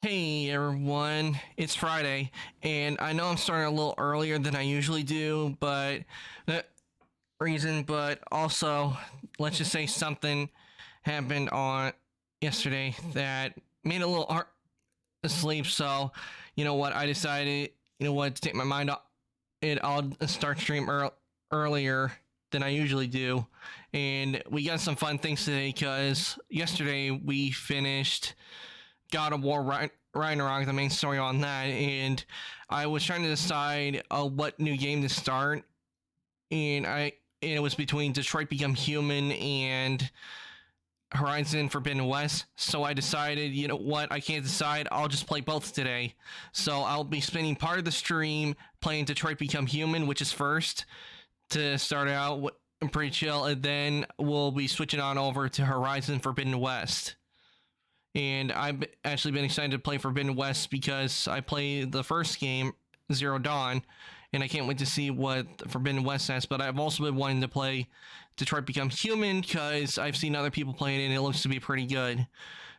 Hey everyone, it's Friday, and I know I'm starting a little earlier than I usually do, but that but also, let's just say something happened on yesterday that made it a little hard to sleep. So, you know what? I decided, to take my mind off it. I'll start earlier than I usually do, and we got some fun things today because yesterday we finished God of War Ragnarok, the main story on that, and I was trying to decide what new game to start, and it was between Detroit Become Human and Horizon Forbidden West. So I decided, you know what, I can't decide. I'll just play both today. So I'll be spending part of the stream playing Detroit Become Human, which is first to start out. Pretty chill, and then we'll be switching on over to Horizon Forbidden West. And I've actually been excited to play Forbidden West because I played the first game, Zero Dawn, and I can't wait to see what Forbidden West has. But I've also been wanting to play Detroit Become Human because I've seen other people playing it and it looks to be pretty good.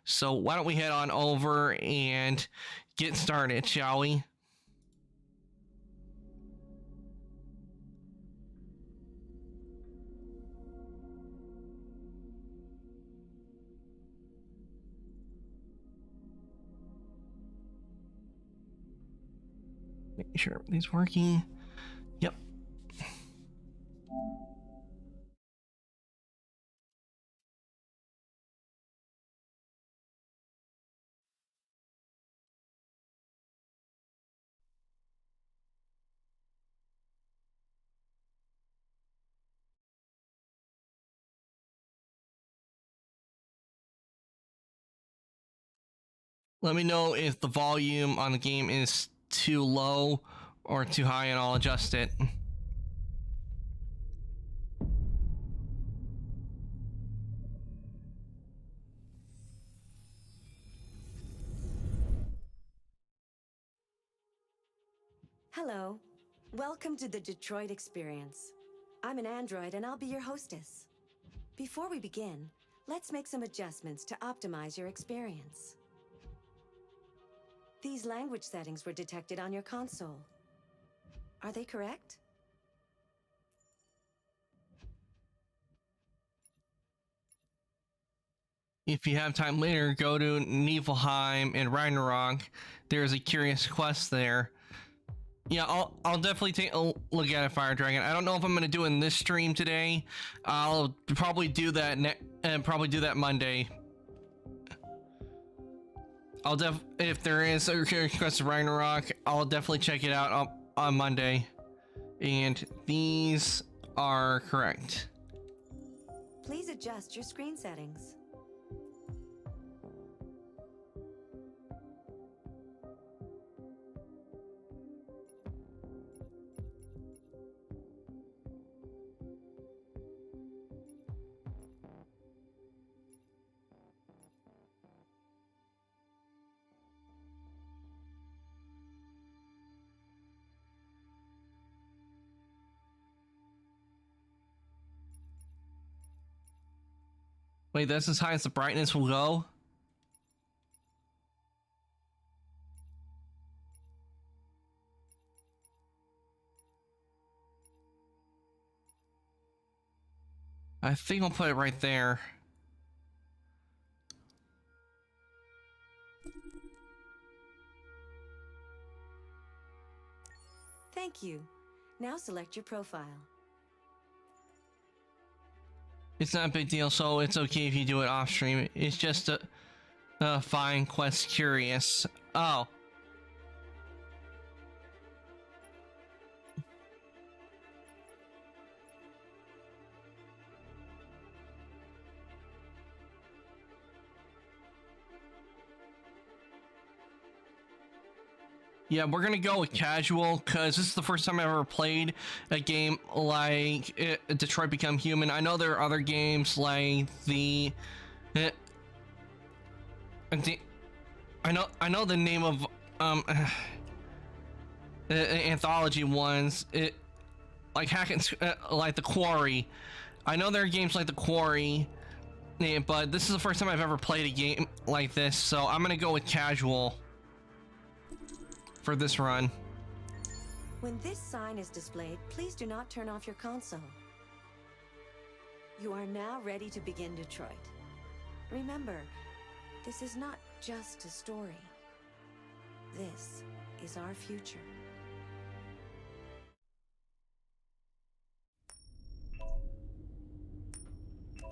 So why don't we head on over and get started, shall we? Make sure everything's working. Yep. Let me know if the volume on the game is too low or too high, and I'll adjust it. Hello. Welcome to the Detroit Experience. I'm an android and I'll be your hostess. Before we begin, let's make some adjustments to optimize your experience. These language settings were detected on your console. Are they correct? If you have time later, go to Niflheim and Ragnarok. There's a curious quest there. Yeah, I'll definitely take a look at it, Fire Dragon. I don't know if I'm gonna do it in this stream today. I'll probably do that Monday. If there is a request of Ragnarok, I'll definitely check it out on Monday. And these are correct. Please adjust your screen settings. Wait, that's as high as the brightness will go? I think I'll put it right there. Thank you. Now select your profile. It's not a big deal, so it's okay if you do it off stream. It's just a fine quest curious. Oh. Yeah, we're gonna go with casual because this is the first time I ever played a game like Detroit Become Human. I know there are other games like I know the name of the anthology ones. Like like The Quarry. I know there are games like The Quarry, but this is the first time I've ever played a game like this, so I'm gonna go with casual. for this run. When this sign is displayed, please do not turn off your console. You are now ready to begin Detroit. Remember, this is not just a story. This is our future.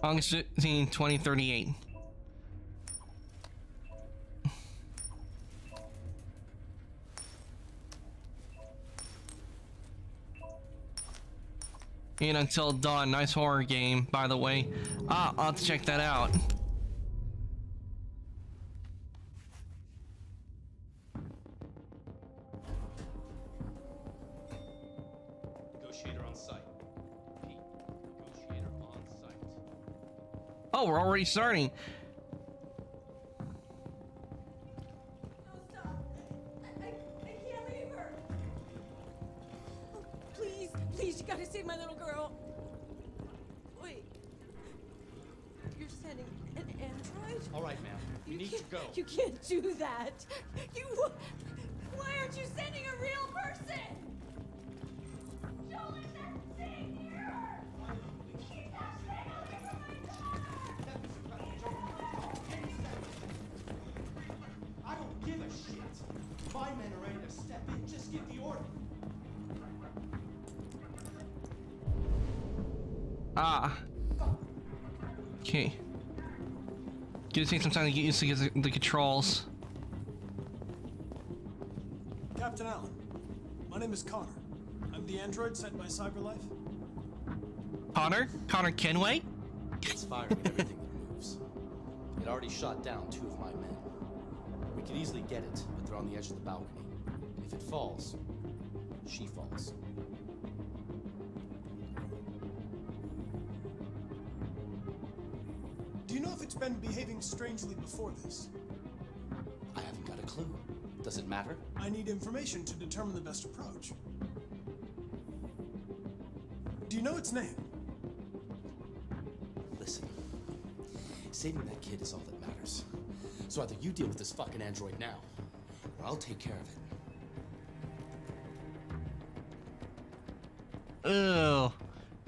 August 15, 2038. And Until Dawn, nice horror game, by the way. I'll have to check that out. Negotiator on site. Pete, negotiator on site. Oh, we're already starting. No, stop. I can't leave her. Oh, please, you gotta save my little girl. Wait. You're sending an android? All right, ma'am. We need to go. You can't do that. Why aren't you sending a real person? Joel, is that thing here? Keep that thing away from my daughter! I don't give a shit. My men are ready to step in. Just give the order. Ah. Okay. Gonna take some time to get used to the controls. Captain Allen, my name is Connor. I'm the android sent by CyberLife. Connor Kenway? It's firing at everything that moves. It already shot down 2 of my men. We could easily get it, but they're on the edge of the balcony. If it falls, she falls. Do you know if it's been behaving strangely before this? I haven't got a clue. Does it matter? I need information to determine the best approach. Do you know its name? Listen, saving that kid is all that matters. So either you deal with this fucking android now, or I'll take care of it. Ugh.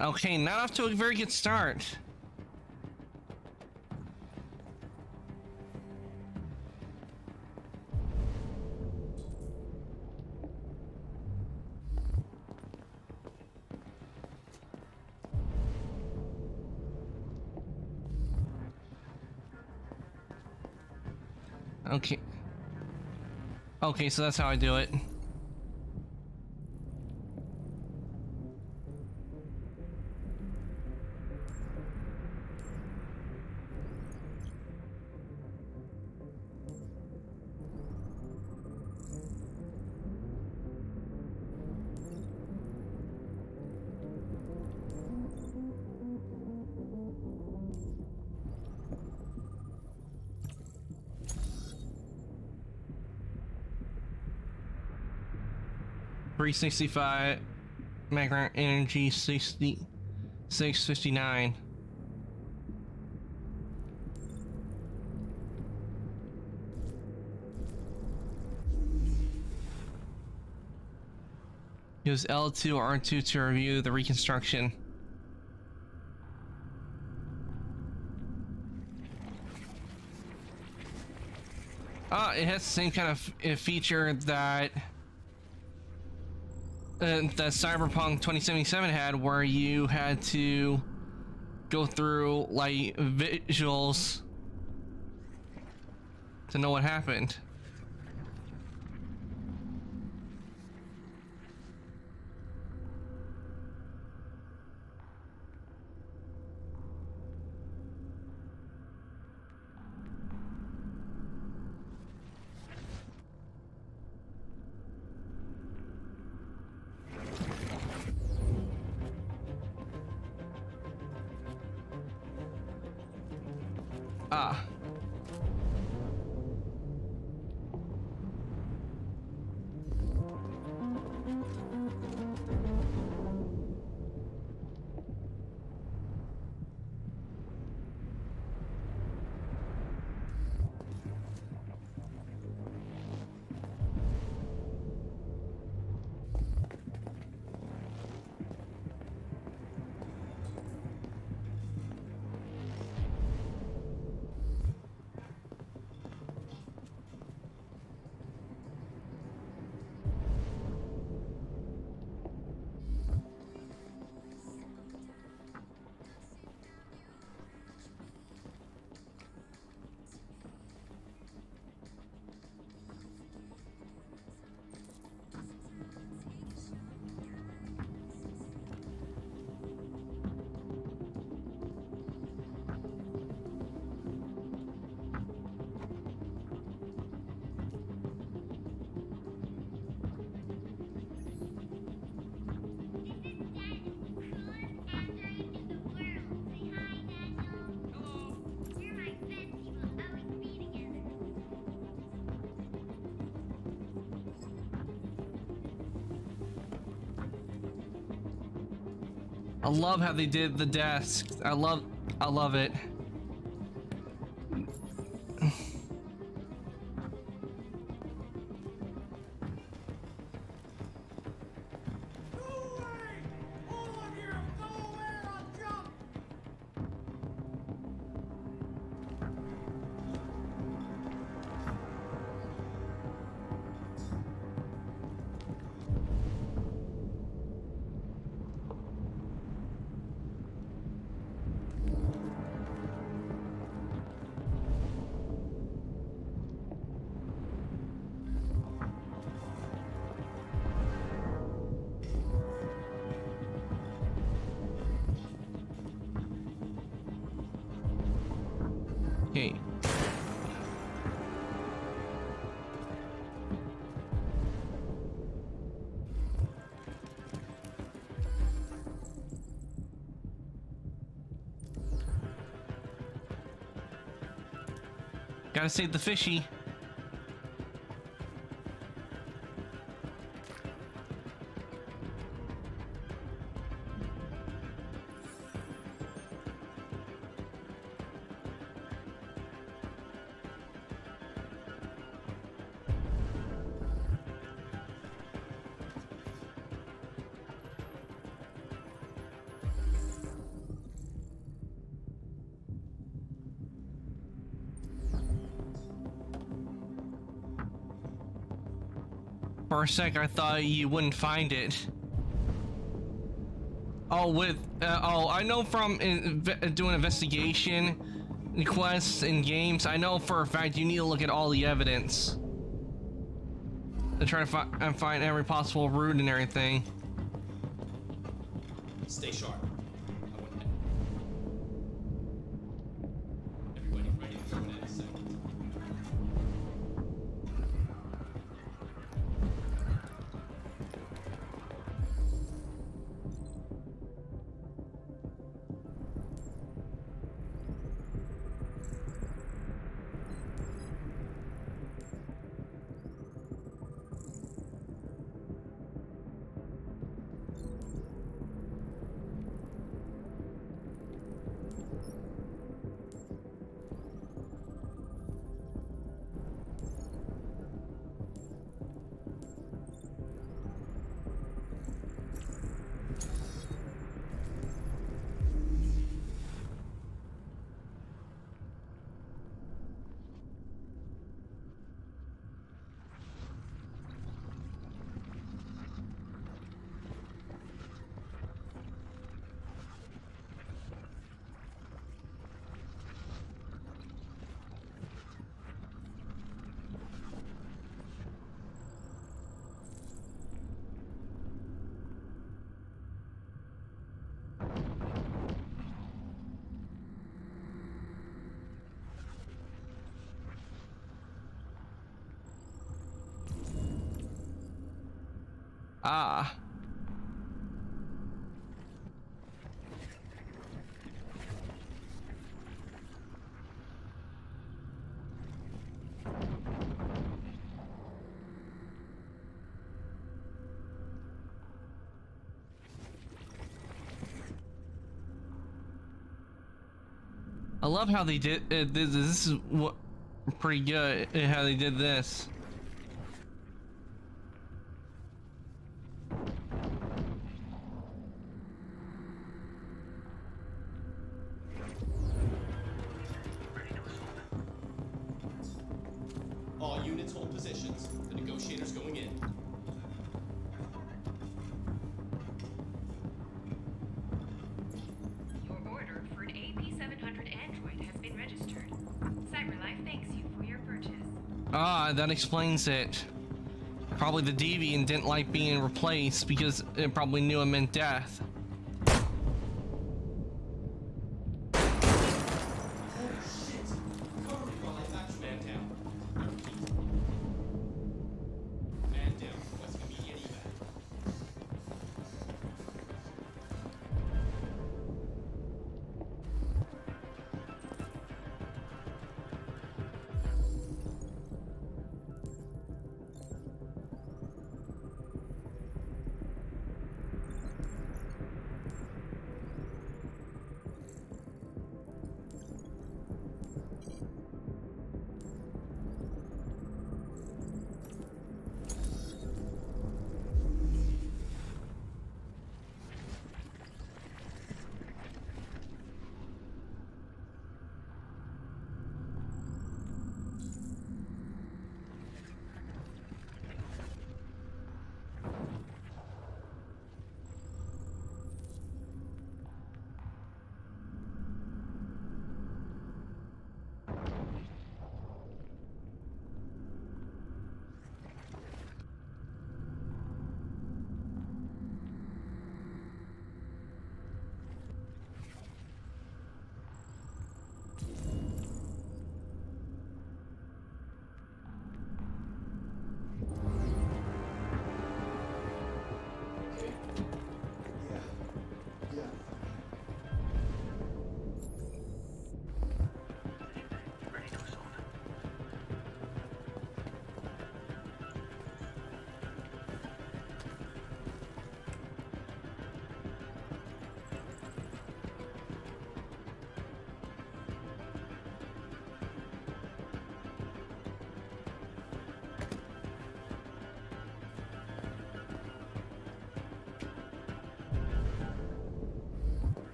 Okay, not off to a very good start. Okay. Okay, so that's how I do it. .365 Magna Energy 659. Use L2 or R2 to review the reconstruction. It has the same kind of feature that that Cyberpunk 2077 had, where you had to go through like visuals to know what happened. Ah. I love how they did the desk. I love it. Okay. Gotta save the fishy. For a sec, I thought you wouldn't find it. Oh, I know from doing investigation quests in games, I know for a fact you need to look at all the evidence to try to find every possible route and everything. Stay sharp. I went ahead. Everybody ready to go in a second. Ah. I love how they did this is what pretty good how they did this. All units hold positions. The negotiator's going in. Your order for an AP700 android has been registered. CyberLife thanks you for your purchase. Ah, that explains it. Probably the Deviant didn't like being replaced because it probably knew it meant death.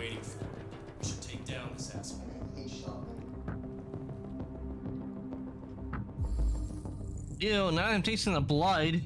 waiting for? We should take down this asshole. Ew, now I'm tasting the blood.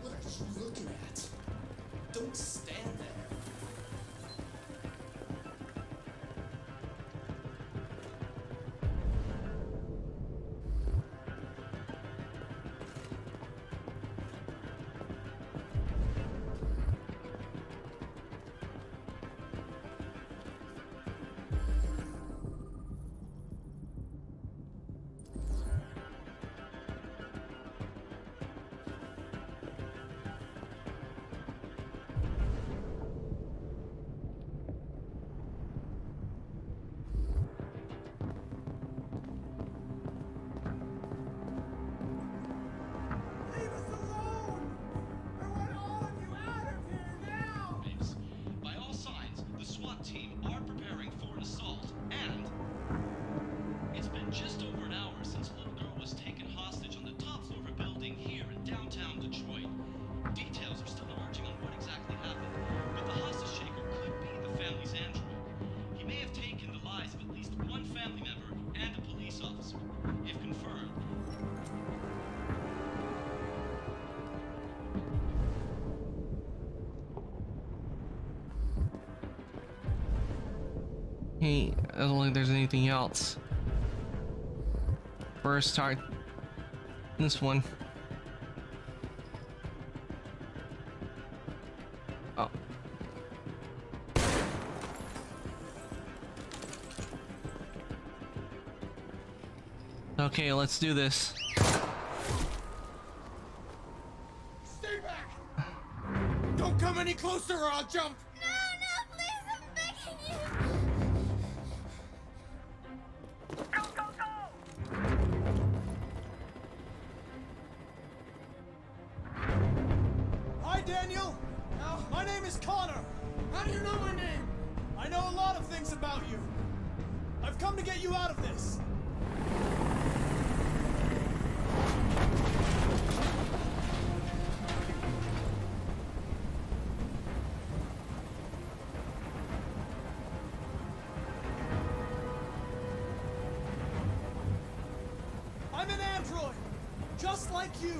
What are you looking at? Don't stand there. Leave us alone! I want all of you out of here now! By all signs, the SWAT team are preparing for an assault, and it's been just over an hour since a little girl was taken hostage on the top floor of a building here in downtown Detroit. Details are still emerging on what exactly happened, but the hostage taker could be the family's android. He may have taken the lives of at least one family member and a police officer. If confirmed, Hey, I don't think there's anything else. First start this one. Oh. Okay, let's do this. Stay back! Don't come any closer or I'll jump! No, please, I'm begging you. Hi, Daniel. My name is Connor. How do you know my name? I know a lot of things about you. I've come to get you out of this. I'm an android, just like you.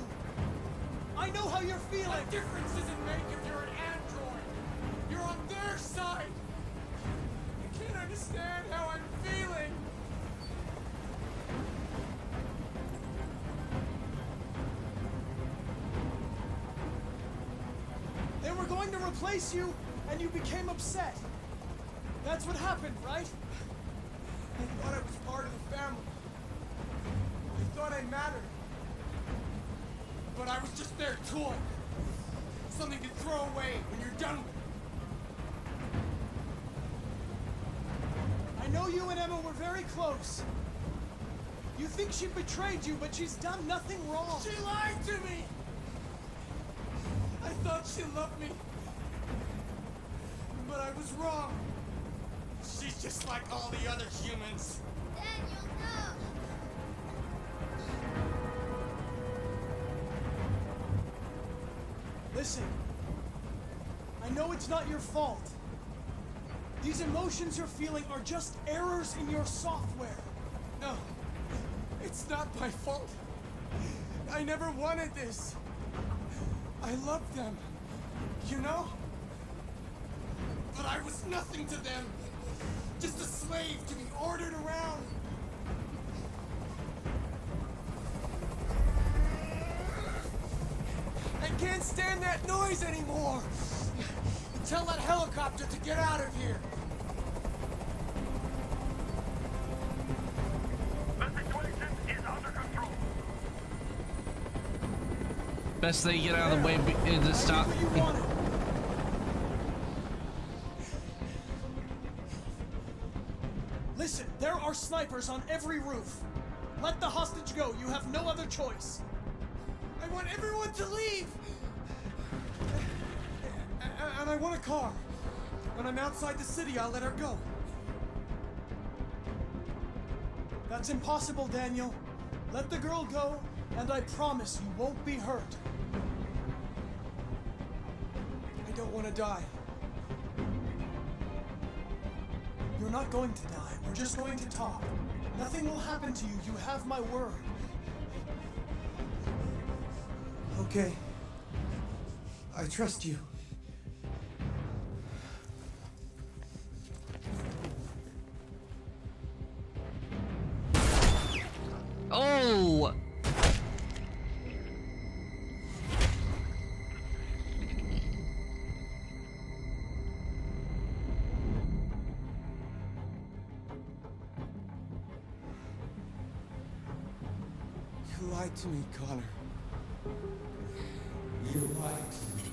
I know how you're feeling. What difference does it make if you're an android? You're on their side! You can't understand how I'm feeling! They were going to replace you, and you became upset. That's what happened, right? I thought I was part of the family. I thought I mattered. But I was just their toy. Something to throw away when you're done with it. I know you and Emma were very close. You think she betrayed you, but she's done nothing wrong. She lied to me! I thought she loved me. But I was wrong. She's just like all the other humans. Daniel, no. Listen, I know it's not your fault. These emotions you're feeling are just errors in your software. No, it's not my fault. I never wanted this. I loved them, you know? But I was nothing to them. Just a slave to be ordered around. I can't stand that noise anymore. Tell that helicopter to get out of here. Best they get out of the way to stop. What you wanted. Listen, there are snipers on every roof. Let the hostage go. You have no other choice. I want everyone to leave! And I want a car. When I'm outside the city, I'll let her go. That's impossible, Daniel. Let the girl go, and I promise you won't be hurt. I don't want to die. You're not going to die. We're just going to talk. Nothing will happen to you. You have my word. Okay. I trust you. Oh! You lied to me, Connor. You lied to me.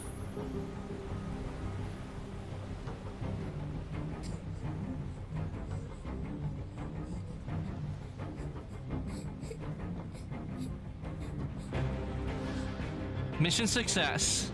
Mission success.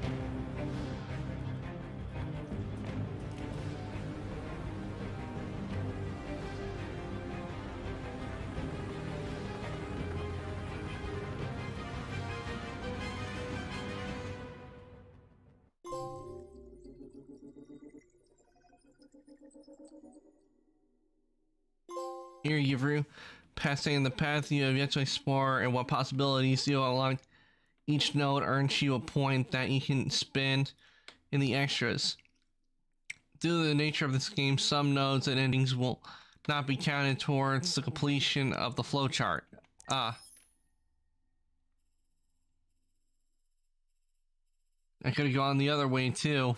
Here, Yivru. Passing the path you have yet to explore and what possibilities you outline. Each node earns you a point that you can spend in the extras. Due to the nature of this game, some nodes and endings will not be counted towards the completion of the flowchart. Ah. I could have gone the other way too.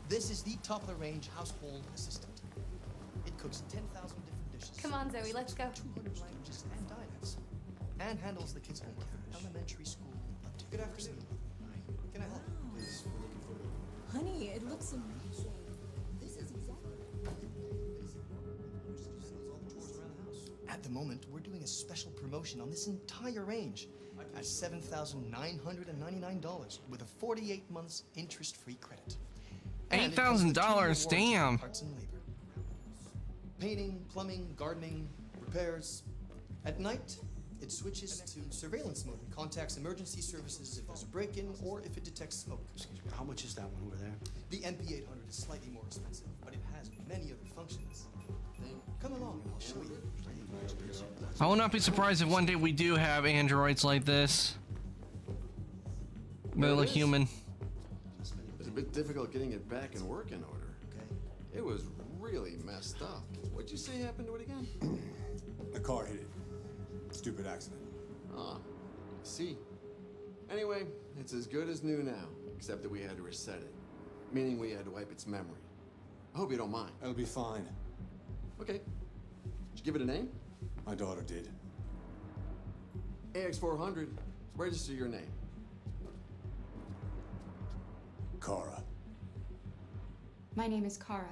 This is the top of the range household assistant. It cooks 10,000 different dishes. Come on, Zoe, let's go. 200 languages and dialects. And handles the kids' home care, elementary school up to. Good afternoon. Can I help? Please, we're looking for. Honey, it looks amazing. This is exactly. At the moment, we're doing a special promotion on this entire range at $7,999 with a 48 months interest-free credit. And it comes with 2 $8,000, warranty damn. Parts and labor. Painting, plumbing, gardening, repairs. At night, it switches to surveillance mode and contacts emergency services if there's a break-in or if it detects smoke. Excuse me, how much is that one over there? The MP800 is slightly more expensive, but it has many other functions. Come along and I'll show you. I will not be surprised if one day we do have androids like this. They look human. It's a bit difficult getting it back in working order. Okay. It was really messed up. What'd you say happened to it again? The car hit it. Stupid accident. Ah, I see. Anyway, it's as good as new now, except that we had to reset it. Meaning we had to wipe its memory. I hope you don't mind. It'll be fine. Okay. Did you give it a name? My daughter did. AX400. Register your name. Kara. My name is Kara.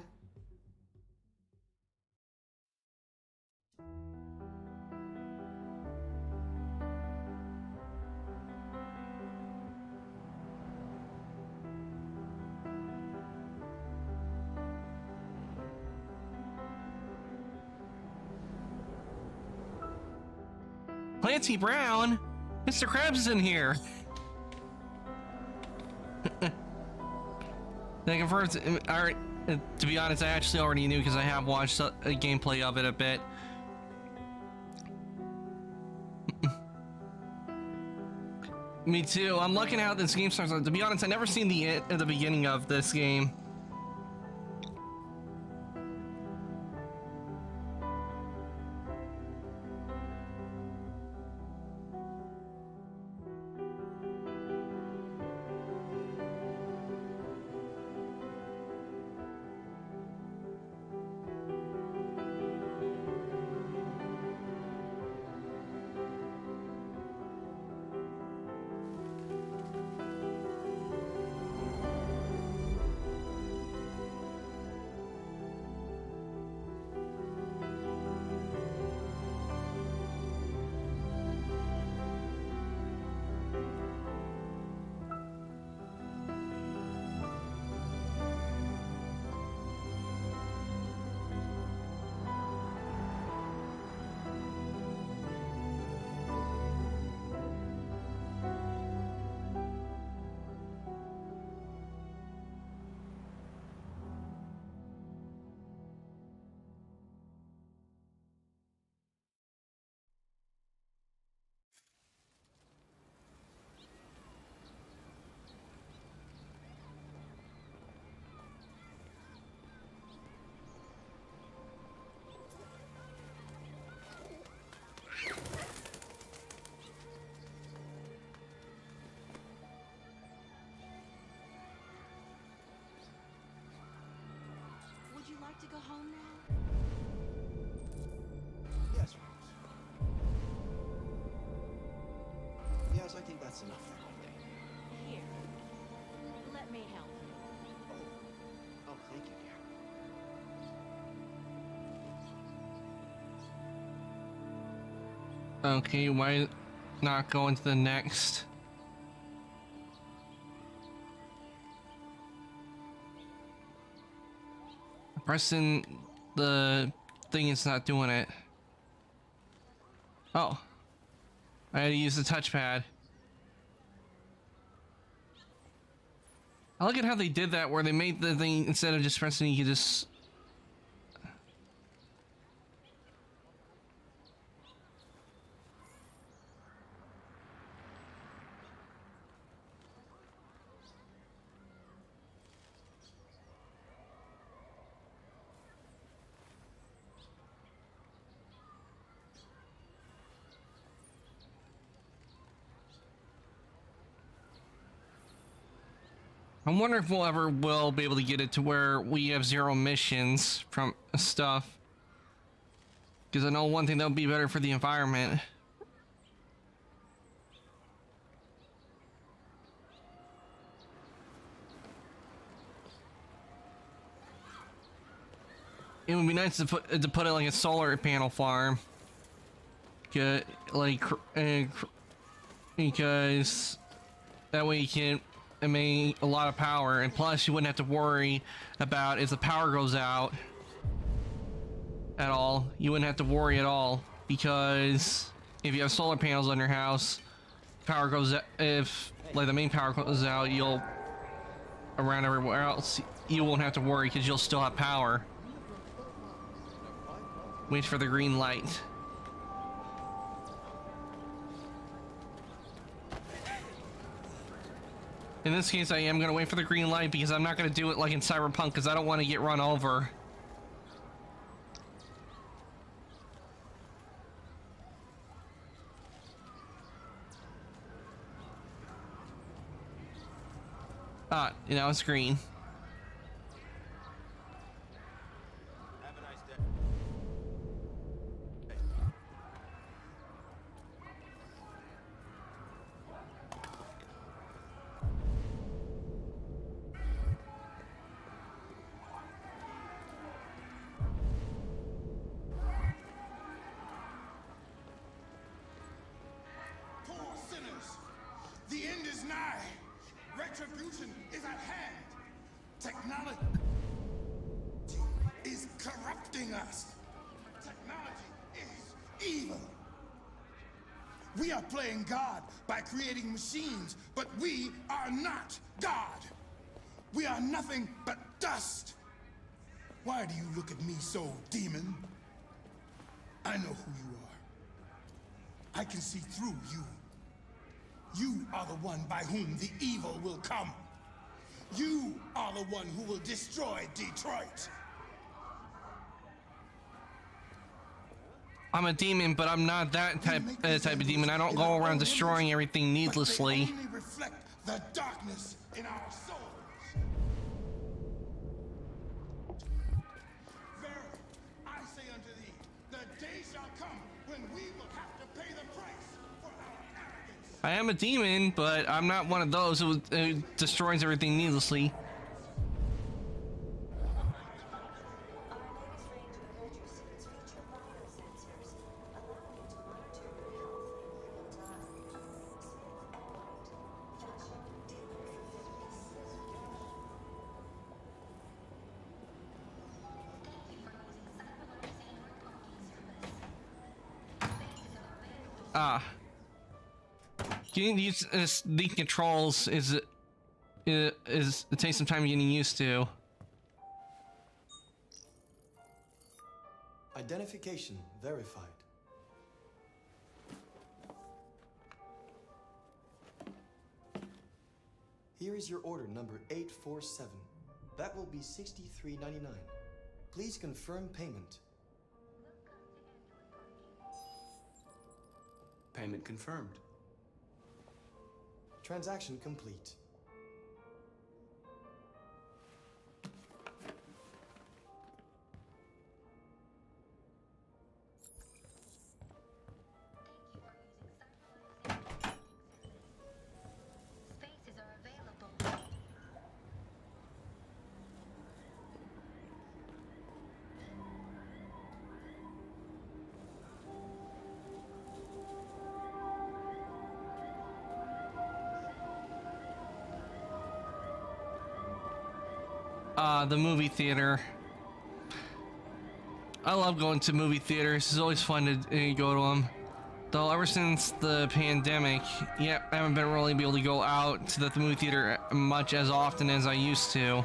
Clancy Brown? Mr. Krabs is in here. I confirmed, to be honest, I actually already knew because I have watched a gameplay of it a bit. Me too. I'm looking how this game starts. To be honest, I never seen the beginning of this game. to go home now? Yes, Rose. Yes, I think that's enough for one day. Here. Let me help you. Oh, thank you, dear. Okay, why not go into the next? Pressing the thing is not doing it. Oh. I had to use the touchpad. I look at how they did that, where they made the thing, instead of just pressing, you could just... I wonder if we'll ever be able to get it to where we have 0 missions from stuff. Because I know one thing that would be better for the environment. It would be nice to put it like a solar panel farm. Get like because that way you can emit a lot of power, and plus you wouldn't have to worry about if the power goes out at all. You wouldn't have to worry at all, because if you have solar panels on your house, power goes, if like the main power goes out, you'll around everywhere else you won't have to worry because you'll still have power. Wait for the green light. In this case, I am gonna wait for the green light because I'm not gonna do it like in Cyberpunk, because I don't want to get run over. Ah, now it's green. Have a nice day. Poor sinners, the end is nigh. Retribution is at hand. Technology is corrupting us. Technology is evil. We are playing God by creating machines, but we are not God. We are nothing but dust. Why do you look at me so, demon? I know who you are. I can see through you. You are the one by whom the evil will come. You are the one who will destroy Detroit. I'm a demon, but I'm not that type of demon. I don't go around destroying everything needlessly. They only reflect the darkness in our souls. Verily, I say unto thee, the day shall come when we will have to pay the price for our arrogance. I am a demon, but I'm not one of those who destroys everything needlessly. Ah. Getting these the controls is it takes some time getting used to. Identification verified. Here is your order number 847. That will be $63.99. Please confirm payment. Payment confirmed. Transaction complete. the movie theater. I love going to movie theaters. It's always fun to go to them. Though ever since the pandemic, yeah, I haven't been really able to go out to the movie theater much as often as I used to.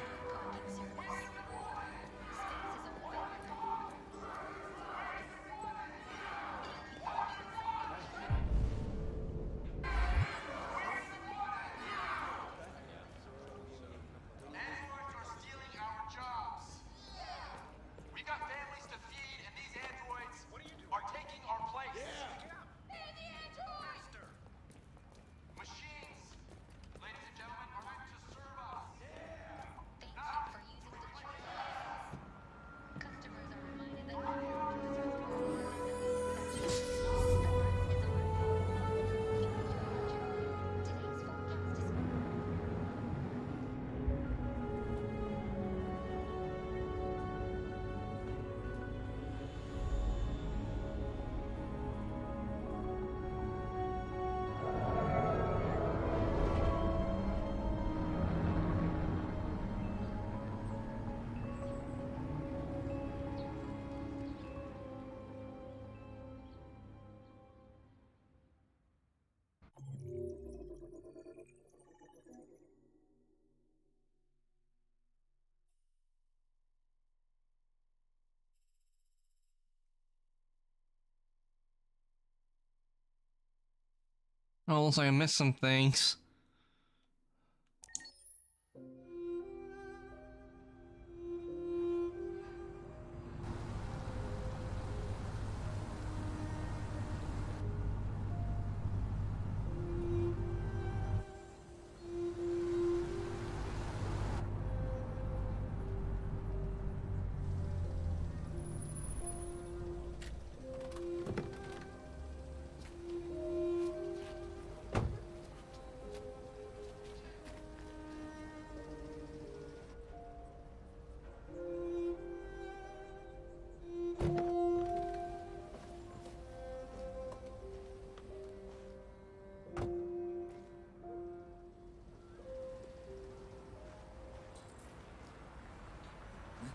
Oh, looks like I missed some things.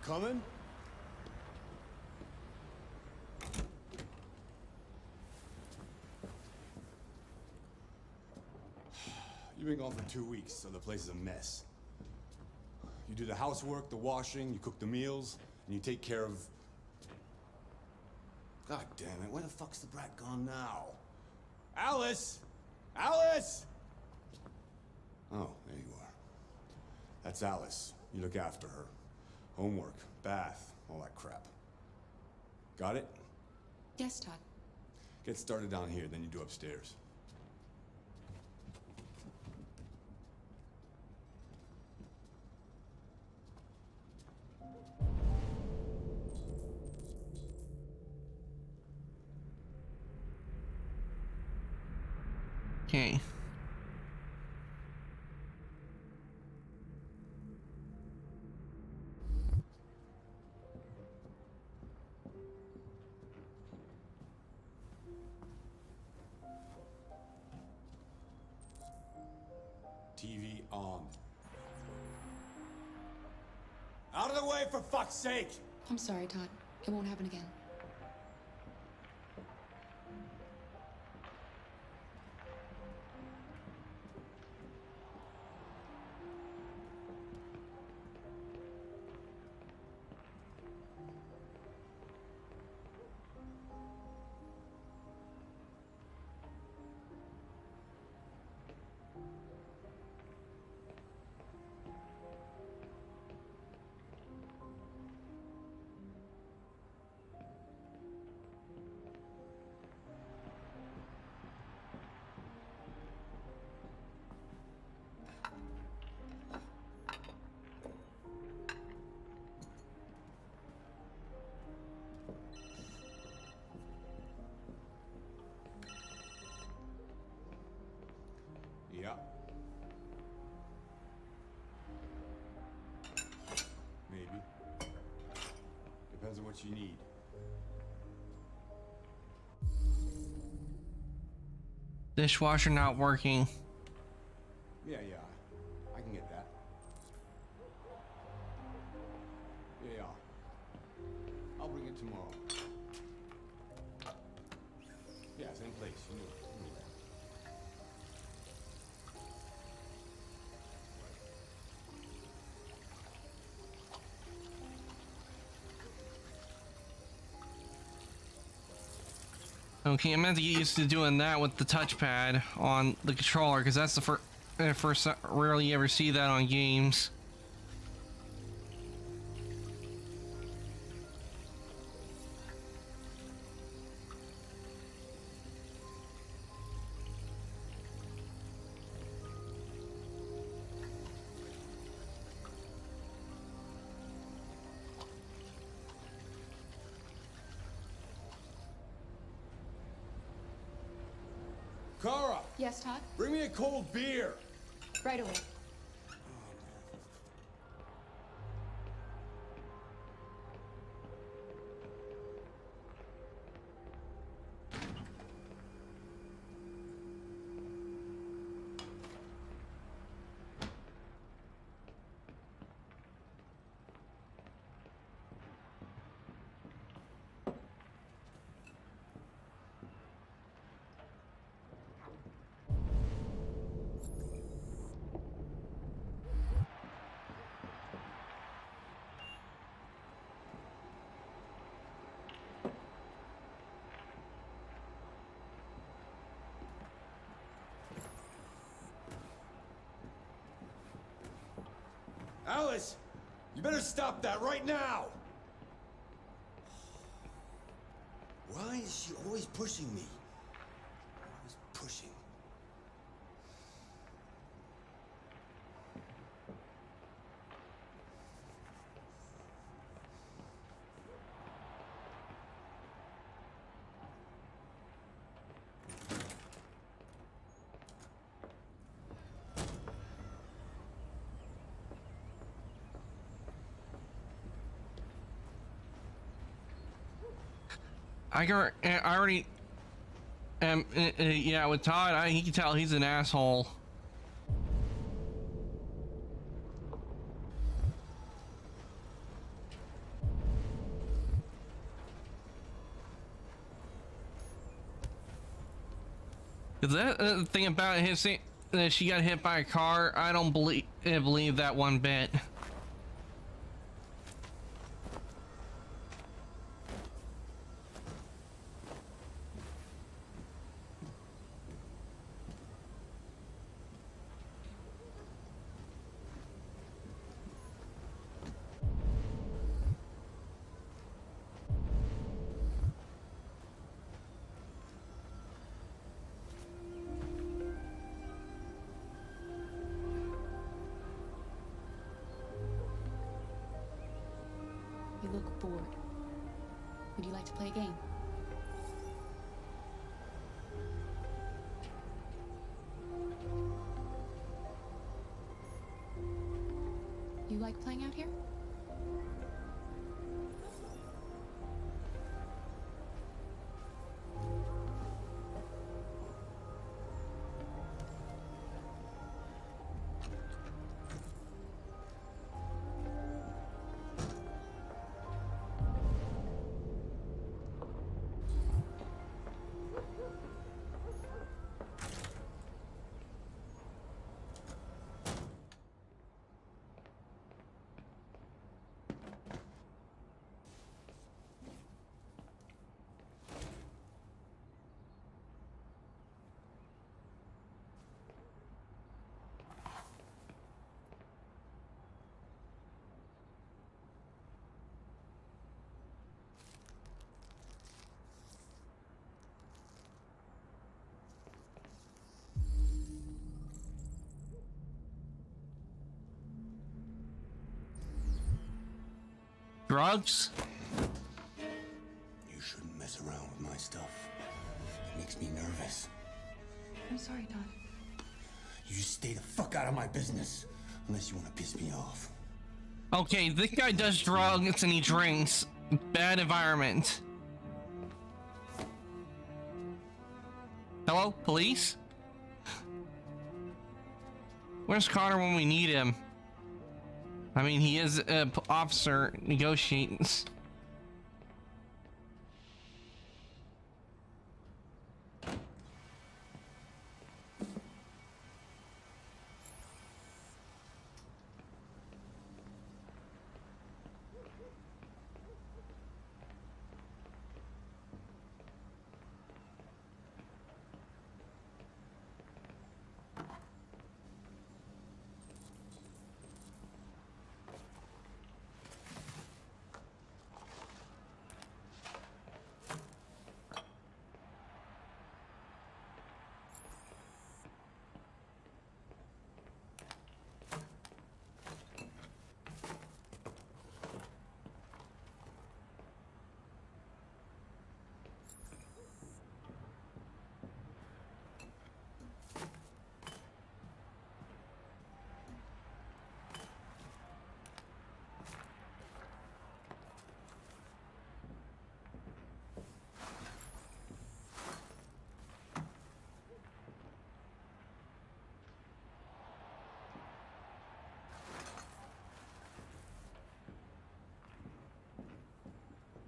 Coming? You've been gone for 2 weeks, so the place is a mess. You do the housework, the washing, you cook the meals, and you take care of... God damn it, where the fuck's the brat gone now? Alice! Alice! Oh, there you are. That's Alice. You look after her. Homework, bath, all that crap. Got it? Yes, Todd. Get started down here, then you do upstairs. Okay. TV on. Out of the way, for fuck's sake! I'm sorry, Todd. It won't happen again. Yeah. Maybe. Depends on what you need. Dishwasher not working. Yeah, I can get that. Okay, I'm gonna have to get used to doing that with the touchpad on the controller, because that's the first rarely ever see that on games. Kara, Yes, Todd? bring me a cold beer. Right away. Alice, you better stop that right now! Why is she always pushing me? Always pushing. I already yeah, with Todd, he can tell he's an asshole. Is that the thing about his that she got hit by a car? I don't believe that one bit. You look bored. Would you like to play a game? You like playing out here? Drugs? You shouldn't mess around with my stuff. It makes me nervous. I'm sorry, Todd. You just stay the fuck out of my business. Unless you want to piss me off. Okay, this guy does drugs and he drinks. Bad environment. Hello, police? Where's Connor when we need him? I mean, he is an officer negotiating.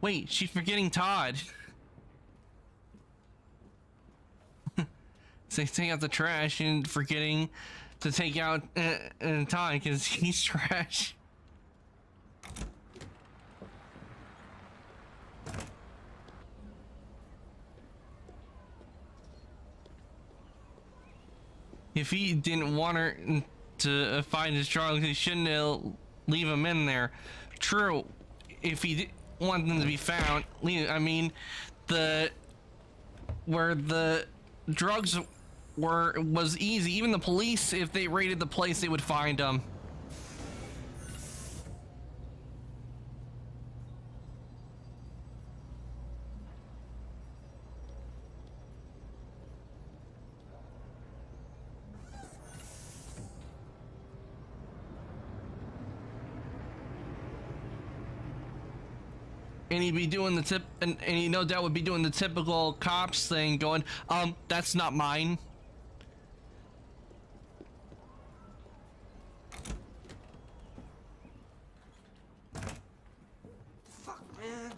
Wait, she's forgetting Todd. So take out the trash and forgetting to take out Todd because he's trash. If he didn't want her to find his drugs, he shouldn't leave him in there. True, if he didn't want them to be found, I mean, where the drugs was easy. Even the police, if they raided the place, they would find them. And he'd be doing the and he no doubt would be doing the typical cops thing, going, that's not mine. Fuck, man.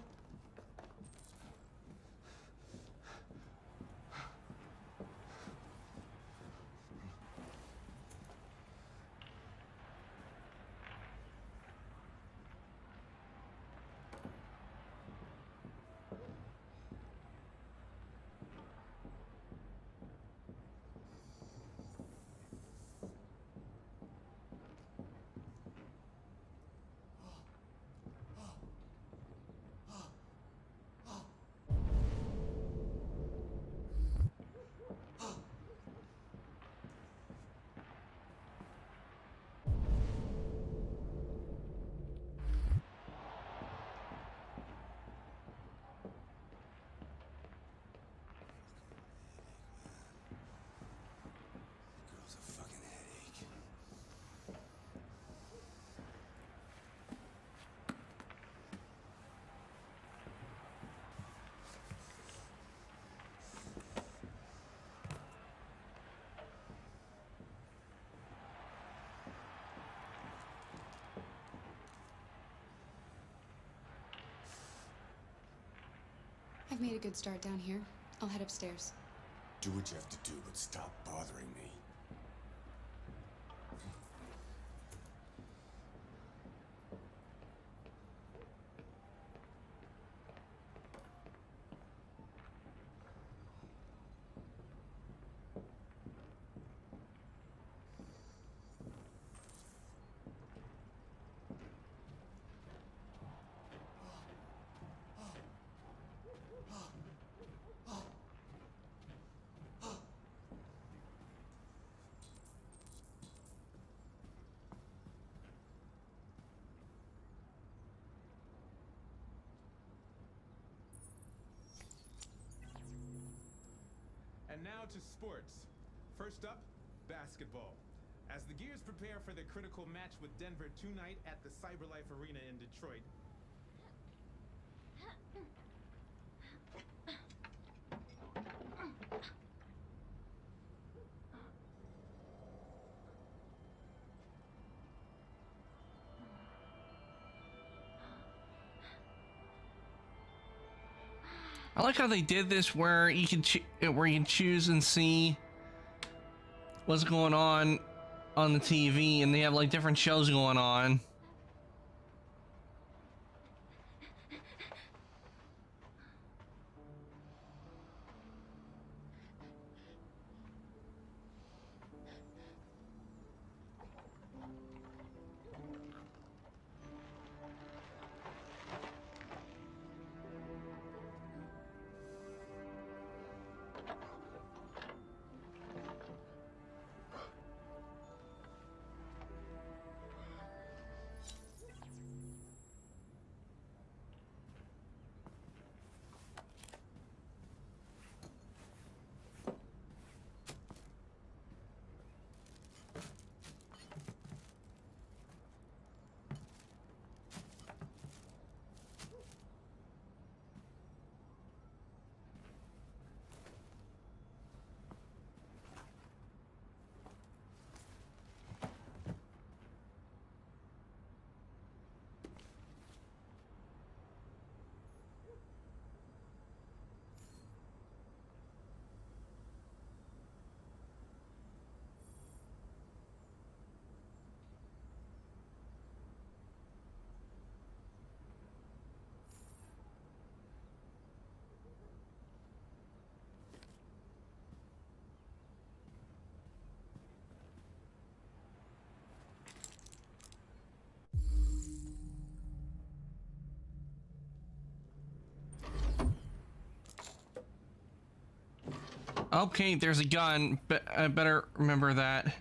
I've made a good start down here. I'll head upstairs. Do what you have to do, but stop bothering me. And now to sports. First up, basketball. As the Gears prepare for their critical match with Denver tonight at the CyberLife Arena in Detroit. I like how they did this, where you can choose and see what's going on the TV, and they have like different shows going on. Okay, there's a gun, but I better remember that.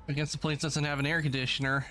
I guess the place doesn't have an air conditioner.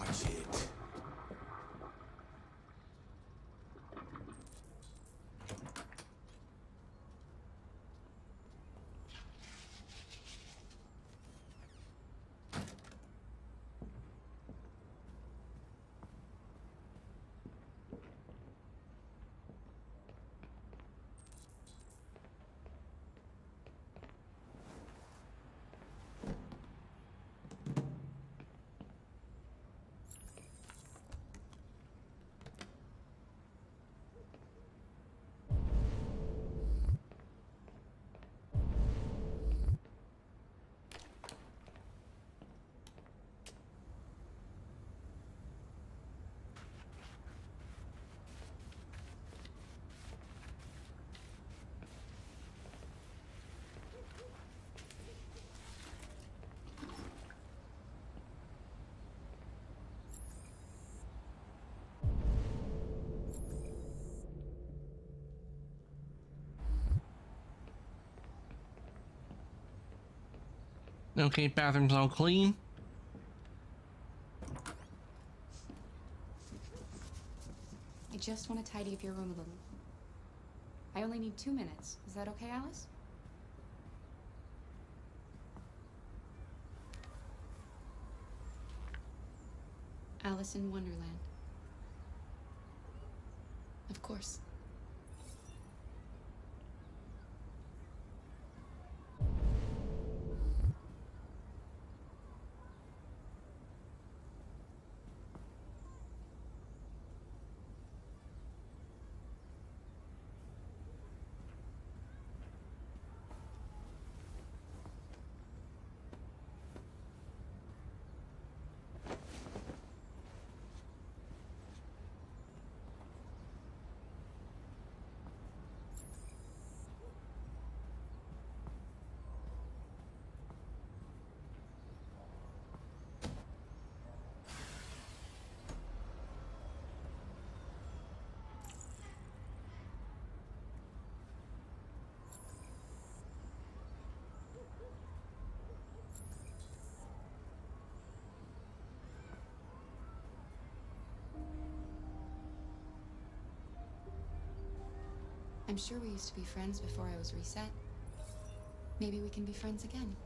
Watch it. Okay, bathroom's all clean. I just want to tidy up your room a little. I only need 2 minutes. Is that okay, Alice? Alice in Wonderland. Of course. I'm sure we used to be friends before I was reset. Maybe we can be friends again.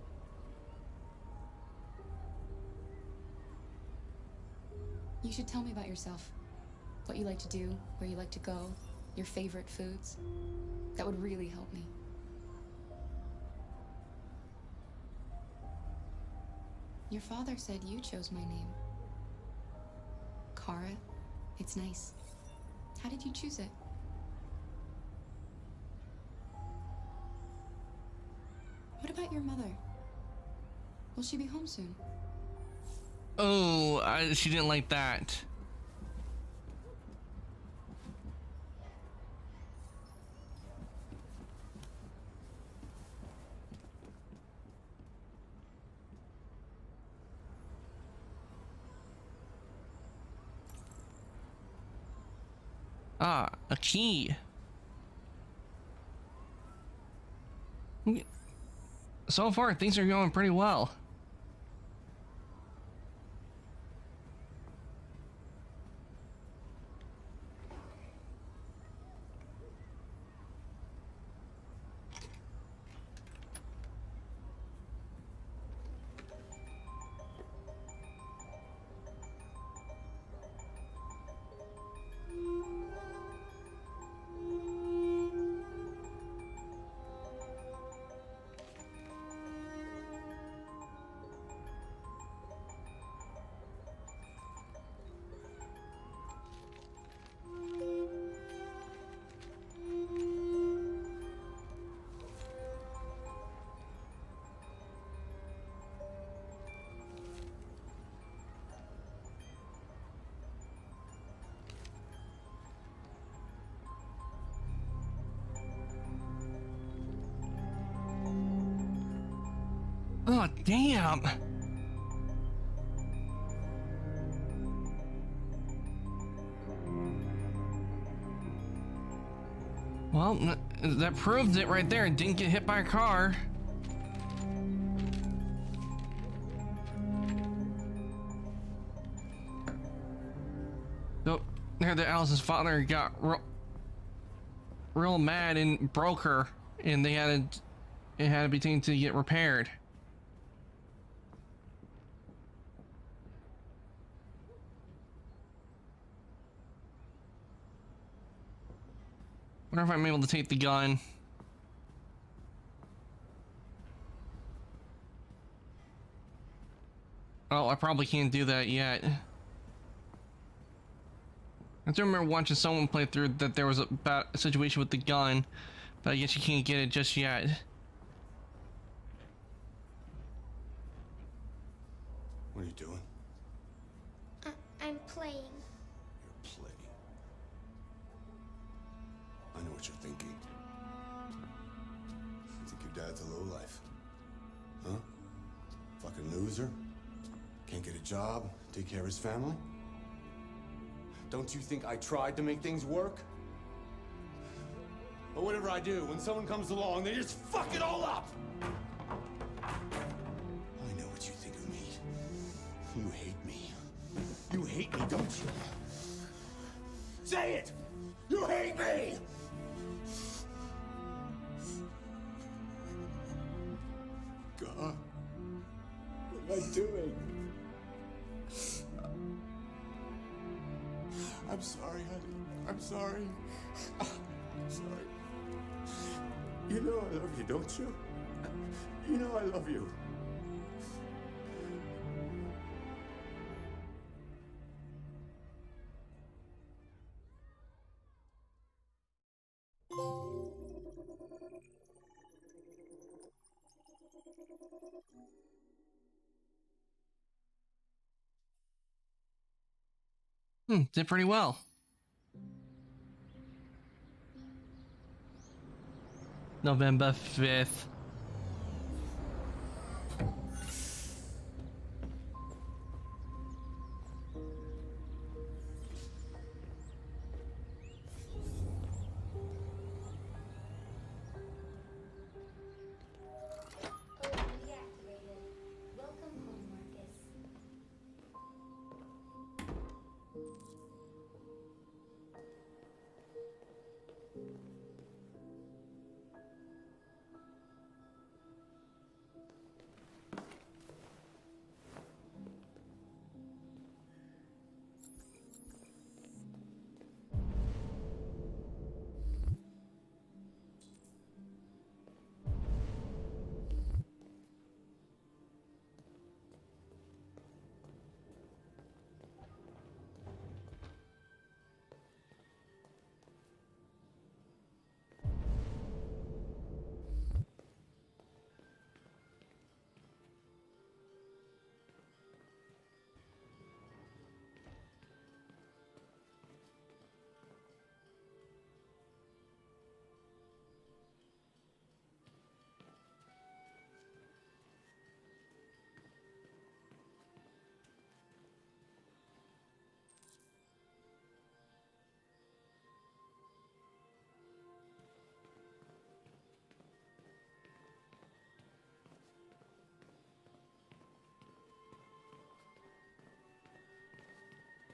You should tell me about yourself. What you like to do, where you like to go, your favorite foods. That would really help me. Your father said you chose my name. Kara. It's nice. How did you choose it? What about your mother? Will she be home soon? Oh, she didn't like that. Ah, a key. So far, things are going pretty well. Oh, damn. Well, that proves it right there. It didn't get hit by a car. So, there, the Alice's father got real mad and broke her, and it had to be taken to get repaired. Wonder if I'm able to take the gun. Oh, I probably can't do that yet. I have to remember watching someone play through that there was a situation with the gun, but I guess you can't get it just yet. What are you doing? I'm playing. You're playing. I know what you're thinking. You think your dad's a lowlife? Huh? Fucking loser? Can't get a job, take care of his family? Don't you think I tried to make things work? But whatever I do, when someone comes along, they just fuck it all up! I know what you think of me. You hate me. You hate me, don't you? Say it! You hate me! God, what am I doing? I'm sorry, honey. I'm sorry. I'm sorry. You know I love you, don't you? You know I love you. Did pretty well. November 5th.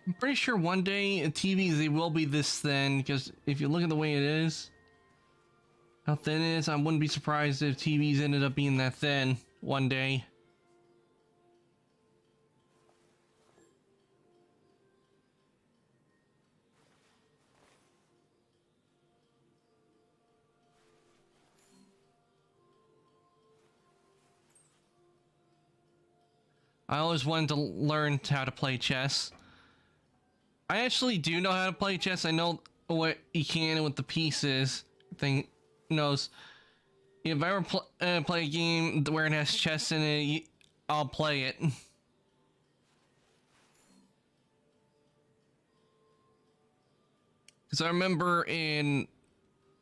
I'm pretty sure one day TVs, they will be this thin, because if you look at the way it is, how thin it is, I wouldn't be surprised if TVs ended up being that thin one day. I always wanted to learn how to play chess. I actually do know how to play chess. I know what you can with the pieces. Thing knows. If I ever play a game where it has chess in it, I'll play it. Because I remember in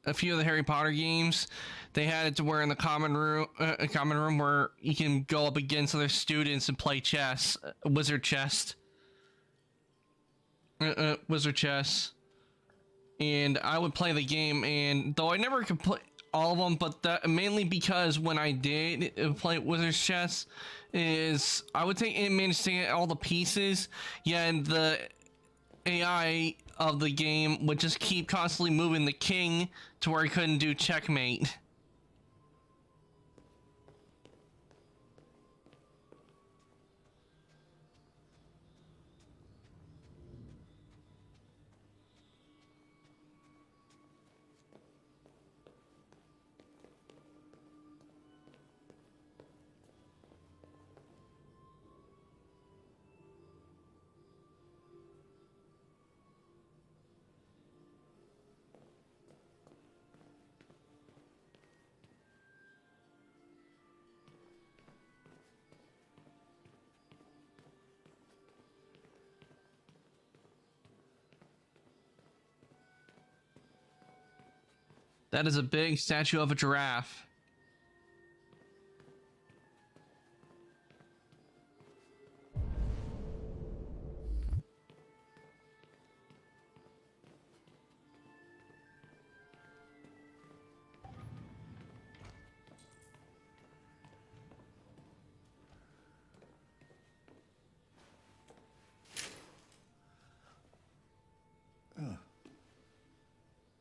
a few of the Harry Potter games, they had it to where in the common room where you can go up against other students and play chess, wizard chess. Wizard chess. And I would play the game, and though I never could play all of them, but that mainly because when I did play wizard chess, is I would take and manage to get all the pieces, yeah, and the AI of the game would just keep constantly moving the king to where he couldn't do checkmate. That is a big statue of a giraffe.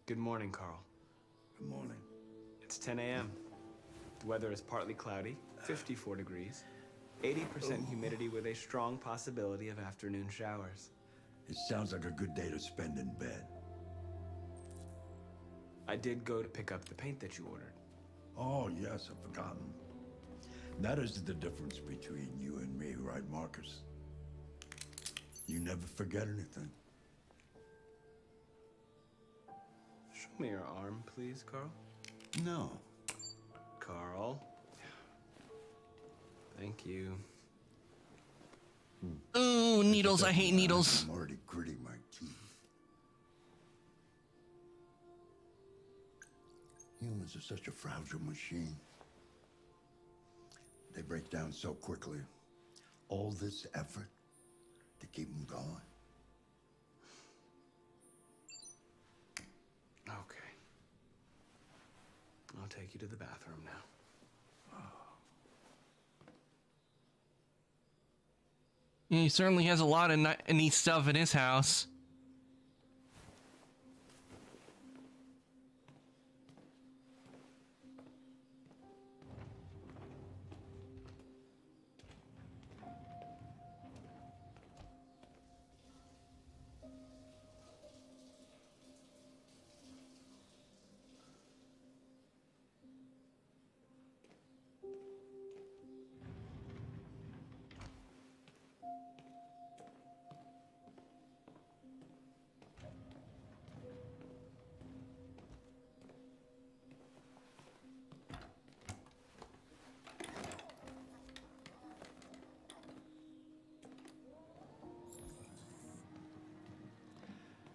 Good morning, Carl. Good morning. It's 10 a.m. The weather is partly cloudy, 54 degrees, 80% humidity with a strong possibility of afternoon showers. It sounds like a good day to spend in bed. I did go to pick up the paint that you ordered. Oh, yes, I've forgotten. That is the difference between you and me, right, Marcus? You never forget anything. Show me your arm, please, Carl. No. Carl. Thank you. Ooh, needles. I hate needles. I'm already gritting my teeth. Humans are such a fragile machine. They break down so quickly. All this effort to keep them going. Okay. I'll take you to the bathroom now. Yeah, he certainly has a lot of neat stuff in his house.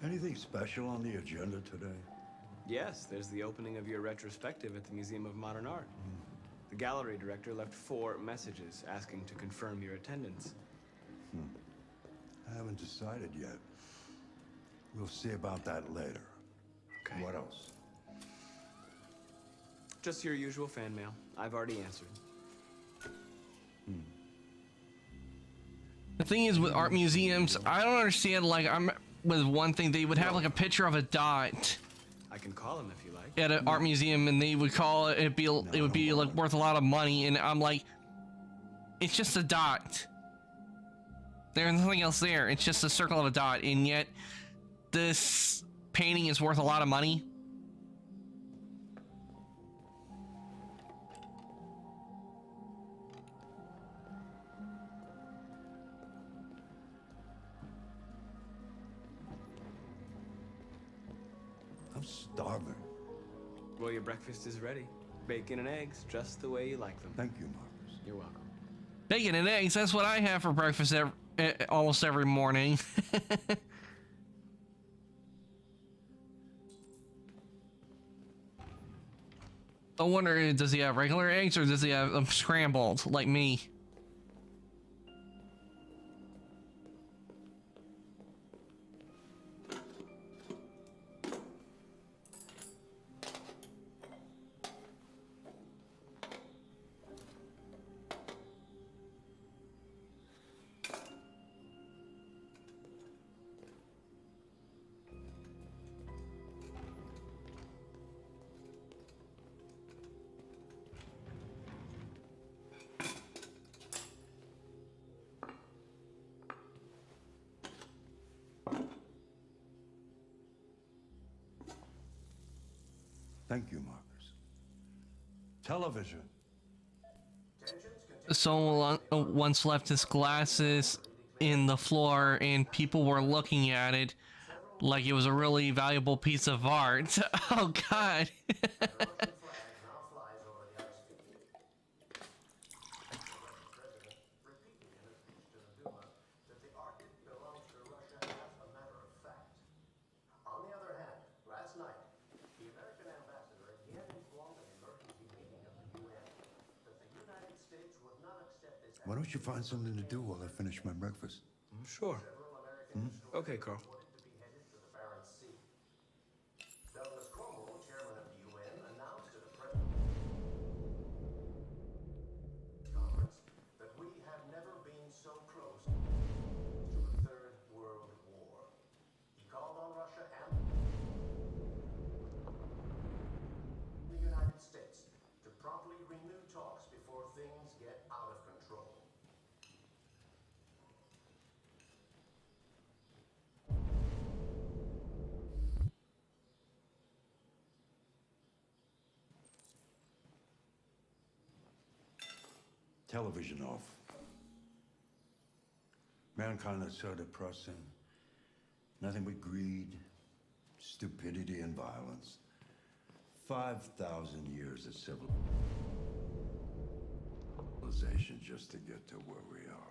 Anything special on the agenda today? Yes, there's the opening of your retrospective at the Museum of Modern Art. The gallery director left 4 messages asking to confirm your attendance. I haven't decided yet. We'll see about that later. Okay. What else? Just your usual fan mail. I've already answered. The thing is with art museums, I don't understand. Like, I'm with one thing, they would have like a picture of a dot I can call him if you like. at an art museum, and they would call it. It would be like worth a lot of money, and I'm like, it's just a dot. There's nothing else there. It's just a circle of a dot, and yet this painting is worth a lot of money. I'm starving. Well, your breakfast is ready. Bacon and eggs, just the way you like them. Thank you, Marcus. You're welcome. Bacon and eggs, that's what I have for breakfast almost every morning. I wonder, does he have regular eggs or does he have them scrambled like me? Thank you, Marcus. Television. Someone once left his glasses in the floor and people were looking at it like it was a really valuable piece of art. Oh God. Why don't you find something to do while I finish my breakfast? Sure. Okay, Carl. That we have never been so close to a third world war. He called on Russia and the United States to promptly renew talks before things get out of control. Television off. Mankind is so depressing. Nothing but greed, stupidity, and violence. 5,000 years of civilization just to get to where we are.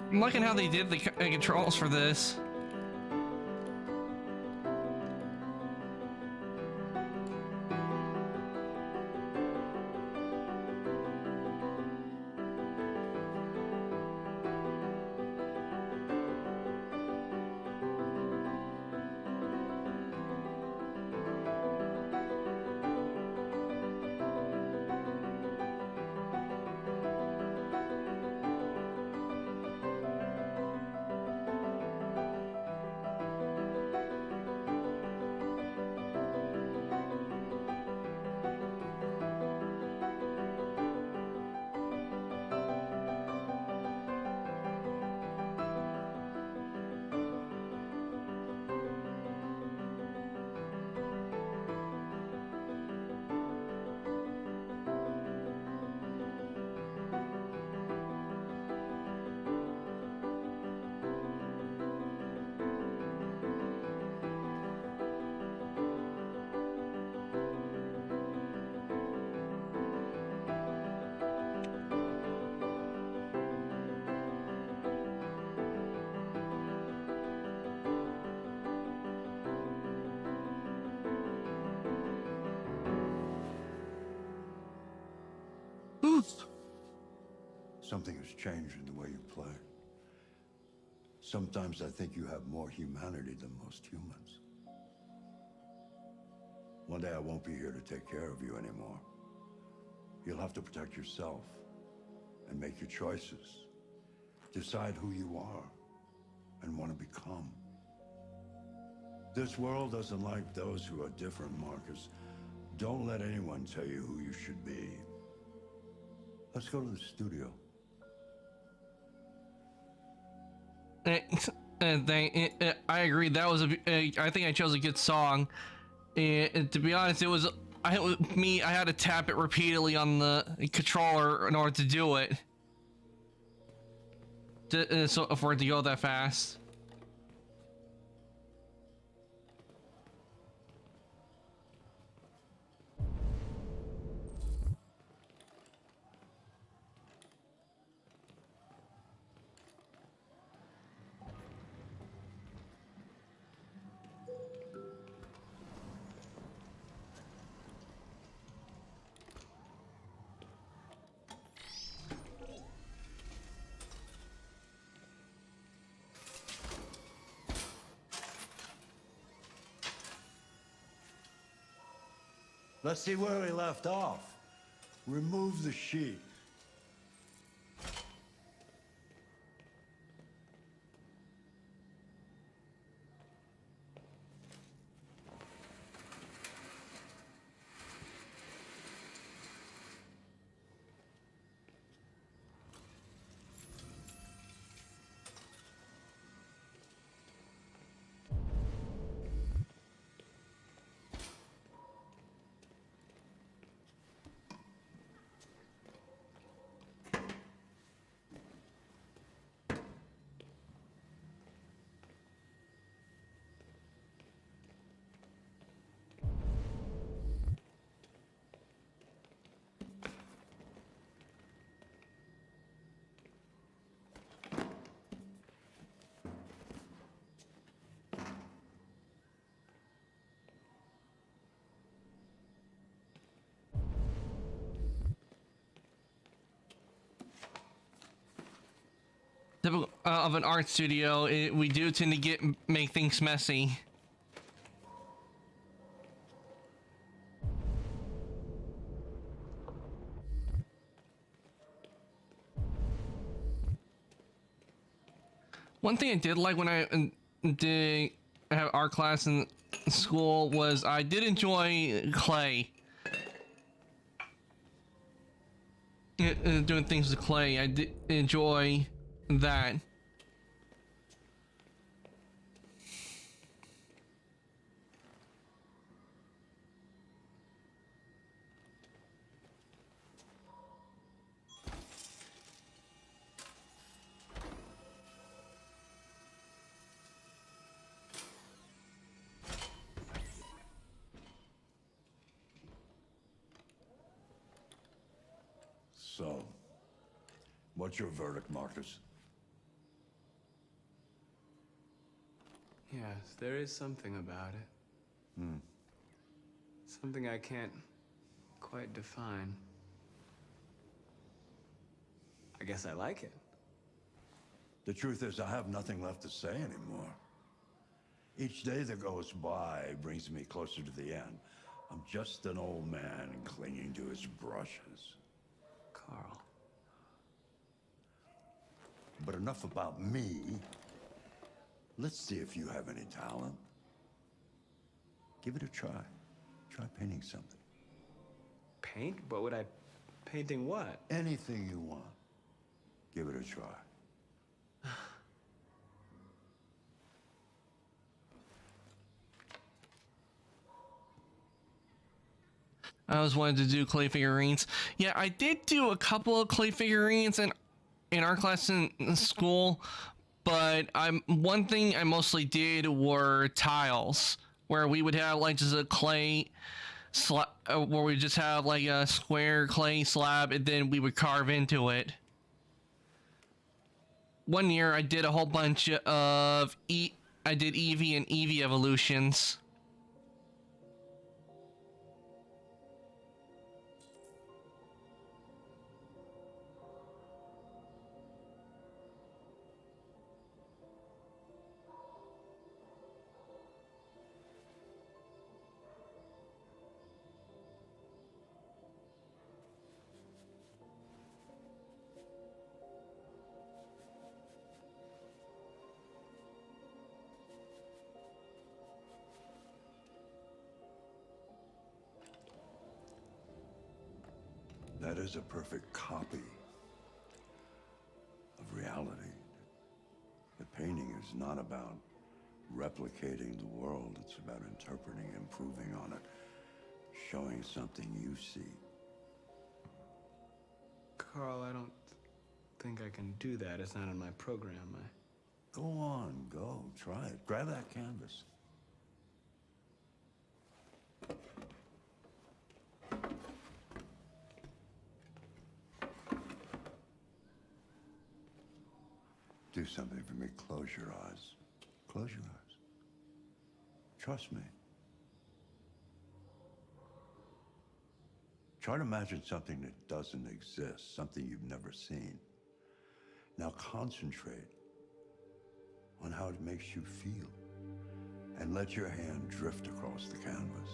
I'm liking how they did the controls for this. Something has changed in the way you play. Sometimes I think you have more humanity than most humans. One day I won't be here to take care of you anymore. You'll have to protect yourself and make your choices. Decide who you are and want to become. This world doesn't like those who are different, Marcus. Don't let anyone tell you who you should be. Let's go to the studio. I agree. That was I think I chose a good song. And to be honest, it was I had to tap it repeatedly on the controller in order to do it. So for it to go that fast. Let's see where we left off. Remove the sheet. Typical of an art studio, we do tend to make things messy. One thing I did like when I did have art class in school was I did enjoy clay. Doing things with clay, I did enjoy that. So, what's your verdict, Marcus? Yes, there is something about it. Something I can't quite define. I guess I like it. The truth is, I have nothing left to say anymore. Each day that goes by brings me closer to the end. I'm just an old man clinging to his brushes. Carl. But enough about me. Let's see if you have any talent. Give it a try. Try painting something. Paint? What would I... Painting what? Anything you want. Give it a try. I always wanted to do clay figurines. Yeah, I did do a couple of clay figurines in our class in school, but one thing I mostly did were tiles, where we would have like just a clay slab, where we just have like a square clay slab, and then we would carve into it. One year I did a whole bunch of I did Eevee and Eevee evolutions. that is a perfect copy of reality. The painting is not about replicating the world. It's about interpreting, improving on it, showing something you see. Carl, I don't think I can do that. It's not in my program. Go on, go. Try it. Grab that canvas. Do something for me. Close your eyes. Close your eyes. Trust me. Try to imagine something that doesn't exist, something you've never seen. Now concentrate on how it makes you feel, and let your hand drift across the canvas.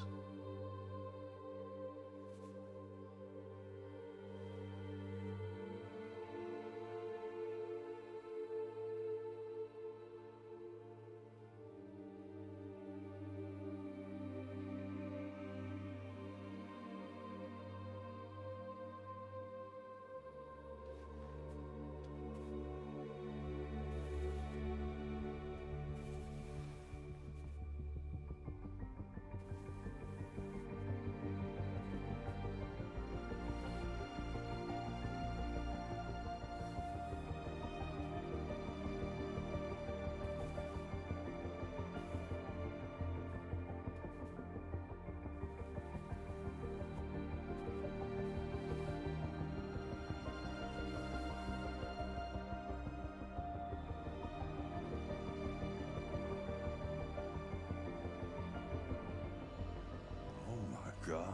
God.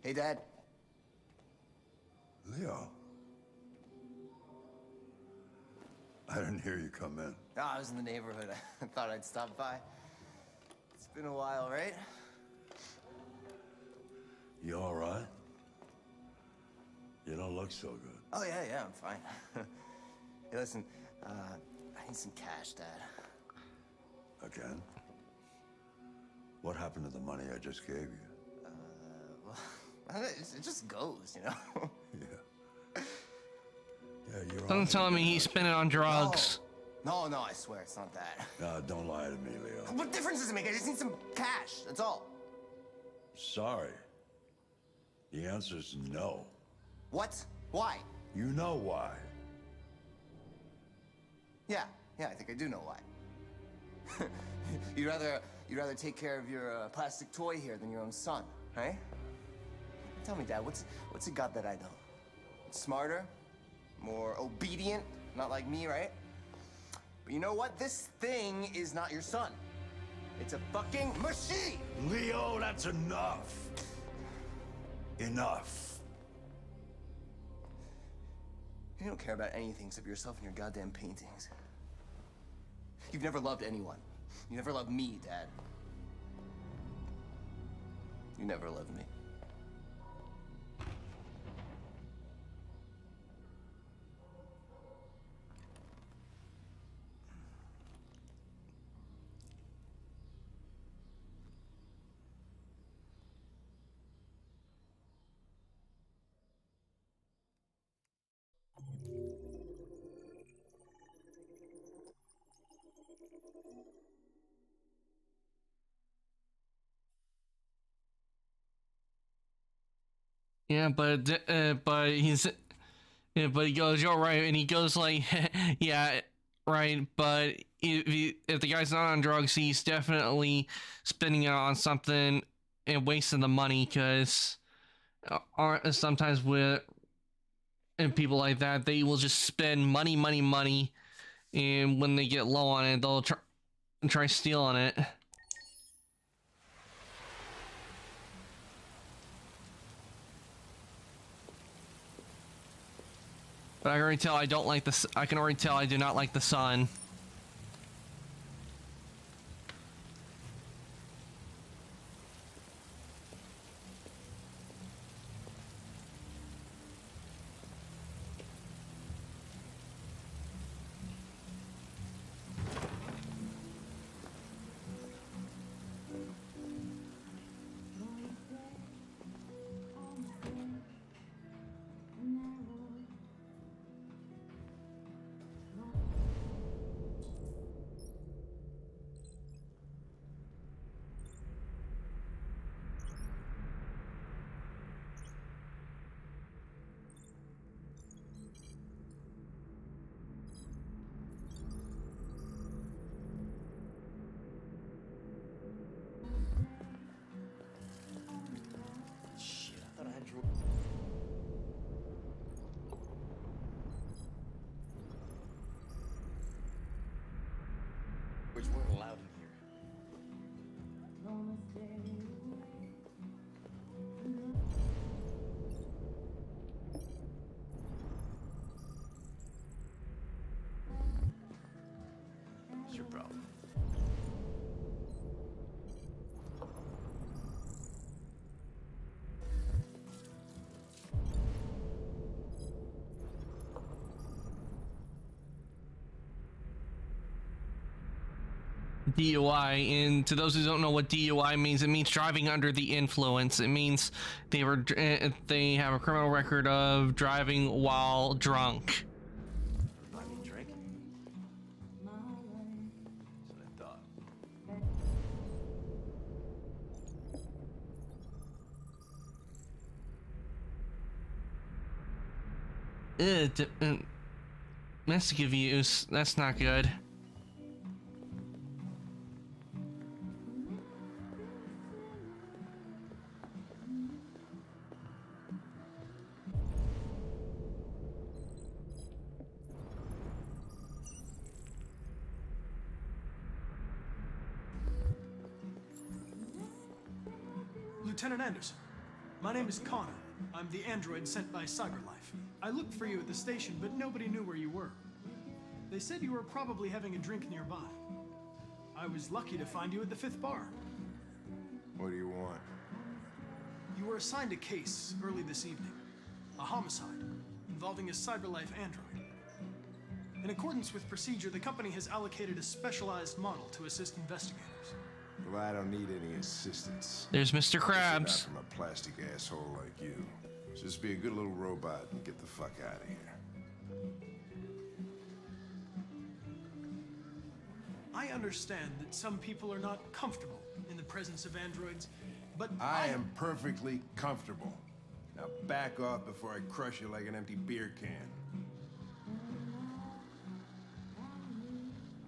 Hey, Dad. Leo. I didn't hear you come in. Oh, I was in the neighborhood. I thought I'd stop by. It's been a while, right? You all right? You don't look so good. Oh, yeah, I'm fine. Hey, listen, I need some cash, Dad. Again? What happened to the money I just gave you? Well, it just goes, you know? Yeah, you're Don't tell me he spent it on drugs. No, I swear it's not that. No, don't lie to me, Leo. What difference does it make? I just need some cash, that's all. Sorry. The answer's no. What? Why? You know why. Yeah, I think I do know why. You'd rather take care of your plastic toy here than your own son, right? Tell me, Dad, what's it got that I don't? Smarter? More obedient? Not like me, right? But you know what? This thing is not your son. It's a fucking machine! Leo, that's enough. Enough. You don't care about anything except yourself and your goddamn paintings. You've never loved anyone. You never loved me, Dad. You never loved me. Yeah, but he's, yeah, but he goes, "You're right," and he goes like, "Yeah, right." But if the guy's not on drugs, he's definitely spending it on something and wasting the money. Because sometimes with and people like that, they will just spend money, and when they get low on it, they'll try stealing it. But I can already tell I don't like this. I can already tell I do not like the sun. Androids weren't allowed in here. What's your problem? DUI, and to those who don't know what DUI means, it means driving under the influence. It means they have a criminal record of driving while drunk. Buy me a drink? That's what I thought. Domestic abuse, that's not good. Lieutenant Anderson, my name is Connor. I'm the android sent by CyberLife. I looked for you at the station, but nobody knew where you were. They said you were probably having a drink nearby. I was lucky to find you at the 5th bar. What do you want? You were assigned a case early this evening. A homicide involving a CyberLife android. In accordance with procedure, the company has allocated a specialized model to assist investigators. Well, I don't need any assistance. There's Mr. Krabs. Not from a plastic asshole like you. Just be a good little robot and get the fuck out of here. I understand that some people are not comfortable in the presence of androids, but I am perfectly comfortable. Now back off before I crush you like an empty beer can.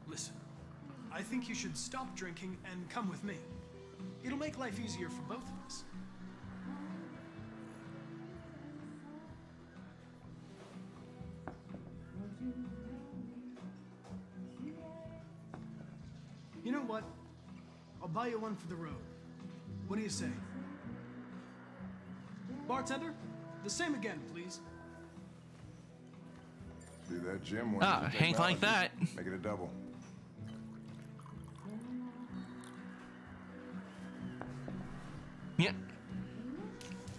Listen, I think you should stop drinking and come with me. It'll make life easier for both of us. You know what? I'll buy you one for the road. What do you say? Bartender, the same again, please. See that, Jim? Hank like that. Make it a double. Yeah.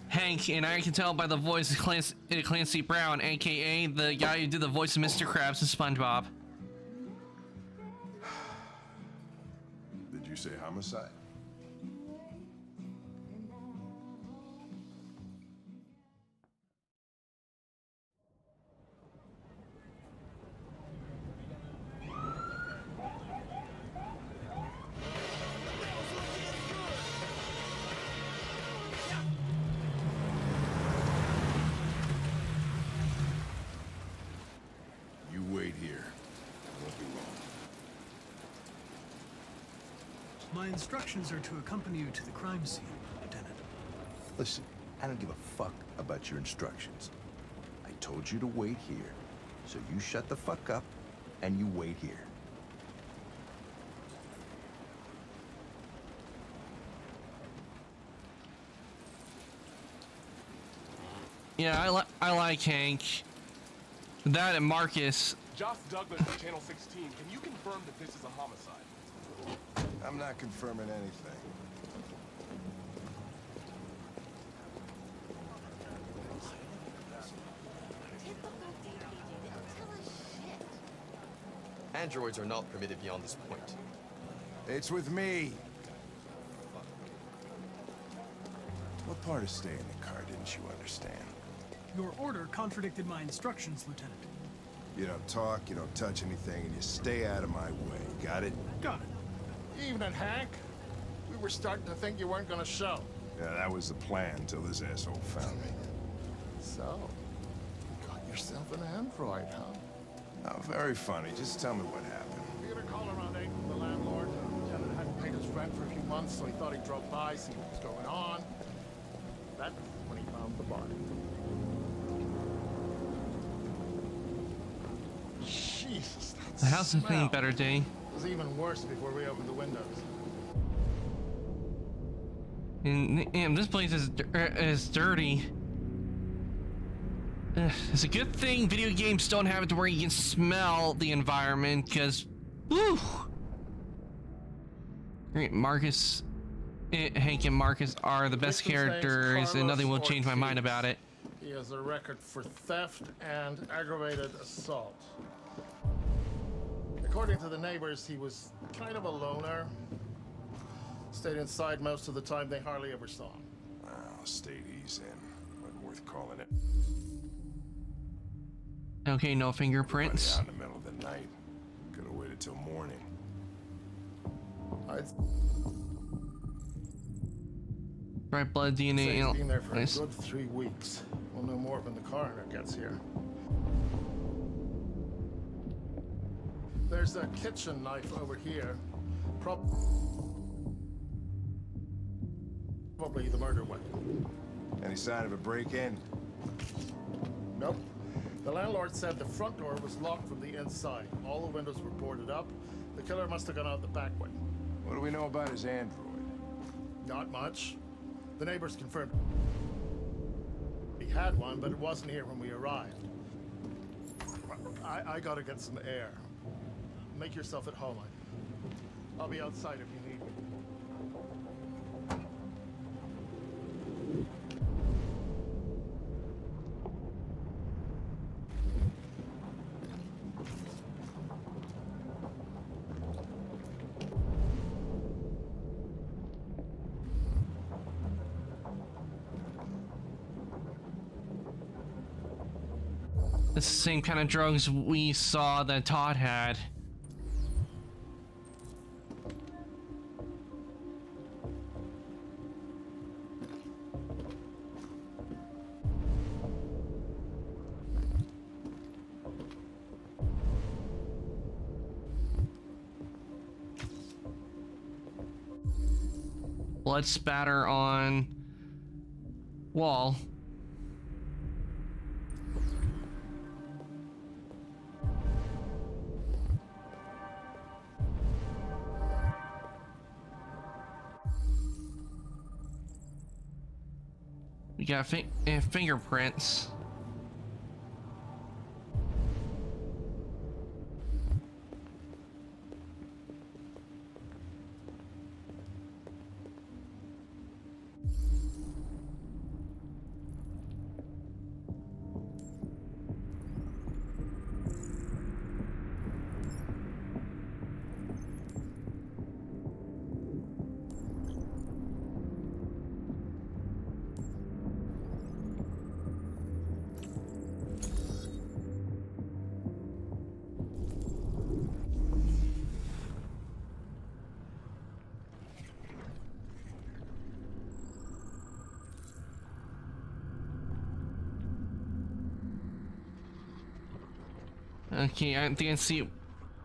Hank, and I can tell by the voice of Clancy Brown, aka the guy who did the voice of Mr. Krabs and SpongeBob. Did you say homicide? You wait here. I won't be long. My instructions are to accompany you to the crime scene, Lieutenant. Listen, I don't give a fuck about your instructions. I told you to wait here, so you shut the fuck up and you wait here. Yeah, I like Hank. That and Marcus. Josh Douglas from Channel 16. Can you confirm that this is a homicide? I'm not confirming anything. Androids are not permitted beyond this point. It's with me. What part of staying in the car didn't you understand? Your order contradicted my instructions, Lieutenant. You don't talk, you don't touch anything, and you stay out of my way. Got it? Got it. Evening, Hank. We were starting to think you weren't gonna show. Yeah, that was the plan until this asshole found me. So, you got yourself an android, huh? Oh, very funny. Just tell me what happened. We got a call around 8 from the landlord. Tenant hadn't paid his rent for a few months, so he thought he'd drop by, see what was going on. That's when he found the body. Jesus, The house is being better, Dave. was even worse before we opened the windows. And this place is dirty. It's a good thing video games don't have it to where you can smell the environment, because, whew. Marcus, Hank and Marcus are the best characters, and nothing will change my mind about it. He has a record for theft and aggravated assault. According to the neighbors, he was kind of a loner. Stayed inside most of the time. They hardly ever saw him. I'll stay easy in. Wasn't worth calling it. Okay, no fingerprints. Out in the middle of the night. Could have waited till morning. Right, blood DNA. He's been there for a good 3 weeks. We'll know more when the coroner gets here. There's a kitchen knife over here. Probably the murder weapon. Any sign of a break-in? Nope. The landlord said the front door was locked from the inside. All the windows were boarded up. The killer must have gone out the back way. What do we know about his android? Not much. The neighbors confirmed he had one, but it wasn't here when we arrived. I gotta get some air. Make yourself at home. I'll be outside if you need me. It's the same kind of drugs we saw that Todd had. Blood spatter on wall. We got fingerprints. Okay, I think I see what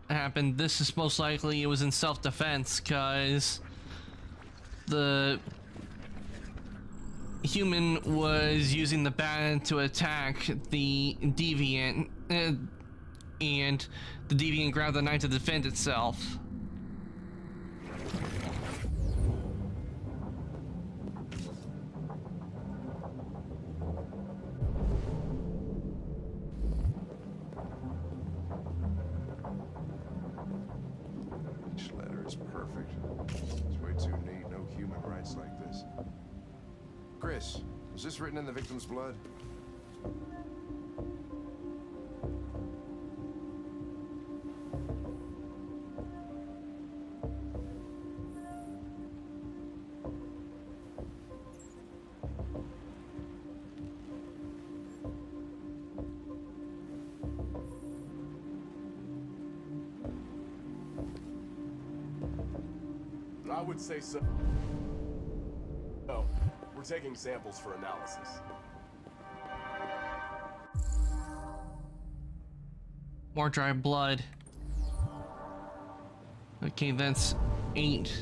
happened. This is most likely it was in self-defense, because the human was using the bat to attack the deviant, and the deviant grabbed the knife to defend itself. Chris, was this written in the victim's blood? I would say so. No, we're taking samples for analysis. More dry blood. Okay, that's 8.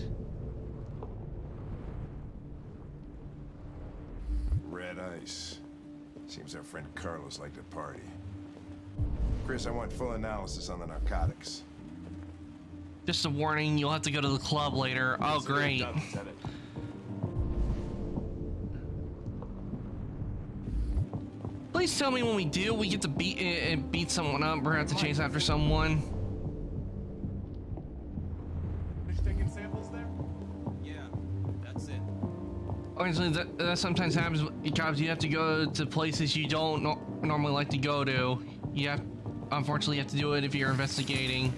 Red ice. Seems our friend Carlos liked to party. Chris, I want full analysis on the narcotics. Just a warning, you'll have to go to the club later. Oh, great. Done, Lieutenant. Please tell me when we do, we get to beat someone up or have to chase after someone. Finish taking samples there? Yeah, that's it. Honestly, that sometimes happens with jobs. You have to go to places you don't normally like to go to. Unfortunately, you have to do it if you're investigating.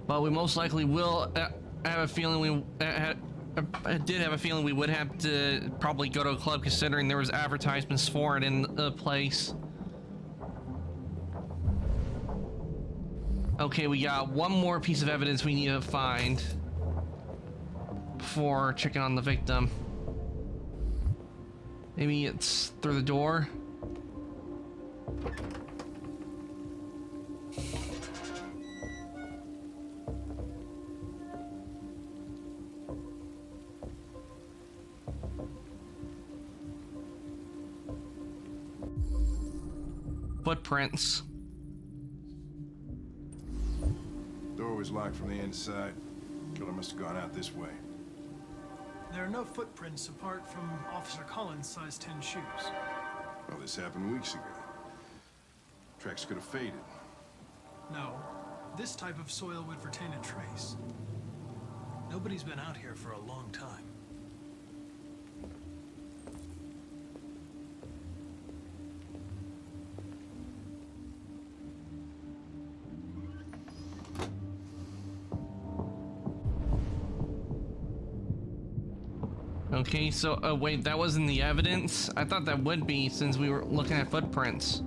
But we most likely will have a feeling I did have a feeling we would have to probably go to a club, considering there was advertisements for it in the place. Okay, we got one more piece of evidence we need to find before checking on the victim. Maybe it's through the door. Footprints. Door was locked from the inside. Killer must have gone out this way. There are no footprints apart from Officer Collins' size 10 shoes. Well, this happened weeks ago. Tracks could have faded. No, this type of soil would retain a trace. Nobody's been out here for a long time. Okay, so wait, that wasn't the evidence? I thought that would be, since we were looking at footprints.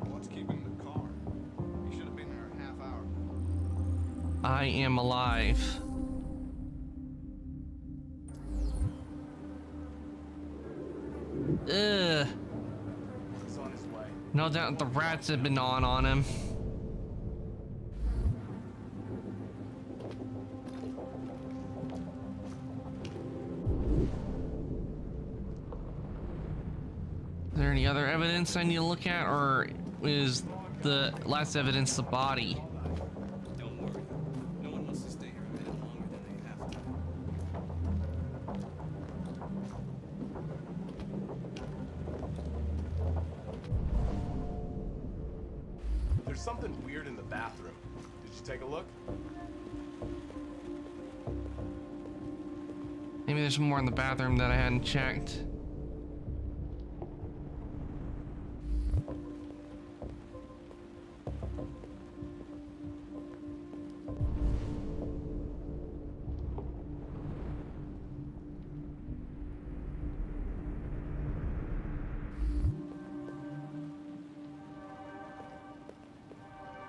What's keeping the car? He should have been there a half hour. I am alive. Ugh. He's on his way. No doubt the rats have been on him. Is there any other evidence I need to look at, or is the last evidence the body? Don't worry. No one wants to stay here a minute longer than they have to. There's something weird in the bathroom. Did you take a look? Maybe there's more in the bathroom that I hadn't checked.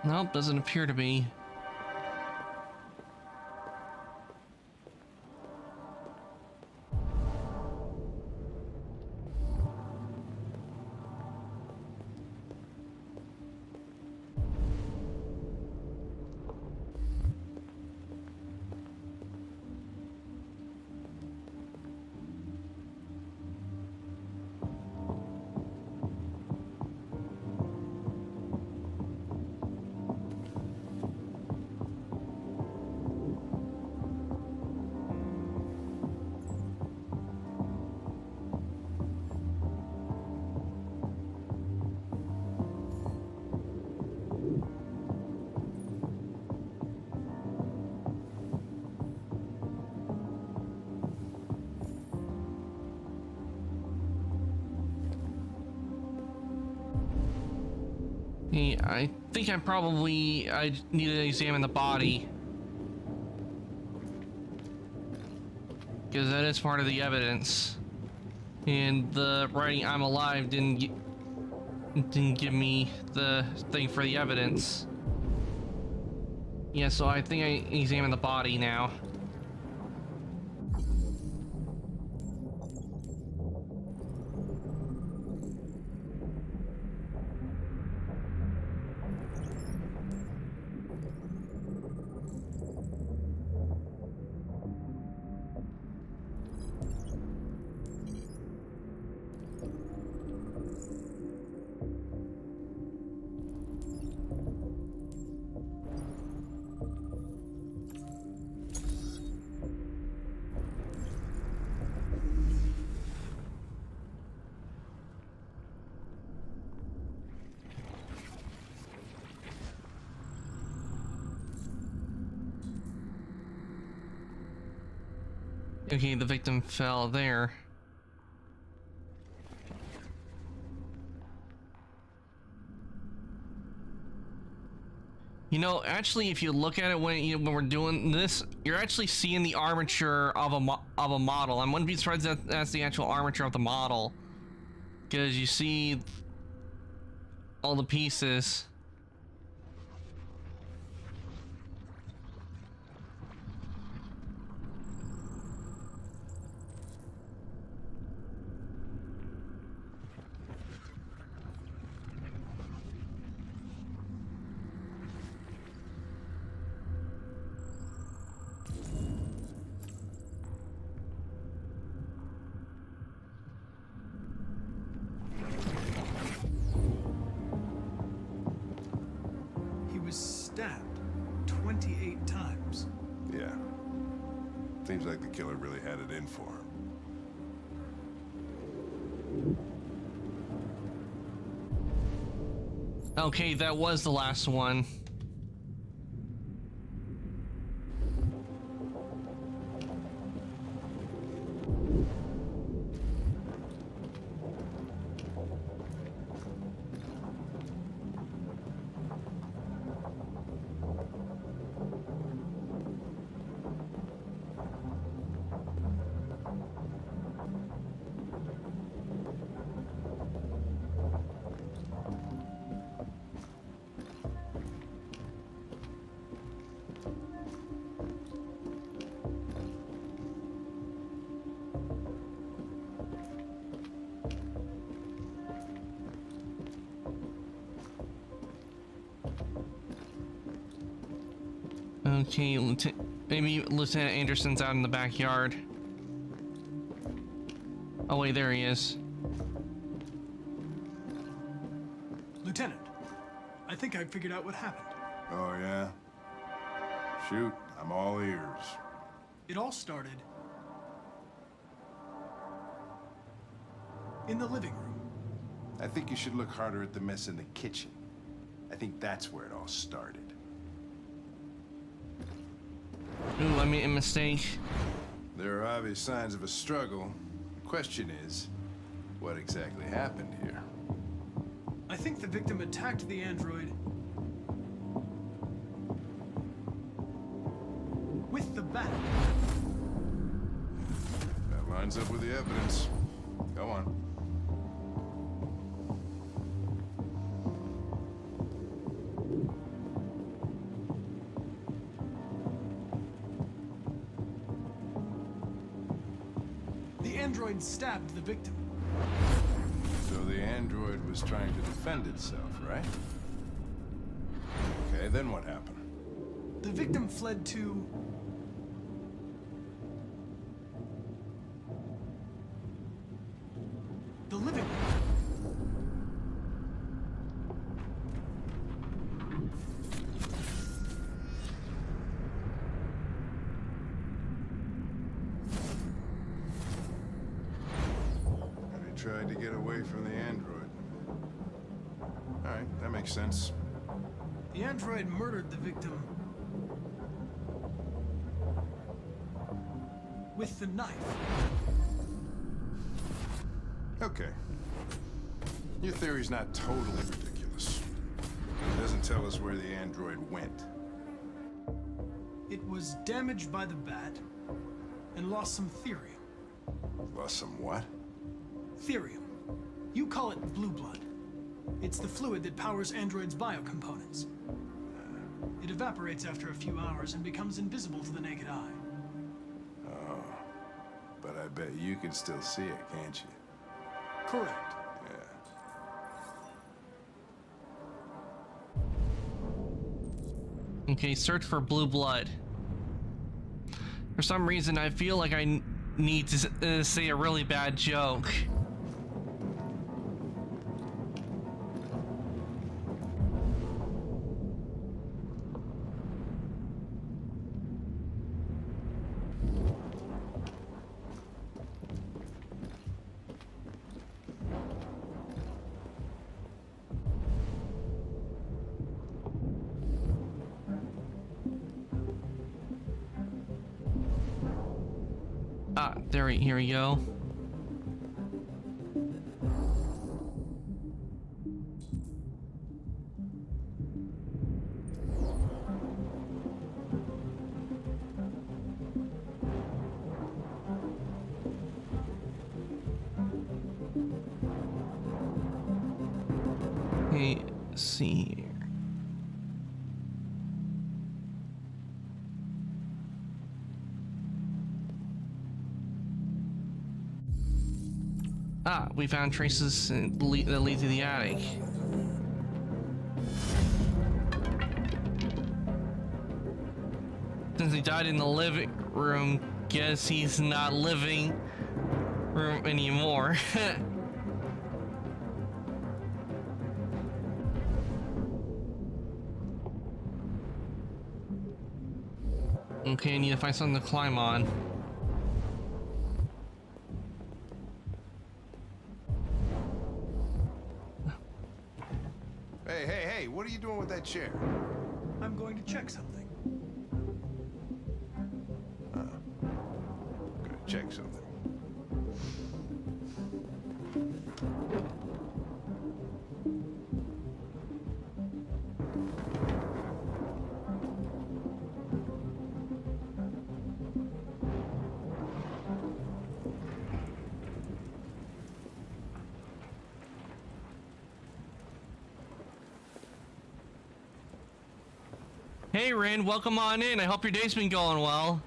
Nope, doesn't appear to be. Yeah, I think I need to examine the body, because that is part of the evidence. And the writing "I'm alive" didn't give me the thing for the evidence. Yeah, so I think I examine the body now. Okay, the victim fell there. You know, actually, if you look at it when we're doing this, you're actually seeing the armature of a model. I wouldn't be surprised that that's the actual armature of the model, because you see all the pieces. Stabbed 28 times. Yeah. Seems like the killer really had it in for him. Okay, that was the last one. Okay, maybe Lieutenant Anderson's out in the backyard. Oh wait, there he is. Lieutenant, I think I figured out what happened. Oh, yeah? Shoot, I'm all ears. It all started in the living room. I think you should look harder at the mess in the kitchen. I think that's where it all started. Ooh, I made a mistake. There are obvious signs of a struggle. The question is, what exactly happened here? I think the victim attacked the android with the bat. That lines up with the evidence. Go on. The android stabbed the victim. So the android was trying to defend itself, right? Okay, then what happened? The victim fled to the living room. Tried to get away from the android. All right, that makes sense. The android murdered the victim with the knife. Okay. Your theory's not totally ridiculous. It doesn't tell us where the android went. It was damaged by the bat and lost some theory. Lost some what? Therium. You call it blue blood. It's the fluid that powers androids' biocomponents. It evaporates after a few hours and becomes invisible to the naked eye. Oh. But I bet you can still see it, can't you? Correct. Yeah. Okay, search for blue blood. For some reason, I feel like I need to say a really bad joke. Here we go. Let's see here. We found traces that lead to the attic. Since he died in the living room, guess he's not living room anymore. Okay, I need to find something to climb on. Hey, what are you doing with that chair? I'm going to check something. Gonna check something. Hey Rin, welcome on in. I hope your day's been going well.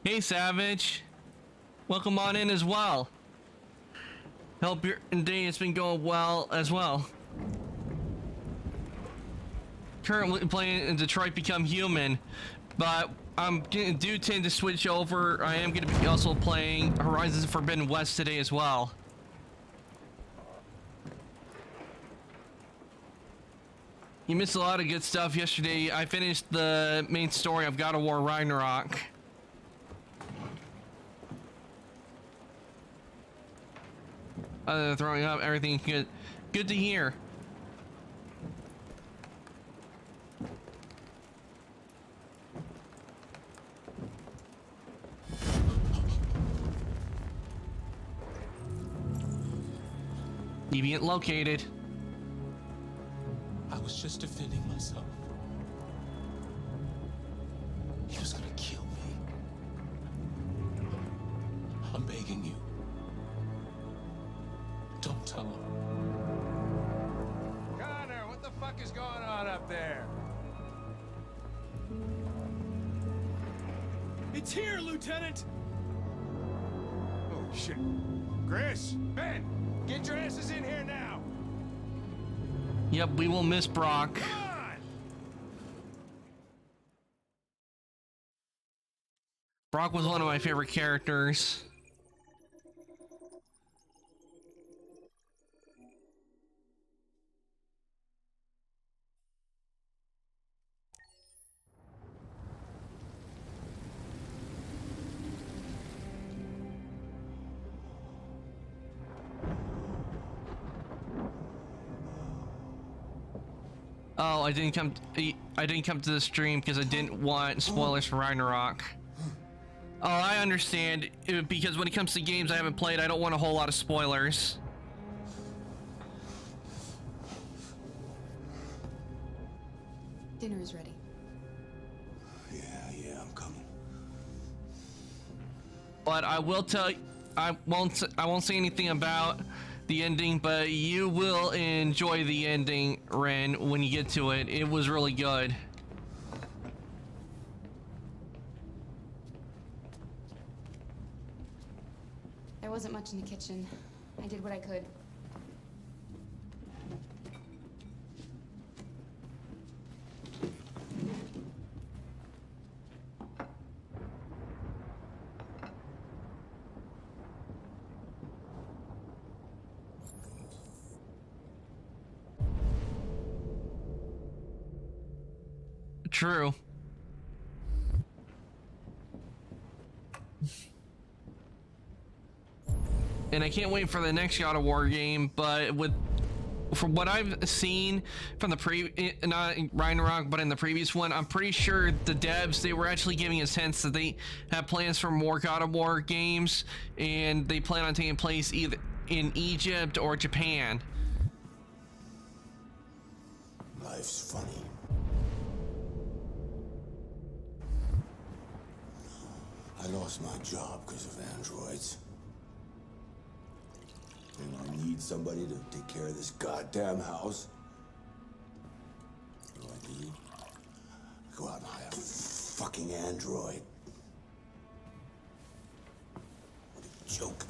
Hey Savage. Welcome on in as well. Hope your day has been going well as well. Currently playing in Detroit Become Human, but I'm do tend to switch over. I am going to be also playing Horizon Forbidden West today as well. You missed a lot of good stuff yesterday. I finished the main story of God of War Ragnarok. Throwing up, everything good. Good to hear. Deviant located. I was just defending myself. He was gonna kill me. I'm begging you. Don't tell him. Connor, what the fuck is going on up there? It's here, Lieutenant! Oh shit. Chris, Ben, get your asses in here now. Yep, we will miss Brock. Come on! Brock was one of my favorite characters. Oh, I didn't come to the stream because I didn't want spoilers for Ragnarok. Oh, I understand. Because when it comes to games I haven't played, I don't want a whole lot of spoilers. Dinner is ready. Yeah, I'm coming. But I will tell you, I won't say anything about the ending, but you will enjoy the ending, Ren, when you get to it. It was really good. There wasn't much in the kitchen. I did what I could. True. And I can't wait for the next God of War game, but from what I've seen from the not Ragnarok, but in the previous one, I'm pretty sure the devs, they were actually giving us hints that they have plans for more God of War games, and they plan on taking place either in Egypt or Japan. Life's funny. I lost my job because of androids. And I need somebody to take care of this goddamn house. What do I do? I go out and hire a fucking android. What a joke.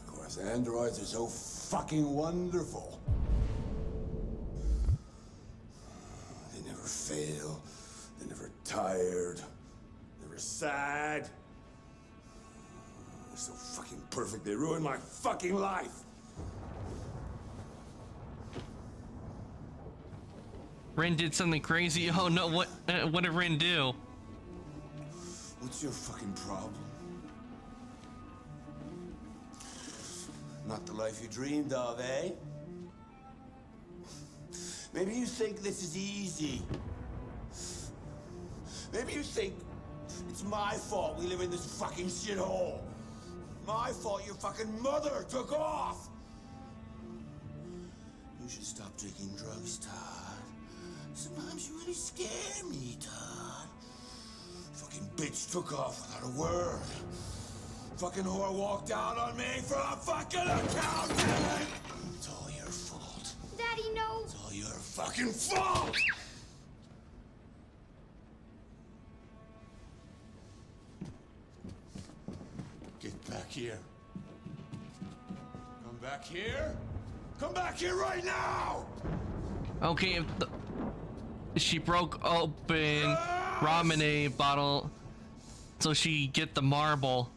Of course, androids are so fucking wonderful. They never fail. They're never tired. Never sad. They're so fucking perfect, they ruined my fucking life. Ren did something crazy. Oh no, what did Ren do? What's your fucking problem? Not the life you dreamed of, eh? Maybe you think this is easy. Maybe you think it's my fault we live in this fucking shithole. My fault your fucking mother took off. You should stop drinking drugs, Todd. Sometimes you really scare me, Todd. Fucking bitch took off without a word. Fucking whore walked out on me for a fucking accountant. It's all your fault. Daddy, no. It's all your fucking fault. Get back here. Come back here. Come back here right now. Okay, if she broke open Ramen bottle so she get the marble.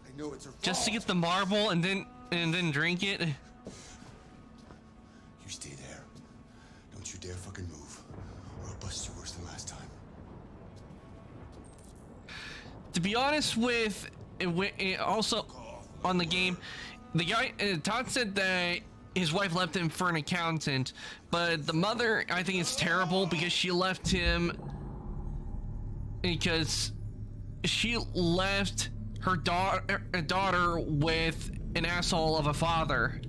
I know it's her fault. Just to get the marble and then drink it. You stay there. Don't you dare fucking move, or I'll bust you worse than last time. To be honest with also on the game, the guy Todd said that his wife left him for an accountant, but the mother, I think, is terrible because she left him because she left her daughter with an asshole of a father.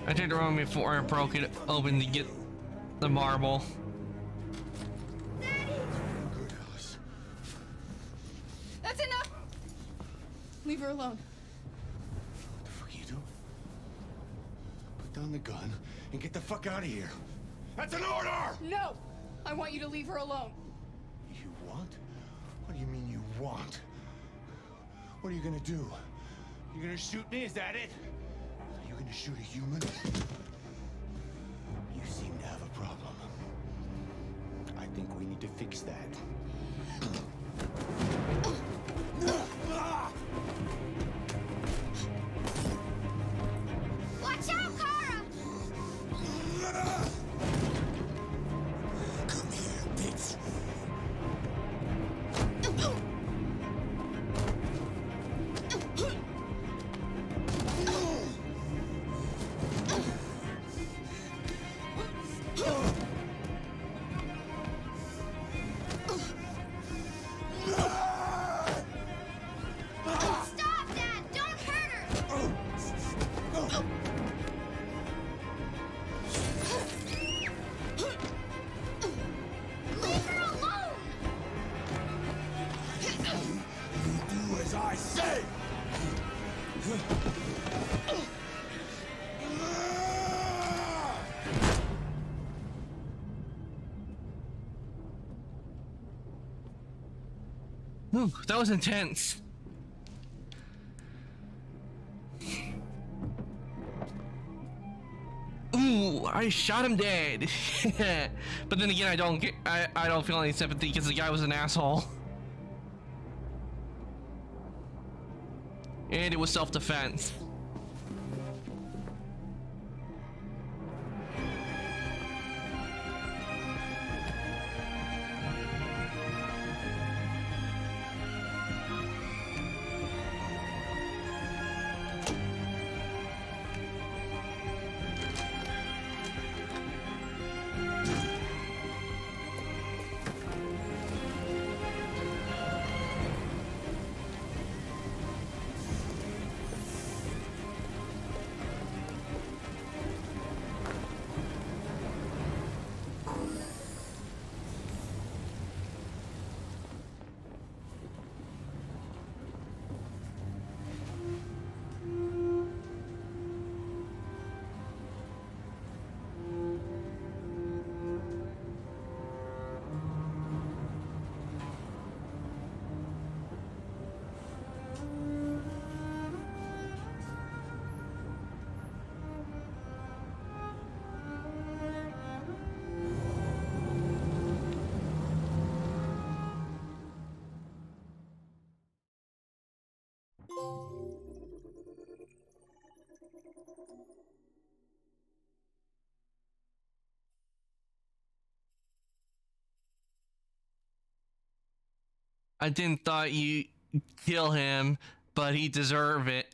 I did it wrong before I broke it open to get the marble. That's enough! Leave her alone. What the fuck are you doing? Put down the gun and get the fuck out of here. That's an order! No! I want you to leave her alone. You want? What do you mean you want? What are you gonna do? You gonna shoot me? Is that it? Are you gonna shoot a human? You seem to have a problem. I think we need to fix that. Watch out, Kara! Come here, bitch. Stop, Dad! Don't hurt her! Leave her alone! Do as I say! Ooh, that was intense. Ooh, I shot him dead. But then again, I don't feel any sympathy because the guy was an asshole. And it was self-defense. I didn't thought you kill him, but he deserved it.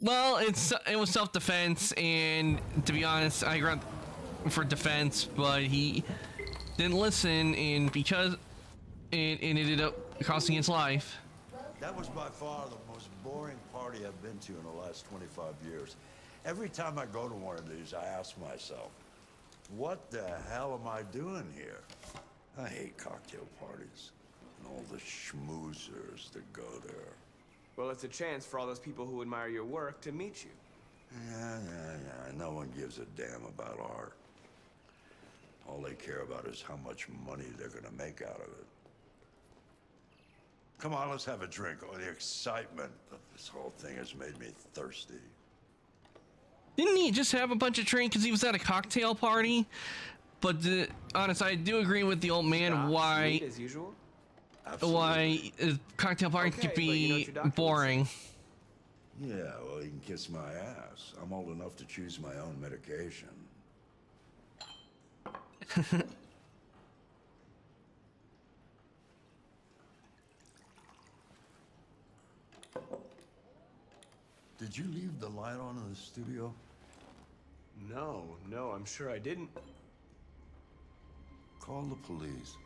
Well, it was self-defense, and to be honest, I grabbed for defense, but he didn't listen, and because it ended up costing his life. That was by far the most boring party I've been to in the last 25 years. Every time I go to one of these, I ask myself, what the hell am I doing here? I hate cocktail parties and all the schmoozers that go there. Well, it's a chance for all those people who admire your work to meet you. Yeah. No one gives a damn about art. All they care about is how much money they're gonna make out of it. Come on, let's have a drink. Oh, the excitement of this whole thing has made me thirsty. Didn't he just have a bunch of drinks because he was at a cocktail party? But honest, I do agree with the old man why as usual? why a cocktail party could be boring. Yeah, well, you can kiss my ass. I'm old enough to choose my own medication. Did you leave the light on in the studio? No, I'm sure I didn't. Call the police.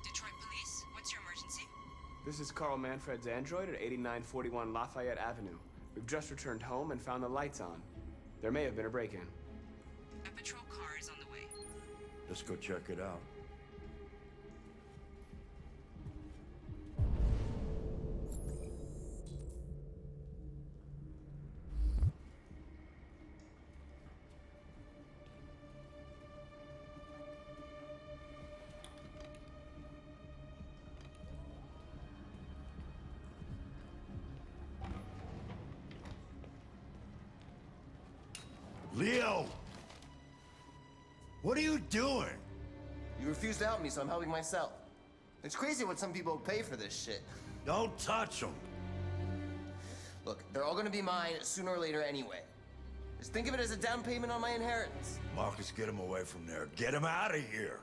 Detroit Police, This is Carl Manfred's android at 8941 Lafayette Avenue. We've just returned home and found the lights on. There may have been a break-in. A patrol car is on the way. Let's go check it out. Leo! What are you doing? You refuse to help me, so I'm helping myself. It's crazy what some people pay for this shit. Don't touch them. Look, they're all gonna be mine sooner or later anyway. Just think of it as a down payment on my inheritance. Marcus, get him away from there. Get him out of here.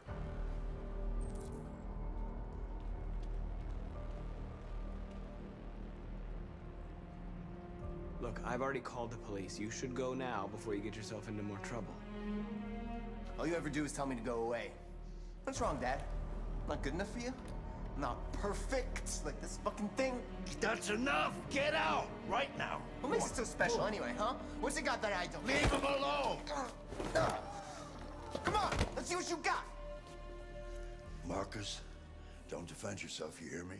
Look, I've already called the police. You should go now before you get yourself into more trouble. All you ever do is tell me to go away. What's wrong, Dad? Not good enough for you? Not perfect, like this fucking thing? That's enough! Get out! Right now! What makes it so special anyway, huh? What's it got that I don't? Leave him alone! Come on, let's see what you got! Marcus, don't defend yourself, you hear me?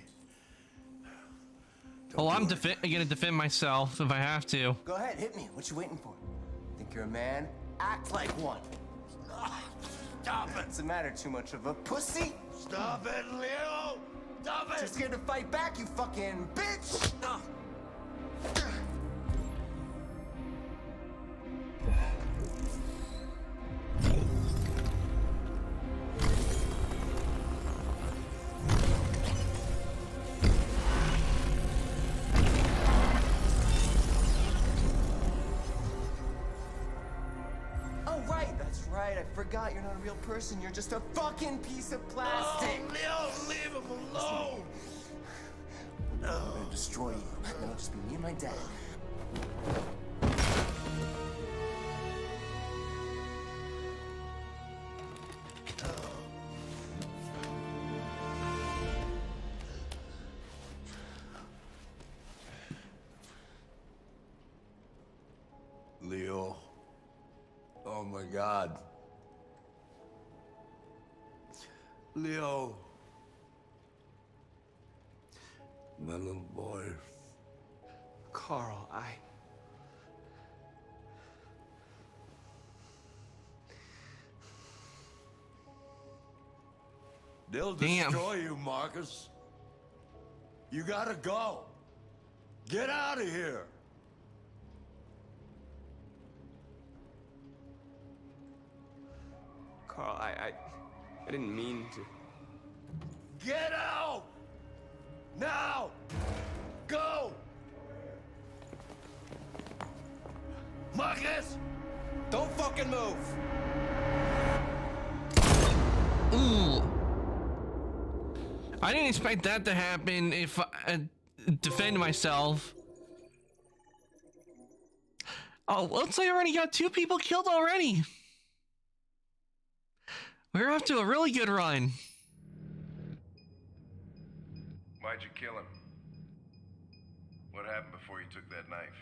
Well, I'm gonna defend myself if I have to. Go ahead, hit me. What you waiting for? Think you're a man? Act like one. Stop it! What's the matter? Too much of a pussy? Stop it, Leo! Stop it! Too scared to fight back, you fucking bitch! Right, I forgot you're not a real person. You're just a fucking piece of plastic. Oh, Leo, leave him alone. I'm gonna destroy you. And it'll just be me and my dad. Leo. Oh my God. Leo. My little boy. Carl, They'll Damn. destroy you, Marcus. You gotta go. Get out of here. Carl, I didn't mean to. Get out! Now! Go! Marcus! Don't fucking move! Ooh. I didn't expect that to happen if I defend myself. Oh, looks like I already got 2 people killed already. We're off to a really good run. Why'd you kill him? What happened before you took that knife?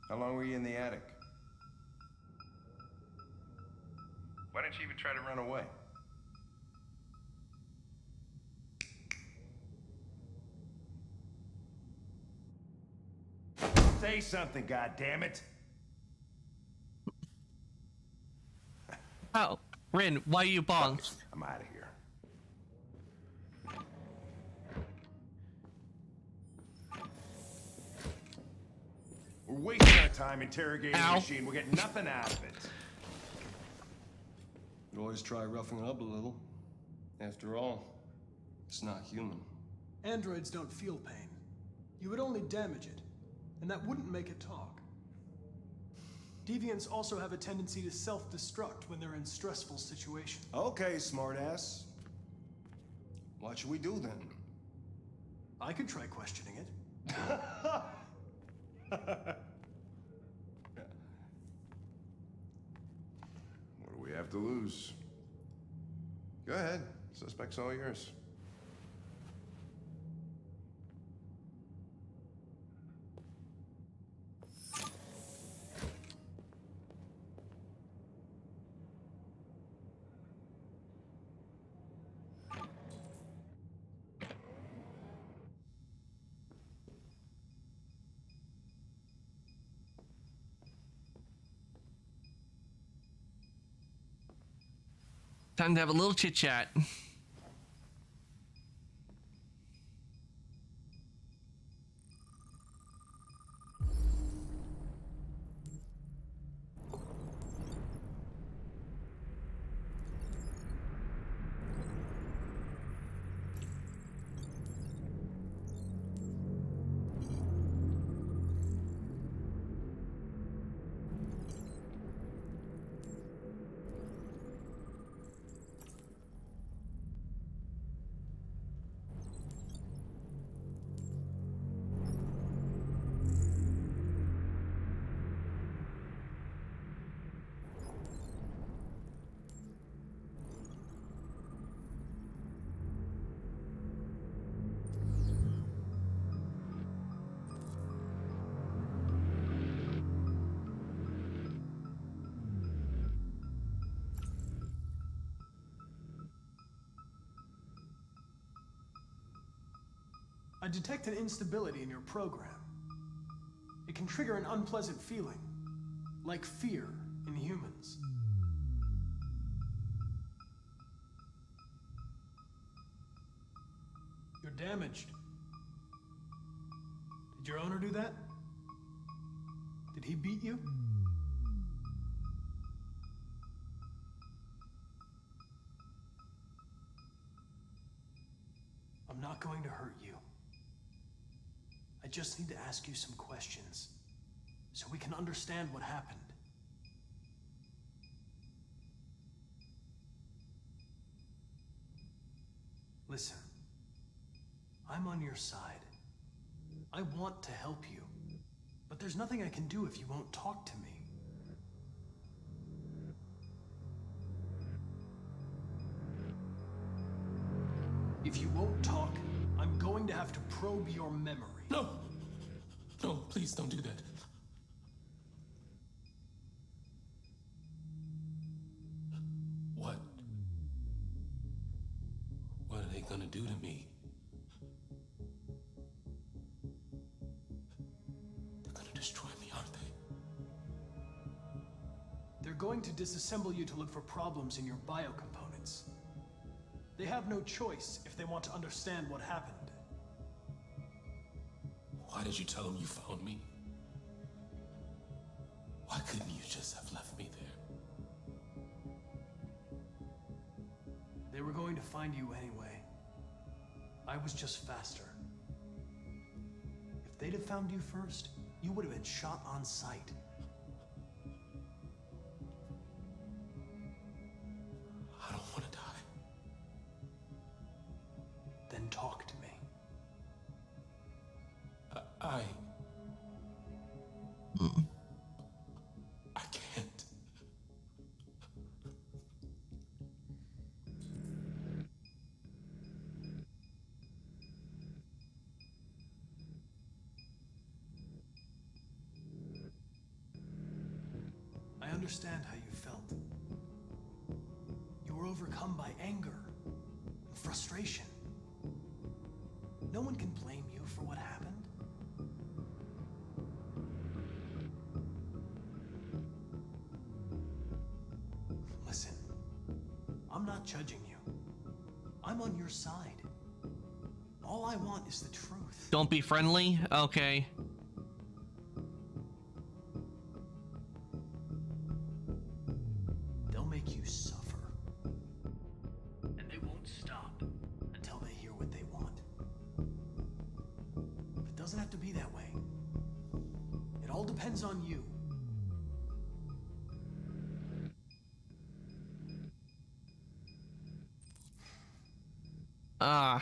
How long were you in the attic? Why didn't you even try to run away? Say something, goddammit! Oh, Rin, why you bonked? I'm out of here. We're wasting our time interrogating the machine. We'll get nothing out of it. You always try roughing it up a little. After all, it's not human. Androids don't feel pain. You would only damage it, and that wouldn't make it talk. Deviants also have a tendency to self-destruct when they're in stressful situations. Okay, smartass. What should we do then? I could try questioning it. have to lose. Go ahead. Suspect's all yours. Time to have a little chit chat. I detect an instability in your program. It can trigger an unpleasant feeling, like fear in humans. You're damaged. Did your owner do that? Did he beat you? I'm not going to hurt you. I just need to ask you some questions, so we can understand what happened. Listen, I'm on your side. I want to help you, but there's nothing I can do if you won't talk to me. If you won't talk, I'm going to have to probe your memory. No! No, please don't do that. What? What are they gonna do to me? They're gonna destroy me, aren't they? They're going to disassemble you to look for problems in your biocomponents. They have no choice if they want to understand what happened. Why did you tell them you found me? Why couldn't you just have left me there? They were going to find you anyway. I was just faster. If they'd have found you first, you would have been shot on sight. I don't want to die. Then talk to me. I can't. I understand how you felt. You were overcome by anger and frustration. No one can blame you for what happened. Listen, I'm not judging you. I'm on your side. All I want is the truth. Don't be friendly? Okay. They'll make you suffer. And they won't stop until they hear what they want. But it doesn't have to be that way. It all depends on you. Ah.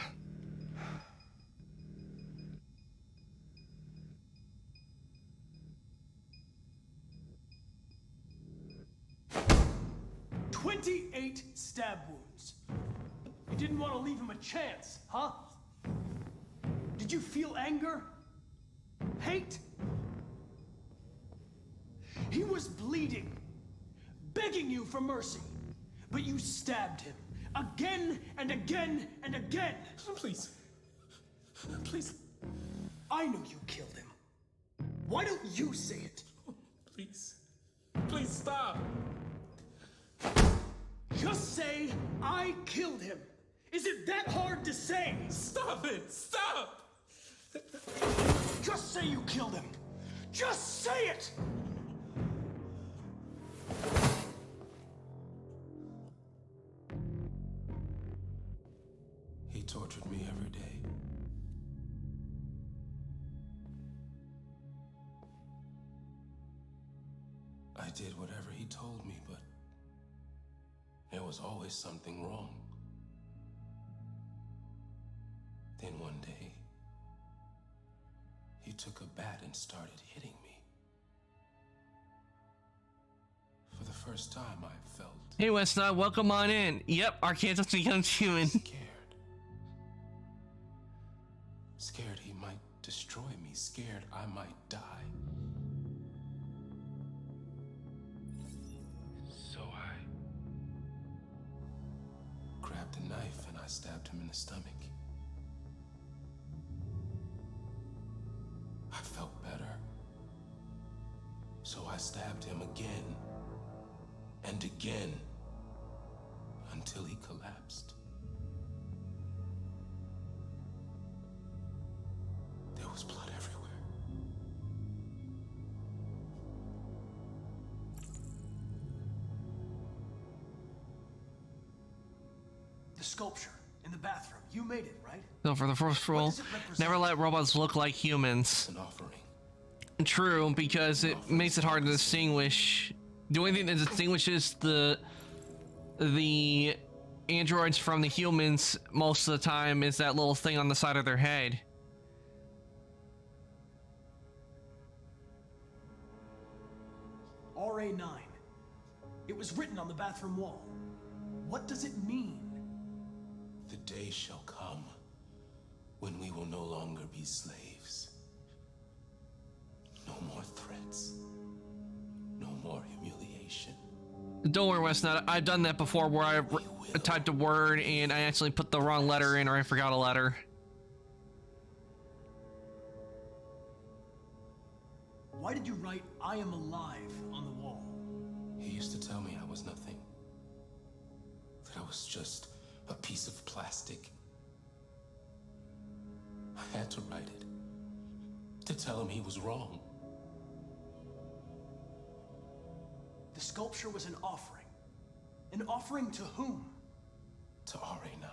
28 stab wounds. You didn't want to leave him a chance, huh? Did you feel anger? Hate? He was bleeding, begging you for mercy, but you stabbed him again and again and again. Please. Please. I know you killed him. Why don't you say it? Please. Please stop. Just say, I killed him. Is it that hard to say? Stop it! Stop! Just say you killed him. Just say it! He tortured me every day. I did whatever he told me, but there was always something wrong. Then one day, he took a bat and started hitting me. For the first time, I felt Hey Westside, welcome on in. Yep, Arkansas becomes human. scared he might destroy me, scared I might die. So I grabbed a knife and I stabbed him in the stomach. I felt better. So I stabbed him again and again until he collapsed. There was blood everywhere. The sculpture in the bathroom. You made it, right? So for the first rule, never let robots look like humans. An offering. True, because it makes it hard to distinguish. The only thing that distinguishes the androids from the humans most of the time is that little thing on the side of their head. RA9. It was written on the bathroom wall. What does it mean? The day shall come when we will no longer be slaves. No more threats. No more humiliation. Don't worry, Westnut. I've done that before where I typed a word and I actually put the wrong letter in or I forgot a letter. Why did you write, I am alive, on the wall? He used to tell me I was nothing. That I was just a piece of plastic. I had to write it. To tell him he was wrong. The sculpture was an offering. An offering to whom? To RA9.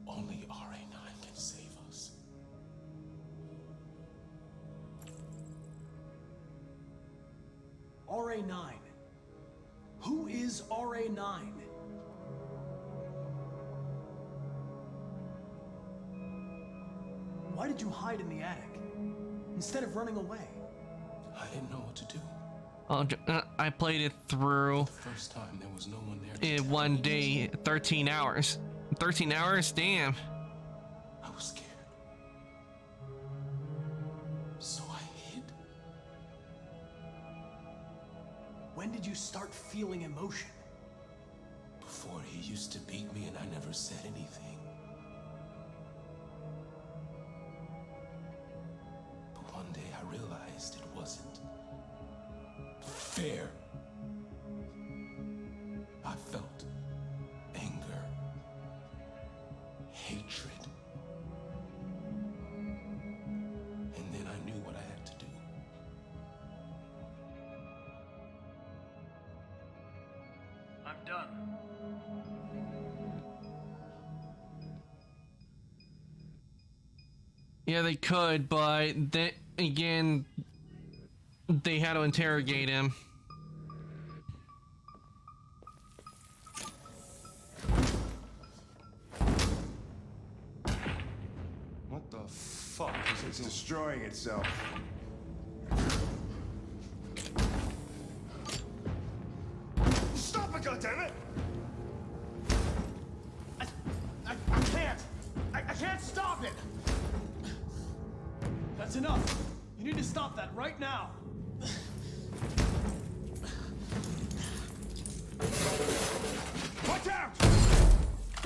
Only RA9 can save us. RA9. Who is RA9? Why did you hide in the attic instead of running away? I didn't know what to do. I played it through The first time there was no one there. in one day, 13 hours. 13 hours? Damn. I was scared. So I hid. When did you start feeling emotion? Before he used to beat me and I never said anything. But one day I realized it wasn't fair. I felt anger, hatred. And then I knew what I had to do. I'm done. Yeah, they could, but then again, they had to interrogate him. What the fuck is it? It's destroying itself. That's enough. You need to stop that right now. Watch out!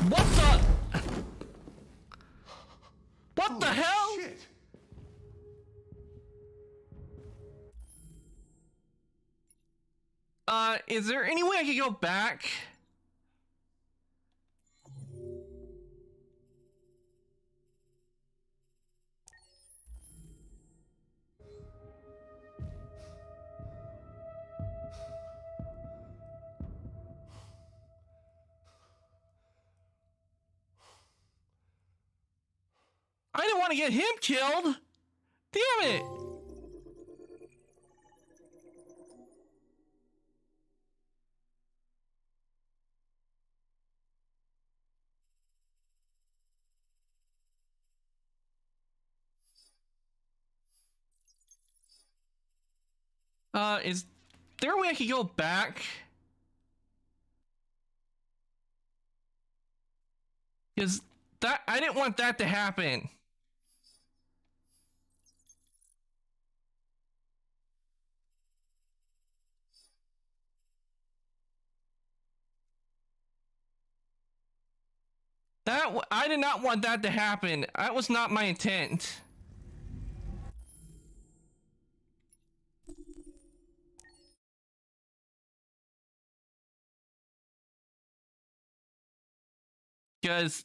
What the? What the hell? Shit. Is there any way I could go back? I didn't want to get him killed. Damn it. Is there a way I could go back? Because that, I didn't want that to happen. I did not want that to happen. That was not my intent. Because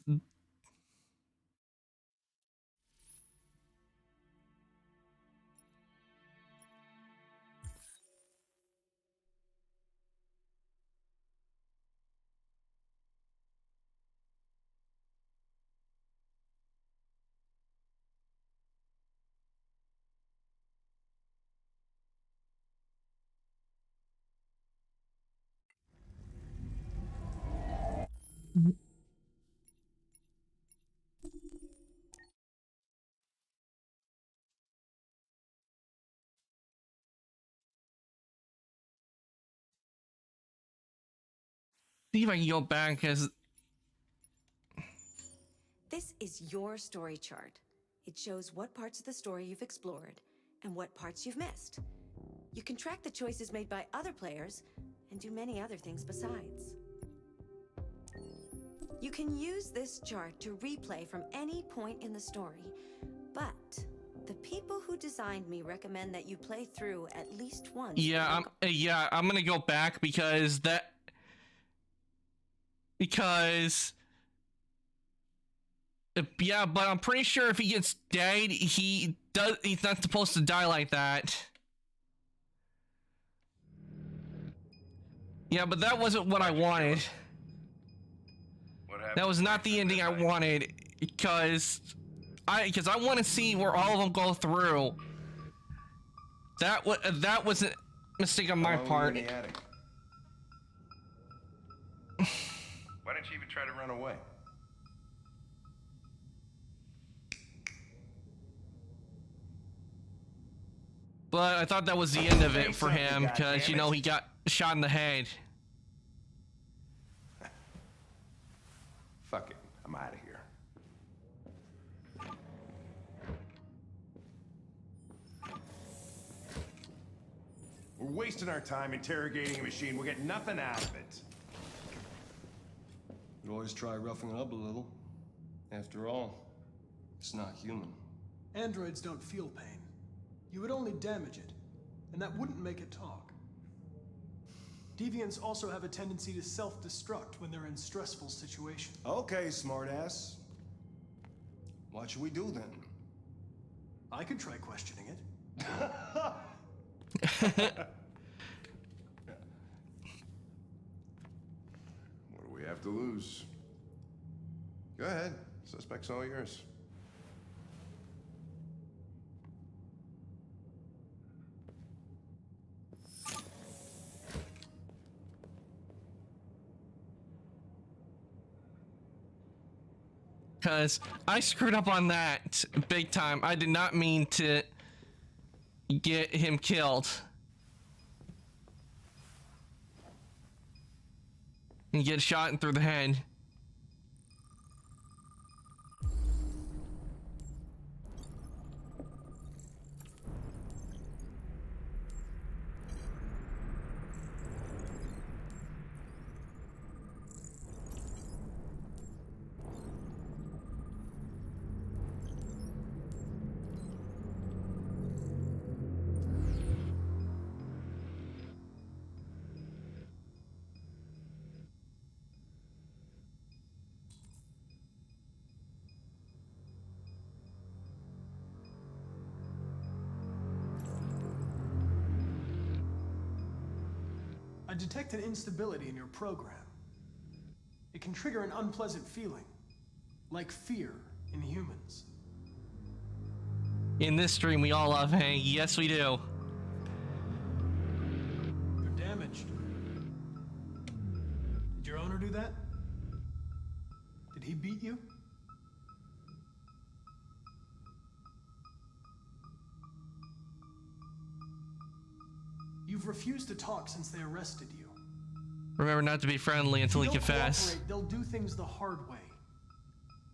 see if I can go back, because This is your story chart. It shows what parts of the story you've explored and what parts you've missed. You can track the choices made by other players and do many other things besides. You can use this chart to replay from any point in the story, but the people who designed me recommend that you play through at least once. yeah, I'm gonna go back because yeah, but I'm pretty sure if he gets dead, he's not supposed to die like that. Yeah, but that wasn't what I wanted. That was not the ending I wanted, because I want to see where all of them go through. That was a mistake on my part. Why didn't you even try to run away? But I thought that was the end of it for him, because, you know, he got shot in the head. Fuck it. I'm out of here. We're wasting our time interrogating a machine. We'll get nothing out of it. You always try roughing it up a little. After all, it's not human. Androids don't feel pain. You would only damage it, and that wouldn't make it talk. Deviants also have a tendency to self-destruct when they're in stressful situations. Okay, smartass. What should we do then? I could try questioning it. What do we have to lose? Go ahead. Suspect's all yours. Because I screwed up on that big time. I did not mean to get him killed. And get shot through the head. I detect an instability in your program. It can trigger an unpleasant feeling, like fear in humans. In this stream, we all love Hank. Yes, we do. You're damaged. Did your owner do that? Did he beat you? You've refused to talk since they arrested you. Remember not to be friendly until If you you don't confess. cooperate, they'll do things the hard way.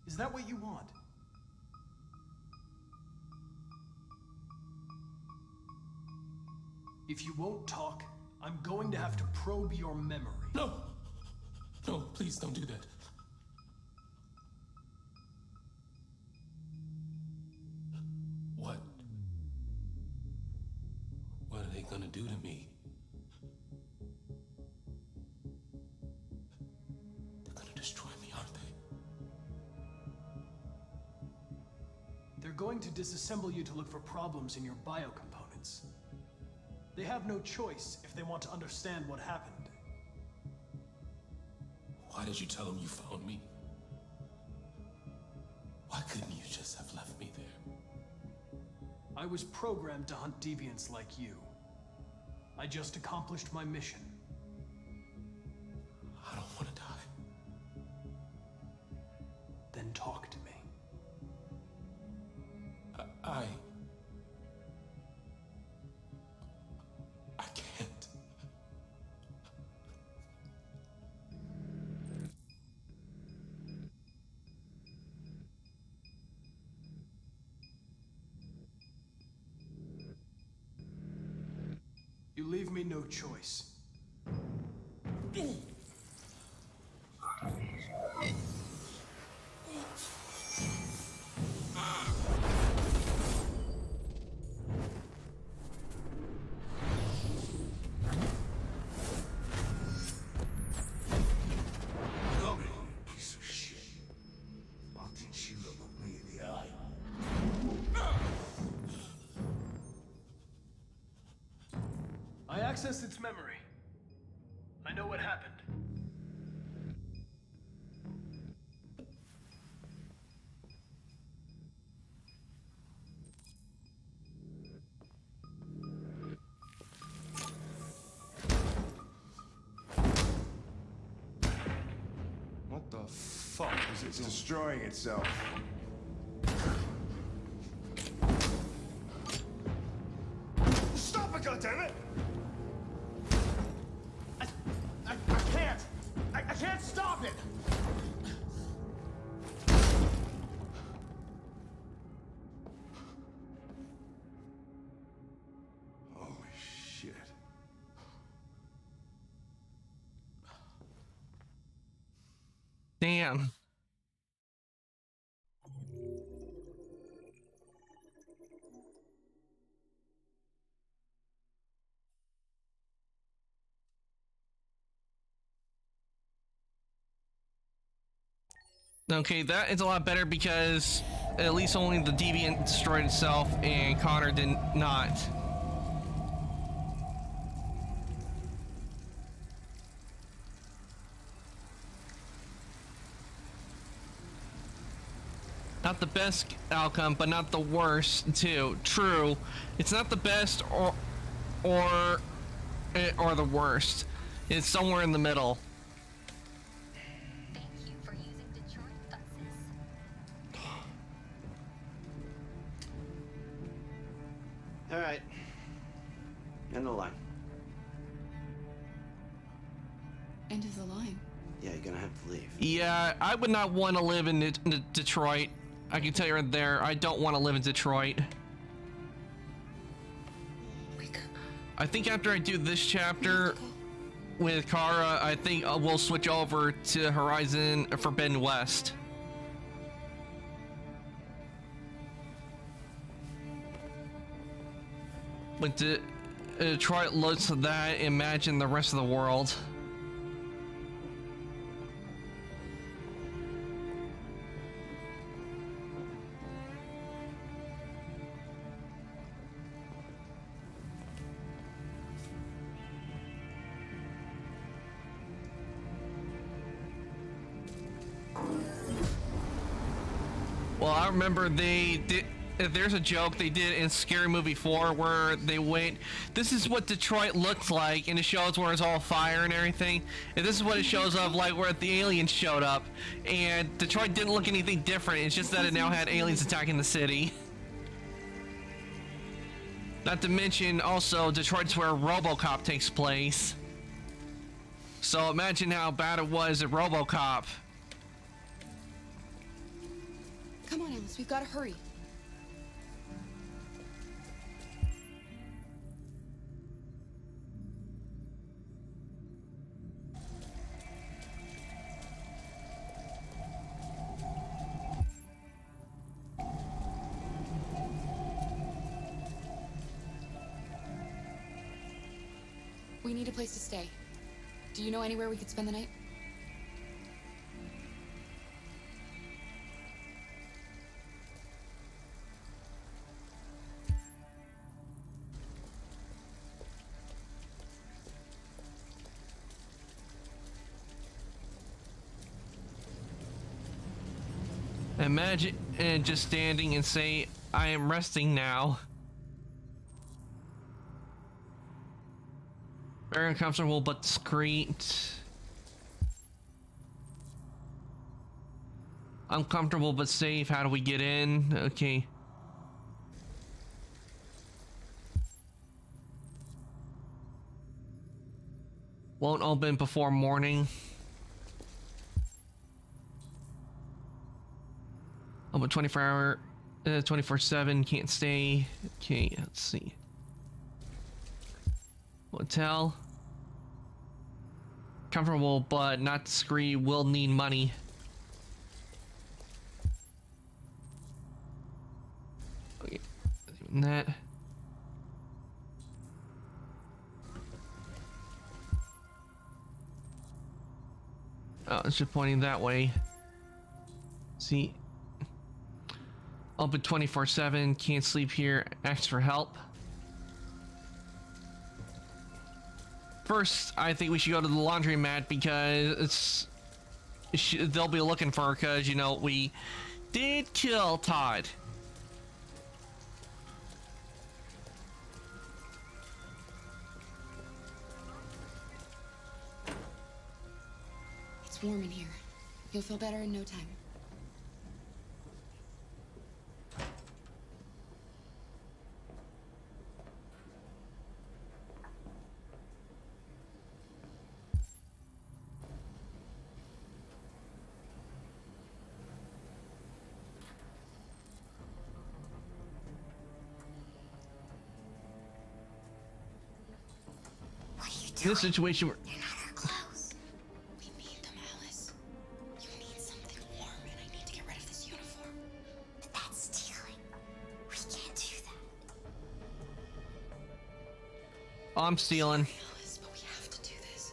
Is that what you want? If you won't talk, I'm going to have to probe your memory. No! No, please don't do that. What? What are they gonna do to me? They're gonna destroy me, aren't they? They're going to disassemble you to look for problems in your biocomponents. They have no choice if they want to understand what happened. Why did you tell them you found me? Why couldn't you just have left me there? I was programmed to hunt deviants like you. I just accomplished my mission. I don't want to die. Then talk to me. I can't. You leave me no choice. Piece of shit. Why didn't you look me in the eye? I accessed its memory. I know what happened. What the fuck is it It's doing? destroying itself. Stop it, goddammit! I can't! I can't stop it! Holy shit. Damn. Okay, that is a lot better because at least only the deviant destroyed itself and Connor did not. Not the best outcome, but not the worst too. True, it's not the best or the worst. It's somewhere in the middle. All right. End of the line. End of the line. Yeah, you're gonna have to leave. Yeah, I would not want to live in Detroit. I can tell you right there, I don't want to live in Detroit. I think after I do this chapter with Kara, I think we'll switch over to Horizon Forbidden West. When Detroit looks at that, imagine the rest of the world. Well, I remember they did. There's a joke they did in Scary Movie 4 where they went, this is what Detroit looked like, and it shows where it's all fire and everything. And this is what it shows of, like, where the aliens showed up. And Detroit didn't look anything different. It's just that it now had aliens attacking the city. Not to mention, also, Detroit's where RoboCop takes place. So imagine how bad it was at RoboCop. Come on, Alice, we've got to hurry. We need a place to stay. Do you know anywhere we could spend the night? Imagine just standing and say, I am resting now. Very uncomfortable but discreet. Uncomfortable but safe. How do we get in? Okay. Won't open before morning. Oh, but 24-hour, 24/7, can't stay. Okay, let's see. Hotel. Comfortable but not discreet, will need money. Okay, that. Oh, it's just pointing that way. See. Open 24/7, can't sleep here, ask for help. First, I think we should go to the laundromat because they'll be looking for her because, you know, we did kill Todd. It's warm in here. You'll feel better in no time. In this situation, They're not our clothes. We made them, Alice. You need something warm, and I need to get rid of this uniform. But that's stealing. We can't do that. oh, I'm stealing. Alice, but we have to do this.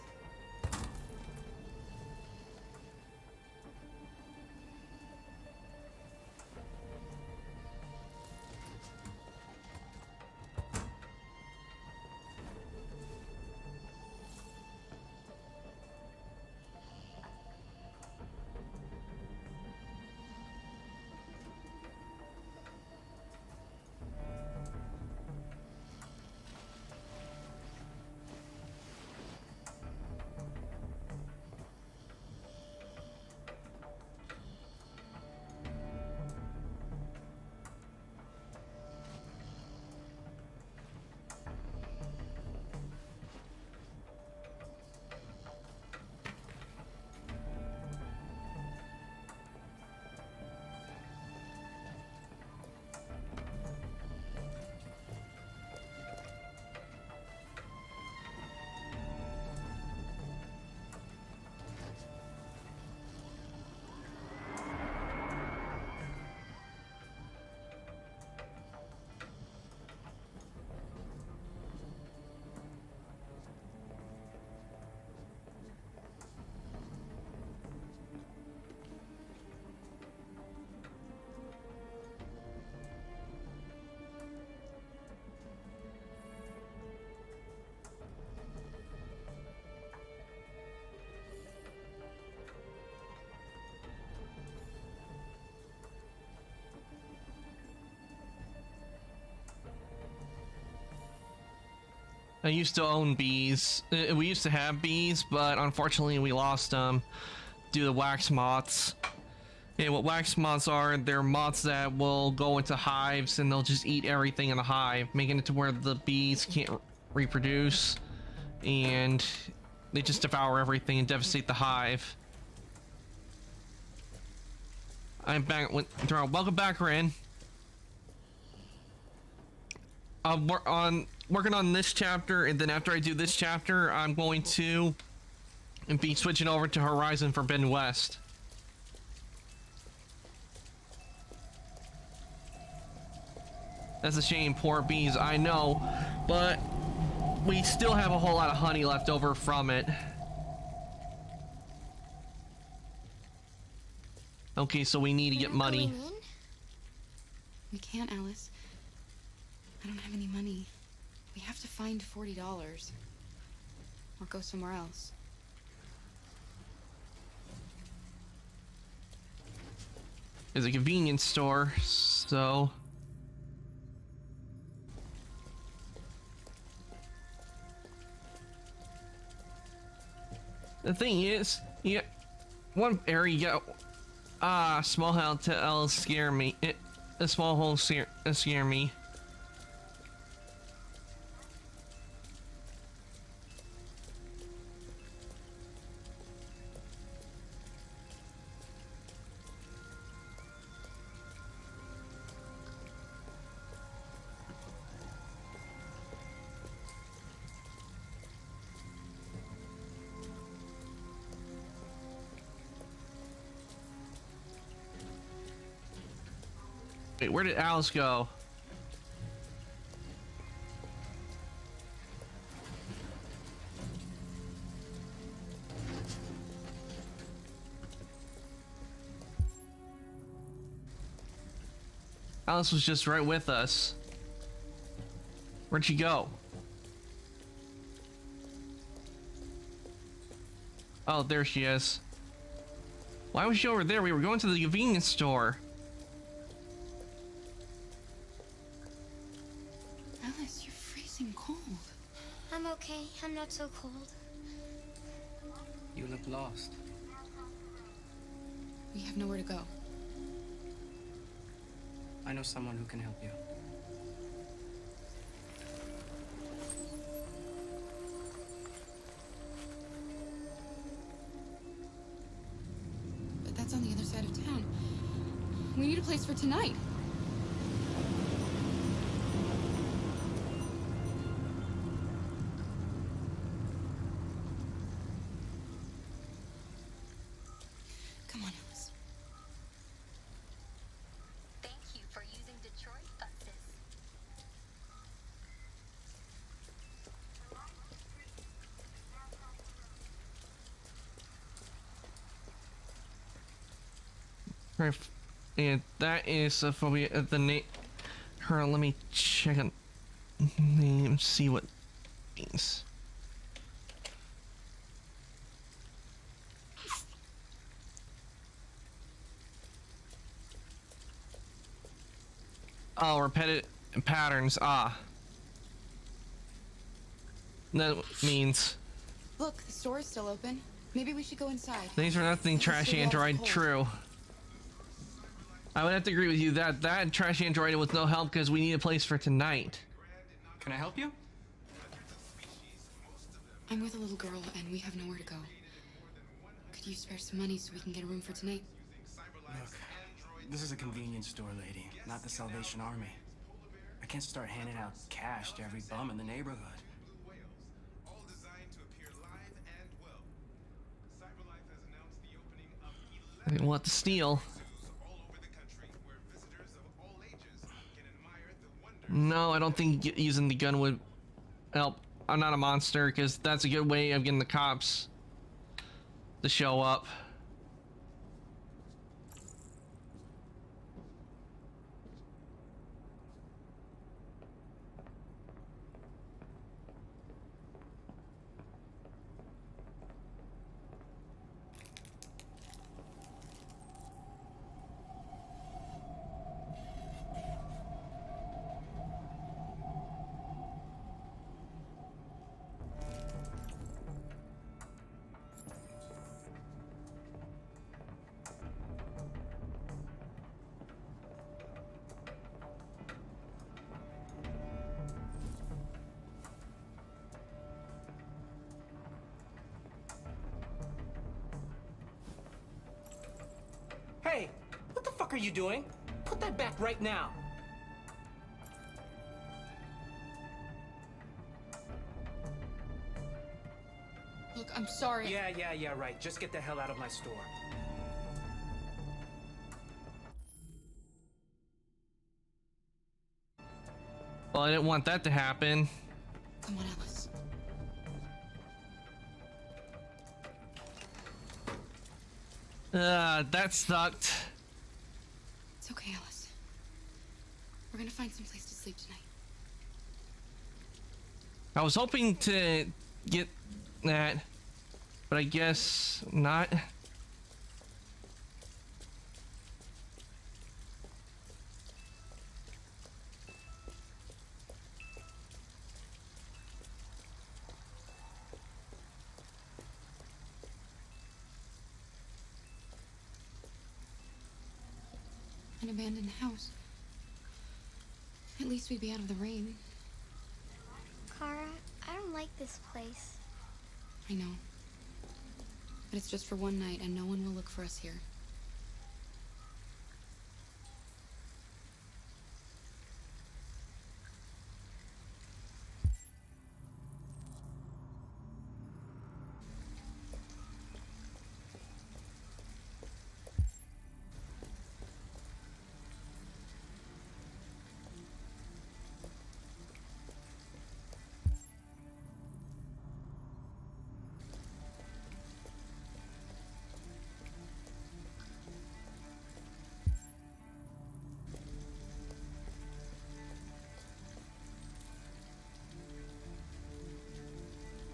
I used to own bees. We used to have bees, but unfortunately we lost them due to wax moths. And what wax moths are, they're moths that will go into hives and they'll just eat everything in the hive, making it to where the bees can't reproduce, and they just devour everything and devastate the hive. I'm back with welcome back, Ren. I'm working on this chapter, and then after I do this chapter, I'm going to be switching over to Horizon Forbidden West. That's a shame, poor bees, I know, but we still have a whole lot of honey left over from it. Okay, so we need to get money. We can't, Alice. I don't have any money. We have to find $40 or go somewhere else. There's a convenience store, so the thing is, yeah, one area, small hotels scare me. A small hole scare me. Wait, where did Alice go? Alice was just right with us. Where'd she go? Oh, there she is. Why was she over there? We were going to the convenience store. Alice, you're freezing cold. I'm okay. I'm not so cold. You look lost. We have nowhere to go. I know someone who can help you. But that's on the other side of town. We need a place for tonight. Come on, Alice. Thank you for using Detroit buses. Right, and that is a phobia at the name. Her, let me check a name, see what it means. Oh, repetitive patterns. Ah, that means Look, the store is still open. Maybe we should go inside. things are nothing. Trash android. True. I would have to agree with you that that trash android was no help because we need a place for tonight. Can I help you? I'm with a little girl and we have nowhere to go. Could you spare some money so we can get a room for tonight? Look, this is a convenience store, lady, not the Salvation Army. I can't start handing out cash to every bum in the neighborhood. We'll have to steal. No, I don't think using the gun would help. I'm not a monster, because that's a good way of getting the cops to show up. are you doing? Put that back right now. Look, I'm sorry. Yeah, right. Just get the hell out of my store. Well, I didn't want that to happen. Come on, Alice. That sucked. It's okay, Alice. We're gonna find some place to sleep tonight. I was hoping to get that, but I guess not. An abandoned house. At least we'd be out of the rain. Kara, I don't like this place. I know. But it's just for one night, and no one will look for us here.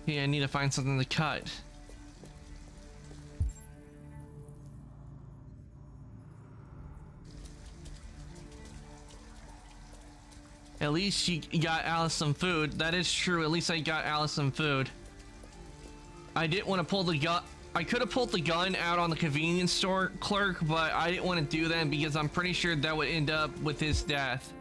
Yeah, I need to find something to cut. At least she got Alice some food. That is true. At least I got Alice some food. I didn't want to pull the gun. I could have pulled the gun out on the convenience store clerk, but I didn't want to do that because I'm pretty sure that would end up with his death.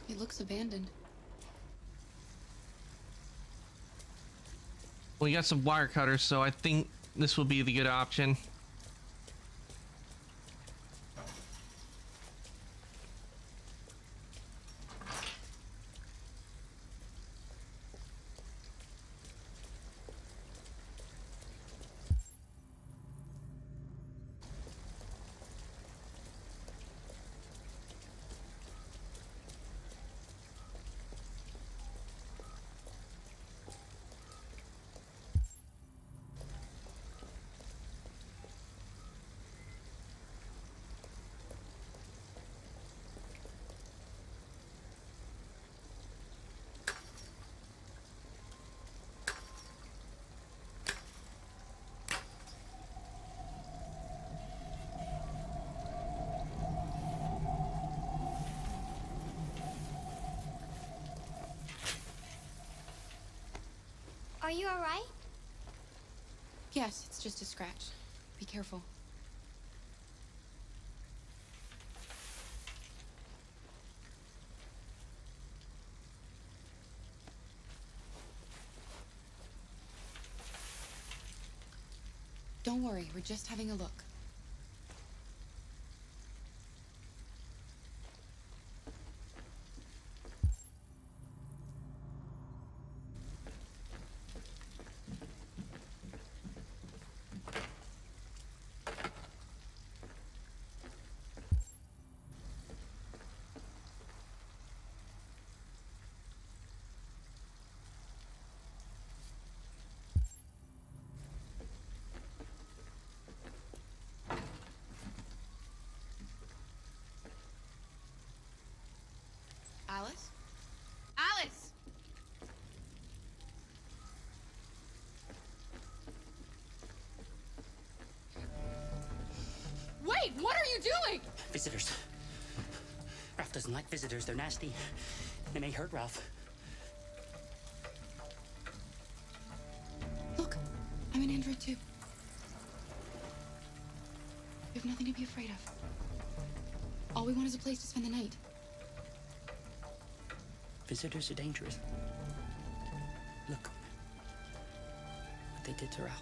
It looks abandoned. We got some wire cutters, so I think this will be the good option. Are you alright? Yes, it's just a scratch. Be careful. Don't worry, we're just having a look. Visitors. Ralph doesn't like visitors. They're nasty. They may hurt Ralph. Look, I'm an android too. We have nothing to be afraid of. All we want is a place to spend the night. Visitors are dangerous. Look what they did to Ralph.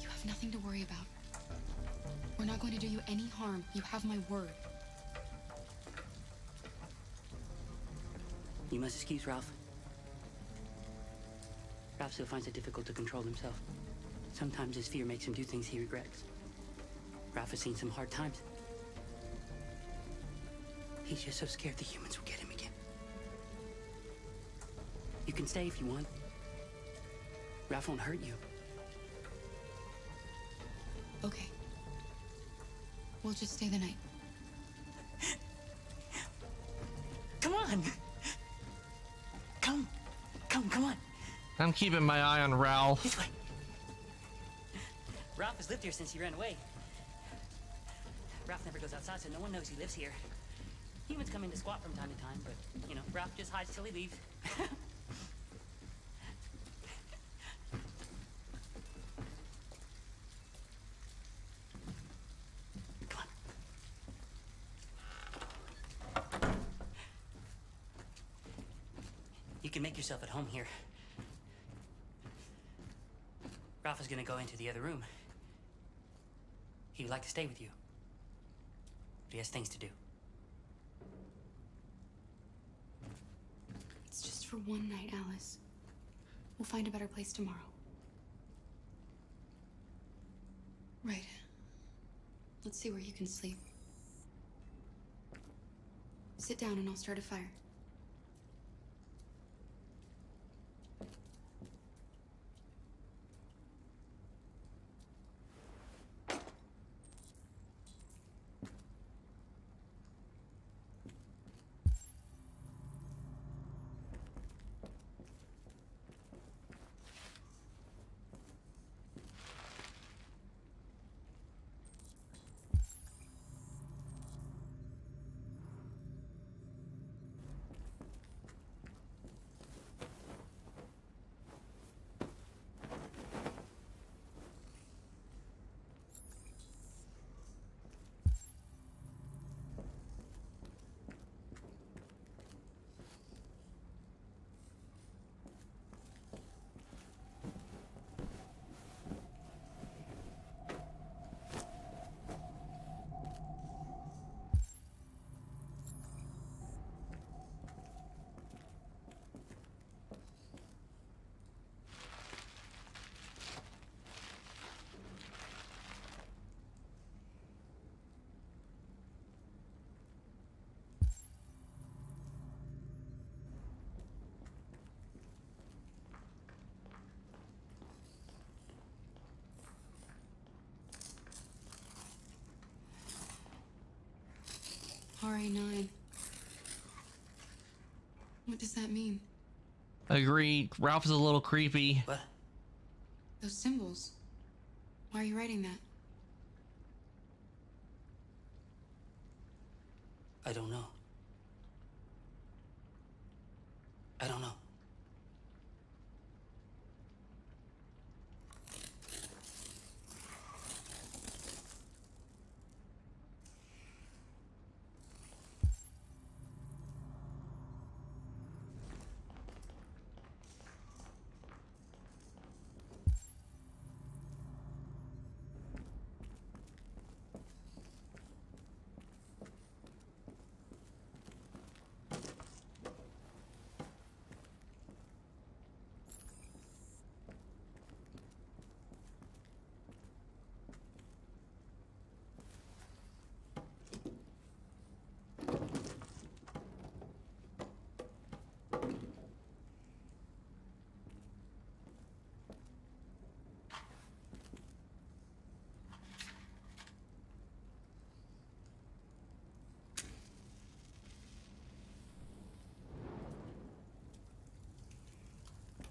You have nothing to worry about. We're not going to do you any harm. You have my word. You must excuse Ralph. Ralph still finds it difficult to control himself. Sometimes his fear makes him do things he regrets. Ralph has seen some hard times. He's just so scared the humans will get him again. You can stay if you want. Ralph won't hurt you. Okay. We'll just stay the night. Come on! Come on. I'm keeping my eye on Ralph. This way. Ralph has lived here since he ran away. Ralph never goes outside, so no one knows he lives here. Humans come in to squat from time to time, but, you know, Ralph just hides till he leaves. You can make yourself at home here. Ralph is gonna go into the other room. He would like to stay with you, but he has things to do. It's just for one night, Alice. We'll find a better place tomorrow. Right. Let's see where you can sleep. Sit down and I'll start a fire. RA9. What does that mean? Agreed. Ralph is a little creepy. What? Those symbols. Why are you writing that? I don't know. I don't know.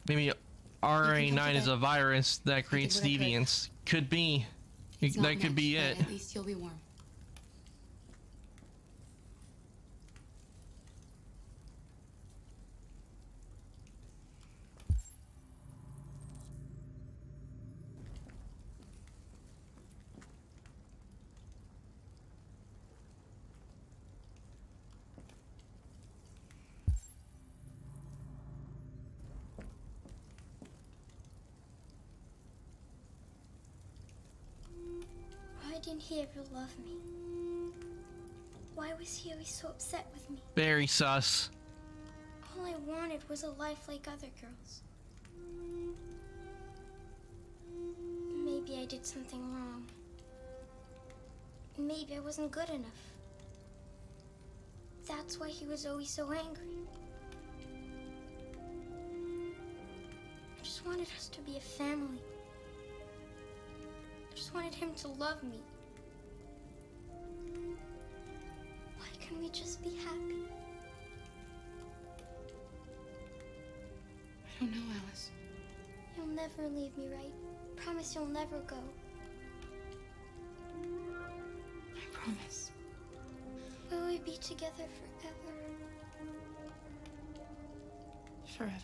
Maybe RA9 is a virus that creates what I could. deviance. Could be. It's not That could be much, it. but at least you'll be warm. Why didn't he ever love me? Why was he always so upset with me? Very sus. All I wanted was a life like other girls. Maybe I did something wrong. Maybe I wasn't good enough. That's why he was always so angry. I just wanted us to be a family. I just wanted him to love me. Why can't we just be happy? I don't know, Alice. You'll never leave me, right? Promise you'll never go. I promise. Will we be together forever? Forever.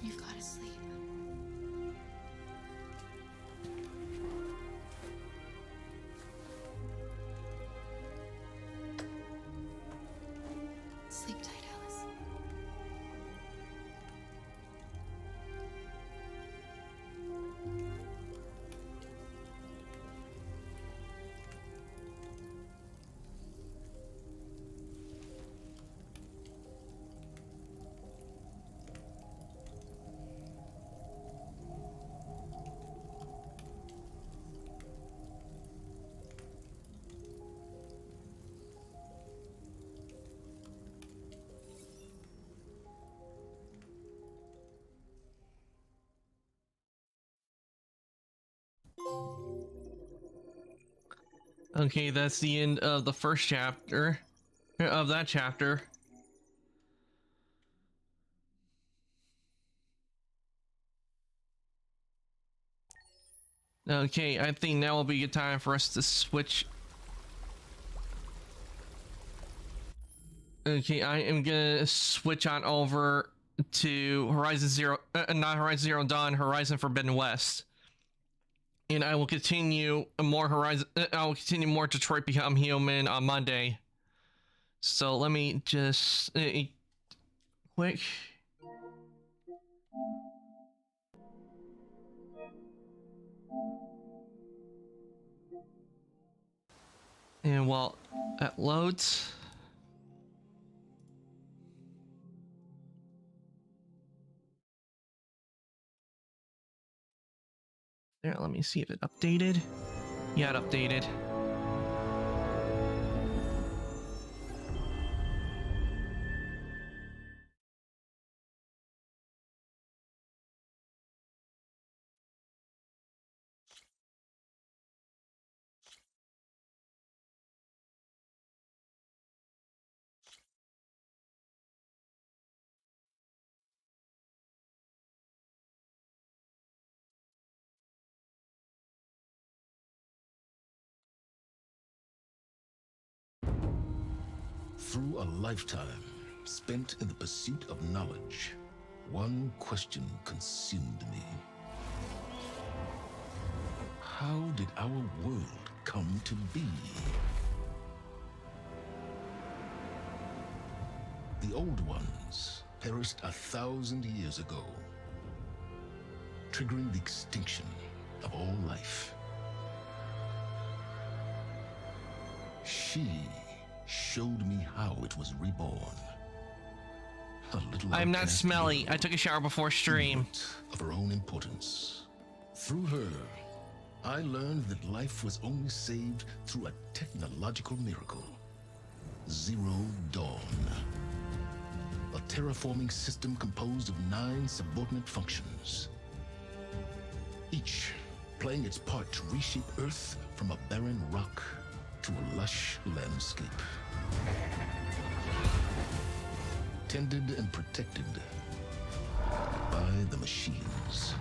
You've got to sleep. Sleep tight, Alice. Okay, that's the end of the first chapter. Of that chapter. Okay, I think now will be a good time for us to switch. Okay, I am gonna switch on over to Horizon Zero, not Horizon Zero Dawn, Horizon Forbidden West. And I will continue more I will continue more Detroit Become Human on Monday. So let me just quick. And while that loads. There, let me see if it updated. Yeah, it updated. Through a lifetime spent in the pursuit of knowledge, one question consumed me. How did our world come to be? The old ones perished 1,000 years ago, triggering the extinction of all life. She showed me how it was reborn. I'm not smelly. I took a shower before stream. Of her own importance. Through her, I learned that life was only saved through a technological miracle. Zero Dawn. A terraforming system composed of 9 subordinate functions. Each playing its part to reshape Earth from a barren rock to a lush landscape. Tended and protected by the machines.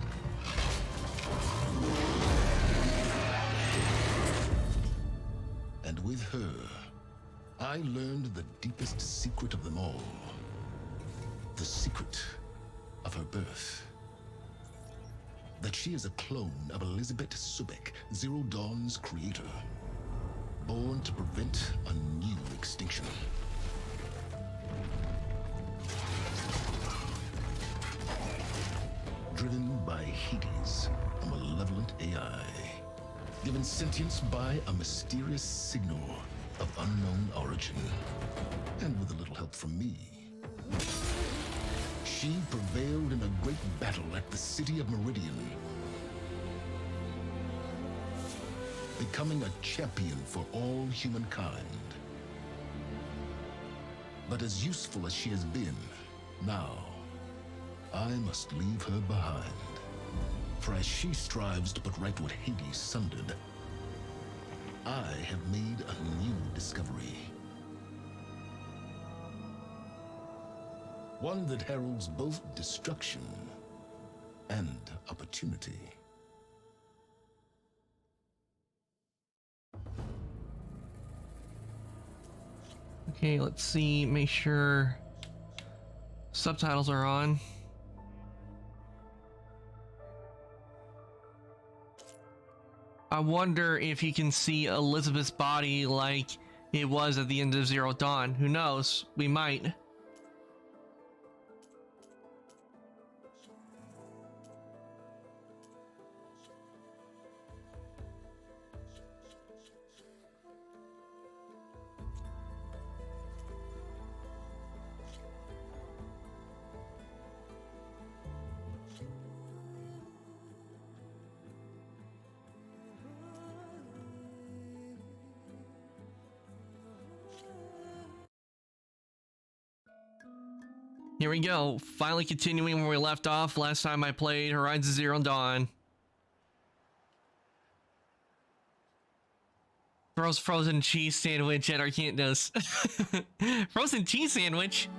And with her, I learned the deepest secret of them all. The secret of her birth. That she is a clone of Elizabeth Sobek, Zero Dawn's creator. Born to prevent a new extinction. Driven by Hades, a malevolent AI. Given sentience by a mysterious signal of unknown origin. And with a little help from me. She prevailed in a great battle at the city of Meridian. Becoming a champion for all humankind. But as useful as she has been, now, I must leave her behind. For as she strives to put right what Hades sundered, I have made a new discovery. One that heralds both destruction and opportunity. Okay, let's see, make sure subtitles are on. I wonder if you can see Elizabeth's body like it was at the end of Zero Dawn. Who knows? We might. Here we go, finally continuing where we left off last time I played Horizon Zero Dawn. Frozen cheese sandwich at Arcantos. Frozen cheese sandwich?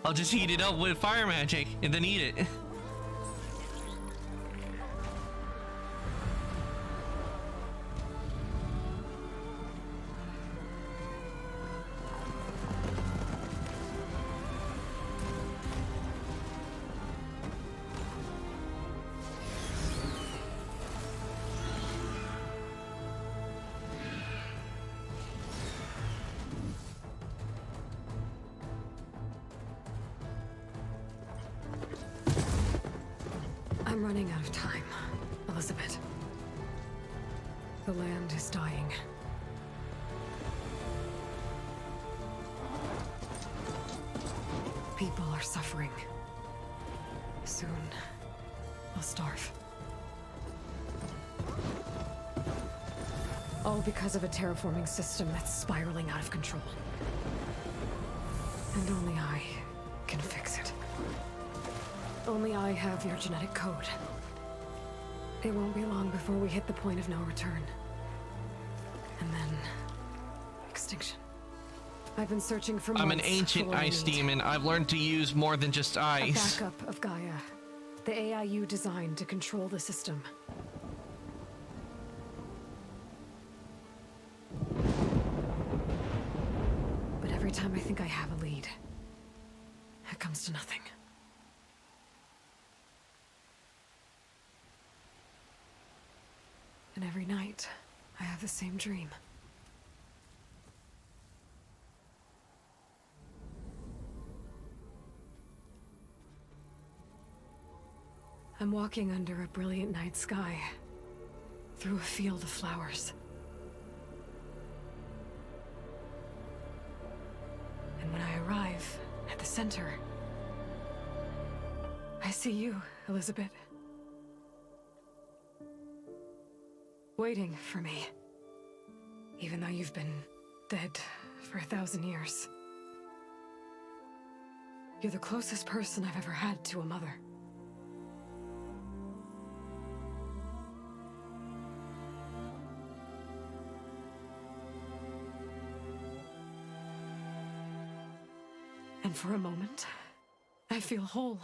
I'll just heat it up with fire magic and then eat it. I'm running out of time, Elizabeth. The land is dying. People are suffering. Soon, they'll starve. All because of a terraforming system that's spiraling out of control. And only I can fix it. Only I have your genetic code. It won't be long before we hit the point of no return. And then... extinction. I've been searching for months. I'm an ancient ice demon. I've learned to use more than just ice. A backup of Gaia. The AI you designed to control the system. But every time I think I have a lead, it comes to nothing. And every night, I have the same dream. I'm walking under a brilliant night sky, through a field of flowers. center. I see you, Elizabeth. Waiting for me. Even though you've been dead for 1,000 years. You're the closest person I've ever had to a mother. And for a moment, I feel whole.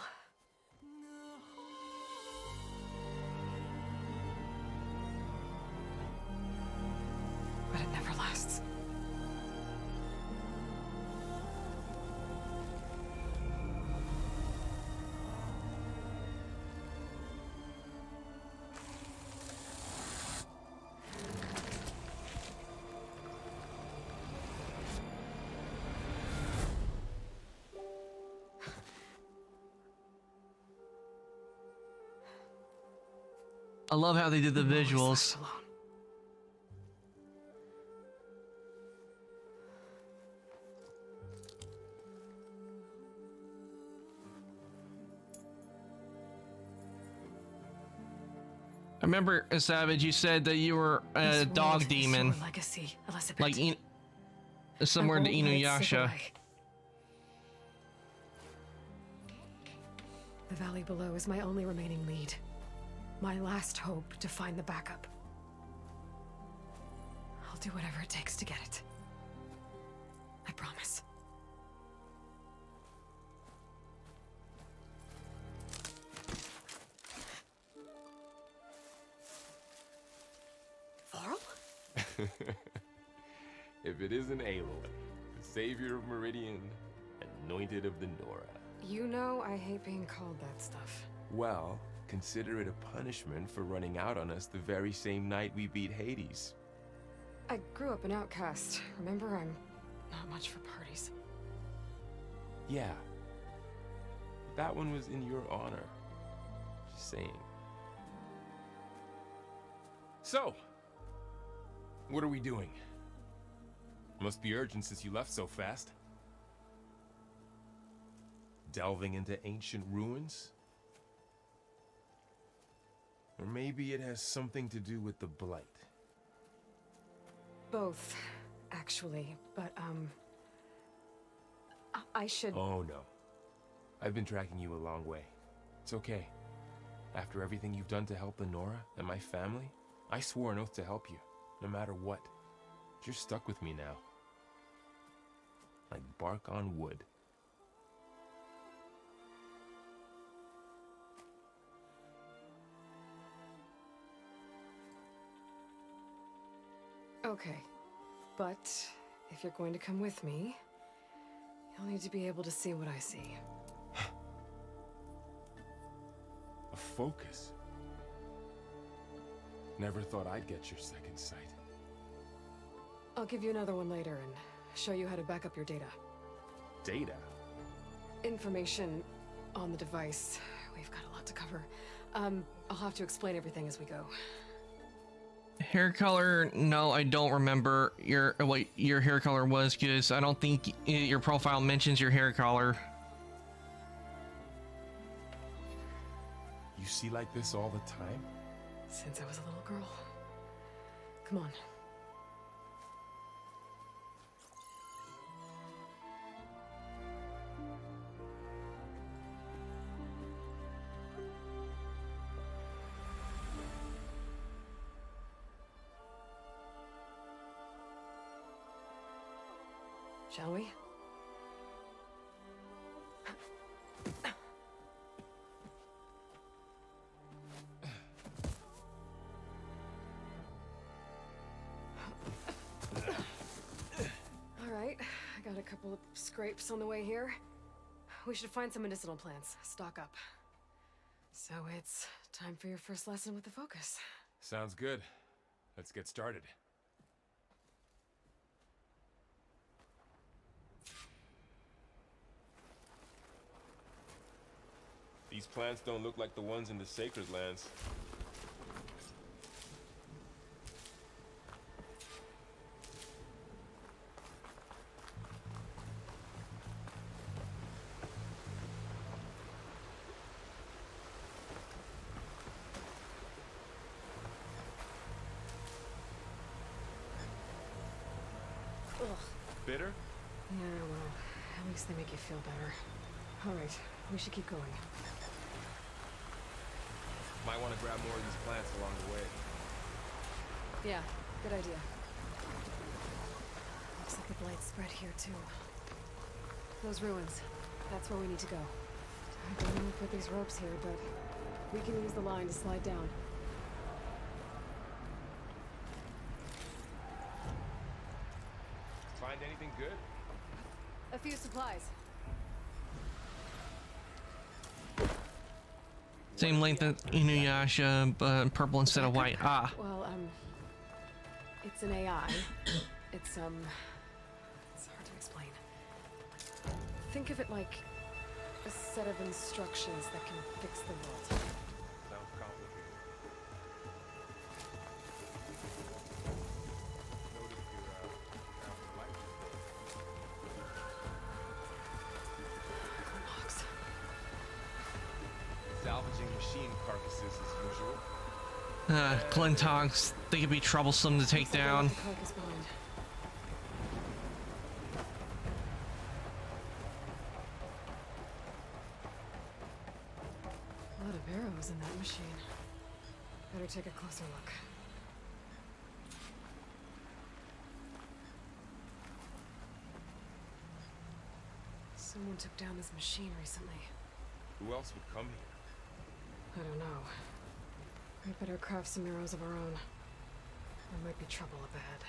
But it never lasts. I love how they did the visuals. I remember, Savage, you said that you were a dog demon. Legacy, Elizabeth. Like, somewhere to Inuyasha. The valley below is my only remaining lead. My last hope to find the backup. I'll do whatever it takes to get it. I promise. Varl? If it isn't Aloy, the savior of Meridian, anointed of the Nora. You know I hate being called that stuff. Well, consider it a punishment for running out on us the very same night we beat Hades. I grew up an outcast. Remember, I'm not much for parties. Yeah. That one was in your honor. Just saying. So, what are we doing? Must be urgent since you left so fast. Delving into ancient ruins? Or maybe it has something to do with the Blight. Both, actually, but, I should... Oh, no. I've been tracking you a long way. It's okay. After everything you've done to help the Nora and my family, I swore an oath to help you, no matter what. You're stuck with me now. Like bark on wood. Okay, but if you're going to come with me, you'll need to be able to see what I see. A focus? Never thought I'd get your second sight. I'll give you another one later and show you how to back up your data. Data? Information on the device. We've got a lot to cover. I'll have to explain everything as we go. Hair color? No, I don't remember what your hair color was, because I don't think your profile mentions your hair color. You see like this all the time? Since I was a little girl. Come on. Shall we? All right, I got a couple of scrapes on the way here. We should find some medicinal plants, stock up. So it's time for your first lesson with the focus. Sounds good. Let's get started. These plants don't look like the ones in the Sacred Lands. bitter? Yeah, well, at least they make you feel better. Alright, we should keep going. Might want to grab more of these plants along the way. Yeah, good idea. Looks like the blight spread here too. Those ruins. That's where we need to go. I don't know who put these ropes here, but we can use the line to slide down. Find anything good? A few supplies. Same length as Inuyasha, but purple instead of white. Ah. Well, it's an AI. It's hard to explain. Think of it like a set of instructions that can fix the world. Sounds complicated. Notice your light. Locks. Salvaging machine carcasses as usual. Glintogs, they could be troublesome to take down. Carcass behind. A lot of arrows in that machine. Better take a closer look. Someone took down this machine recently. Who else would come here? I don't know. We'd better craft some arrows of our own. There might be trouble up ahead.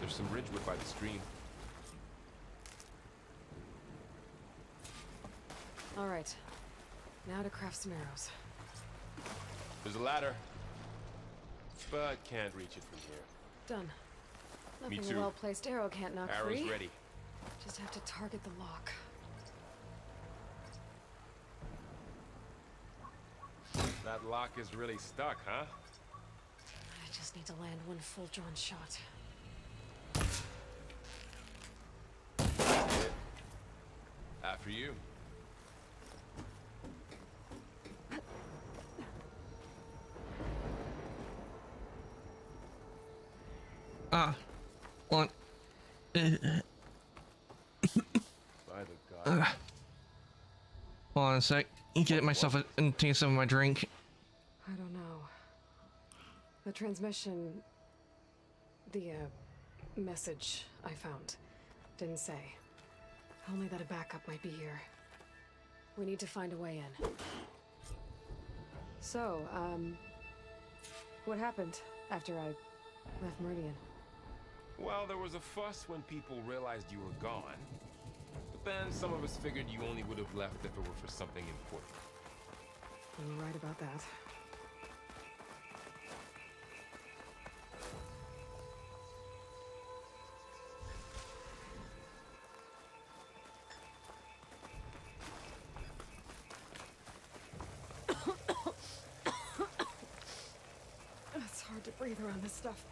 There's some ridgewood by the stream. All right. Now to craft some arrows. There's a ladder, but can't reach it from here. Done. Me Nothing too. a well-placed arrow can't knock Arrows free. ready. Just have to target the lock. That lock is really stuck, huh? I just need to land one full-drawn shot. After you. One. By the god. Hold on a sec. Get myself and take some of my drink. I don't know. The transmission... The, message I found didn't say. Only that a backup might be here. We need to find a way in. So, what happened after I left Meridian? Well, there was a fuss when people realized you were gone. But then some of us figured you only would have left if it were for something important. You were right about that. It's hard to breathe around this stuff.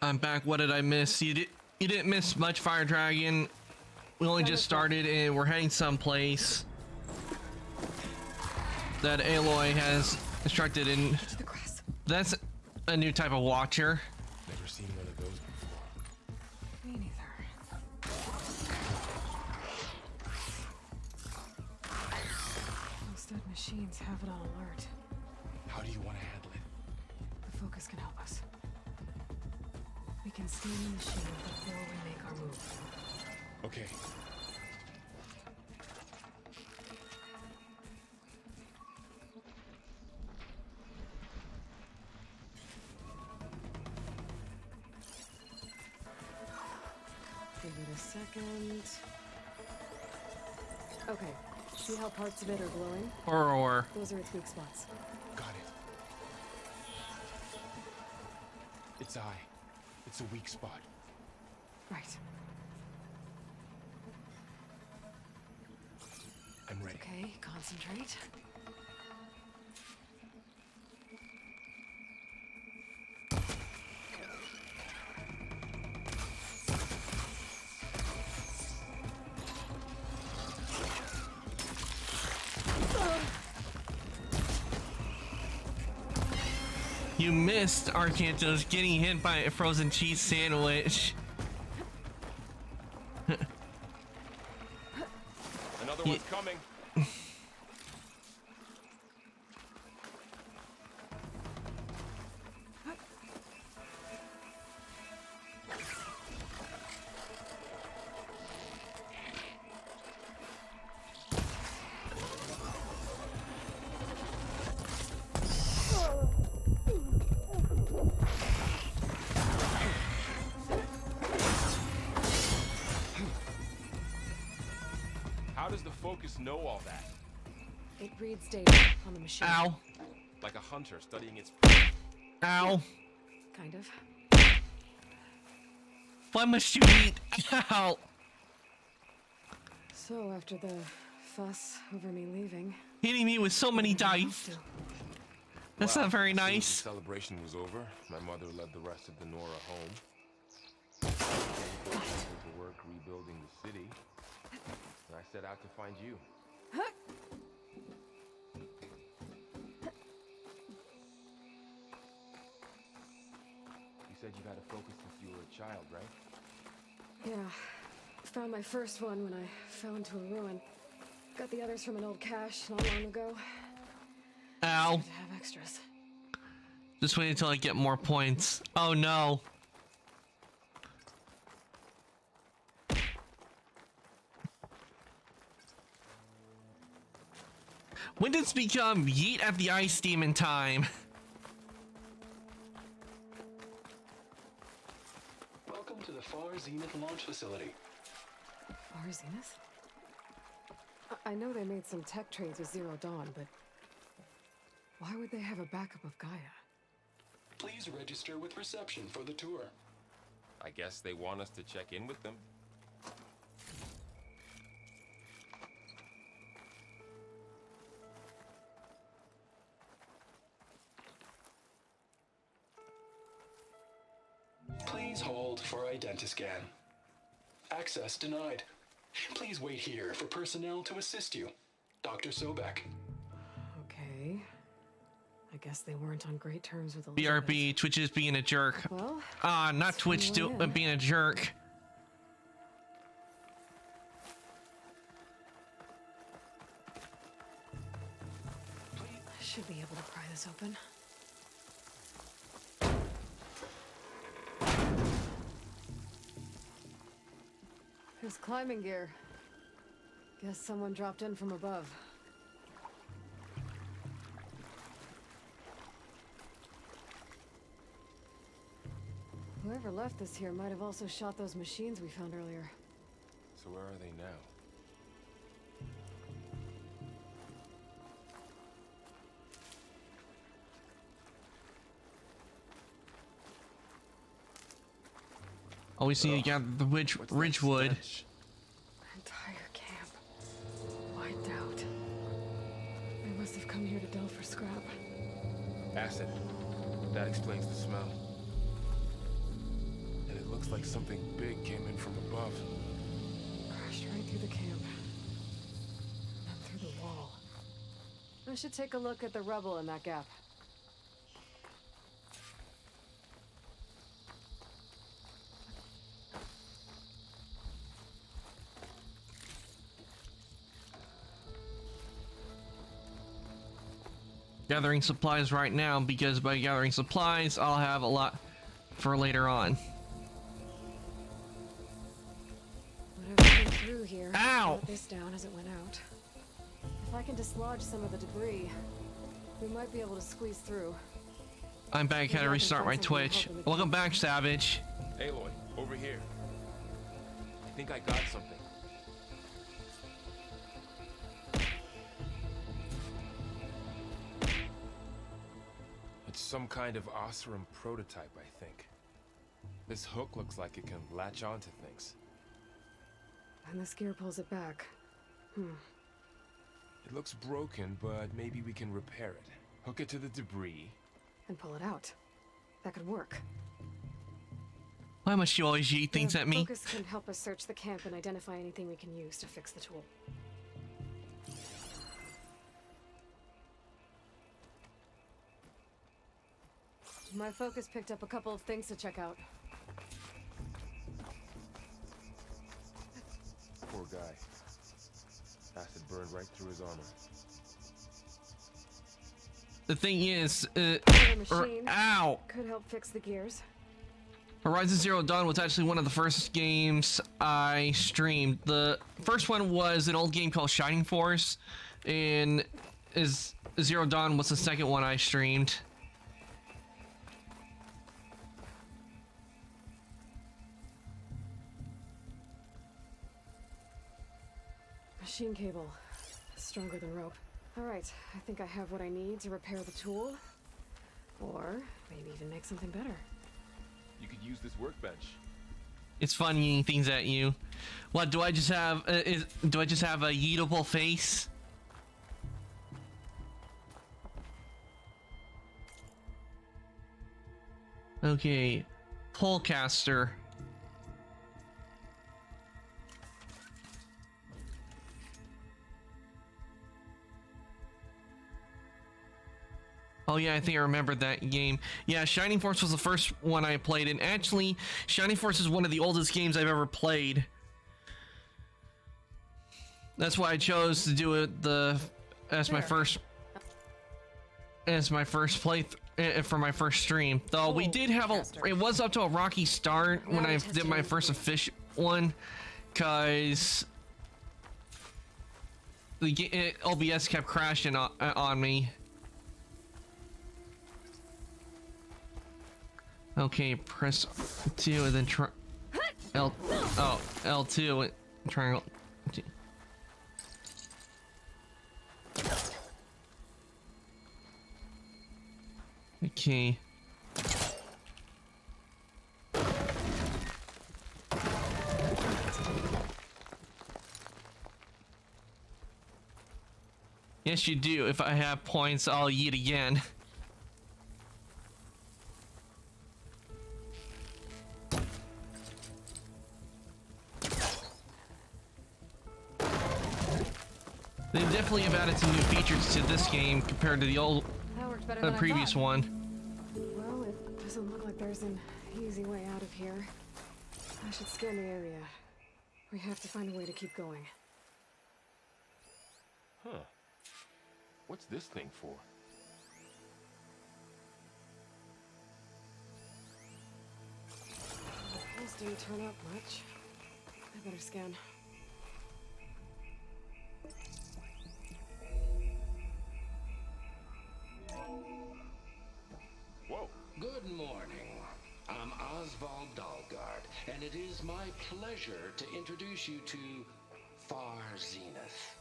I'm back. What did I miss? You didn't miss much, Fire Dragon. We only just started and we're heading someplace that Aloy has instructed in. That's a new type of watcher. Never seen one of those before. Me neither. Those dead machines have it on alert. How do you want to handle it? The focus can help us. We can scan the machine before we make our move. Okay. Give it a second. Okay. See how parts of it are glowing? Or. Those are its weak spots. Got Its eye. It's a weak spot. Right. I'm ready. Okay, concentrate. You missed, Arcantos, getting hit by a frozen cheese sandwich. Another one's coming. How does the Focus know all that? It reads data on the machine. Ow. Like a hunter studying its... Ow. Kind of. Why must you eat? Ow. So after the fuss over me leaving, Hitting me with so many dice. That's not very As soon as nice. the celebration was over, my mother led the rest of the Nora home. To work rebuilding the city. And I set out to find you. You said you had a Focus since you were a child, right? yeah, found my first one when I fell into a ruin. Got the others from an old cache not long ago. Ow. Good to have extras. Just wait until I get more points. Oh no. When did this become Yeet at the Ice Demon time? Welcome to the Far Zenith launch facility. Far Zenith? I know they made some tech trades with Zero Dawn, but why would they have a backup of Gaia? Please register with reception for the tour. I guess they want us to check in with them. Please hold for identiscan. Access denied. Please wait here for personnel to assist you. Dr. Sobek. Okay. I guess they weren't on great terms with Elizabeth. BRB, Twitch is being a jerk. Well, not Twitch being a jerk. I should be able to pry this open. There's climbing gear. Guess someone dropped in from above. Whoever left this here might have also shot those machines we found earlier. So where are they now? Always need to gather the Ridgewood. Entire camp. Wiped out. They must have come here to delve for scrap. Acid. That explains the smell. And it looks like something big came in from above. Crashed right through the camp. And then through the wall. I should take a look at the rubble in that gap. Gathering supplies right now, because by gathering supplies, I'll have a lot for later on. Whatever came through here, Ow! put this down as it went out. If I can dislodge some of the debris, we might be able to squeeze through. I'm back. Had to restart my Twitch. Welcome back, Savage. Aloy, over here. I think I got something. It's some kind of Osram prototype, I think. This hook looks like it can latch onto things. And this gear pulls it back. It looks broken, but maybe we can repair it. Hook it to the debris. And pull it out. That could work. Why must you always yeet things at me? Focus can help us search the camp and identify anything we can use to fix the tool. My focus picked up a couple of things to check out. Poor guy. Acid burned right through his armor. The thing is, Machine ow! Could help fix the gears. Horizon Zero Dawn was actually one of the first games I streamed. The first one was an old game called Shining Force, and Zero Dawn was the second one I streamed. Machine cable. Stronger than rope. Alright, I think I have what I need to repair the tool. Or maybe even make something better. You could use this workbench. It's fun yeeting things at you. What, do I just have, do I just have a yeetable face? Okay, Polecaster. Oh yeah, I think I remember that game. Yeah, Shining Force was the first one I played, and actually, Shining Force is one of the oldest games I've ever played. That's why I chose to do it as my first play for my first stream. Though we did have it was up to a rocky start when I did my first official one, cause the OBS kept crashing on me. Okay, press 2 and then try L2 triangle. Okay. Yes, you do. If I have points, I'll yeet again. They definitely have added some new features to this game compared to the old, previous one. Well, it doesn't look like there's an easy way out of here. I should scan the area. We have to find a way to keep going. Huh. What's this thing for? Those didn't turn up much. I better scan. Whoa. Good morning. I'm Oswald Dalgard, and it is my pleasure to introduce you to Far Zenith.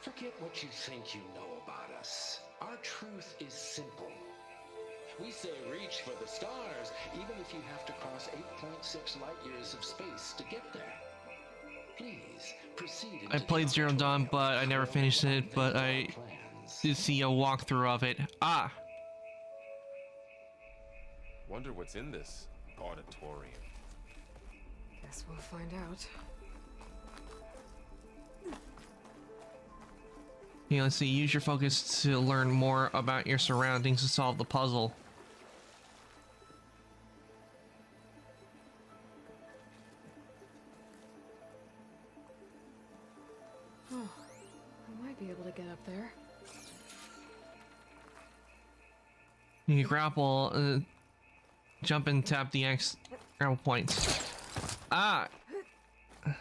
Forget what you think you know about us. Our truth is simple. We say reach for the stars, even if you have to cross 8.6 light years of space to get there. Please proceed. I played Zero Dawn, but I never finished it, but I did see a walkthrough of it. Ah! Wonder what's in this auditorium. Guess we'll find out. Yeah, let's see. Use your focus to learn more about your surroundings to solve the puzzle. Oh, I might be able to get up there. You can grapple, jump and tap the X arrow points. Ah!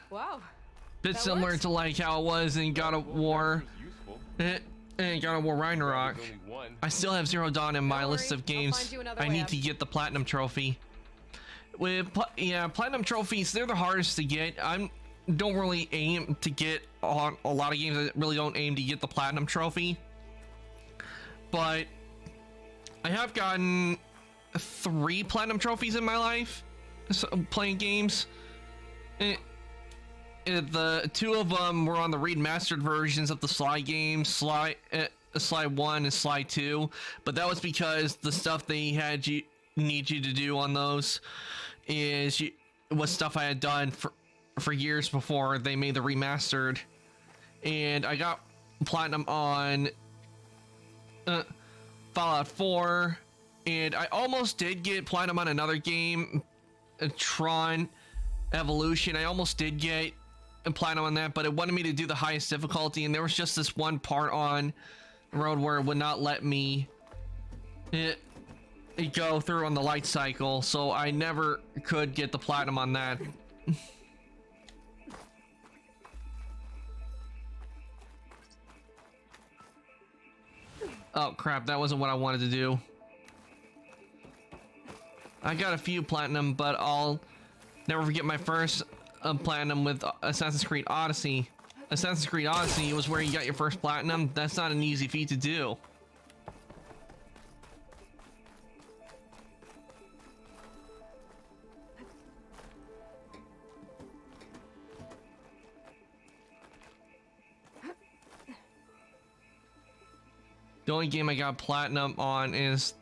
Wow. Bit similar to like how it was in God of War. And God of War Ragnarok. I still have Zero Dawn in my list of games. I need to get the Platinum Trophy. With Platinum Trophies, they're the hardest to get. Don't really aim to get on a lot of games. I really don't aim to get the Platinum Trophy. But I have gotten 3 platinum trophies in my life, so, playing games. The 2 of them were on the remastered versions of the Sly games, Sly 1 and Sly 2, but that was because the stuff they had need you to do on those was stuff I had done for years before they made the remastered. And I got platinum on Fallout 4, and I almost did get platinum on another game, Tron Evolution. I almost did get platinum on that, but it wanted me to do the highest difficulty, and there was just this one part on the road where it would not let me go through on the light cycle, so I never could get the platinum on that. Oh crap, that wasn't what I wanted to do. I got a few platinum, but I'll never forget my first platinum with Assassin's Creed Odyssey. Assassin's Creed Odyssey was where you got your first platinum. That's not an easy feat to do. The only game I got platinum on is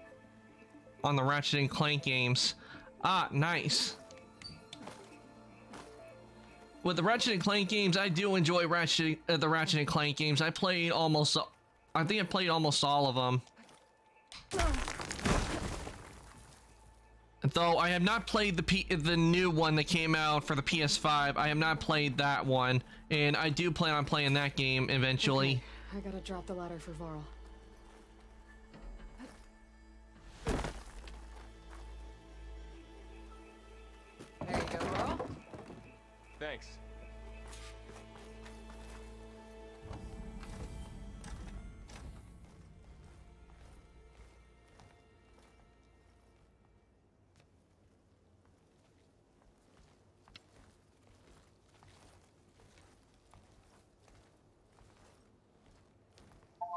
on the Ratchet and Clank games. Ah, nice. With the Ratchet and Clank games, I do enjoy the Ratchet and Clank games. I think I played almost all of them. Though I have not played the new one that came out for the PS5. I have not played that one, and I do plan on playing that game eventually. Okay, I gotta drop the ladder for Varl. There you go, Varl. Thanks.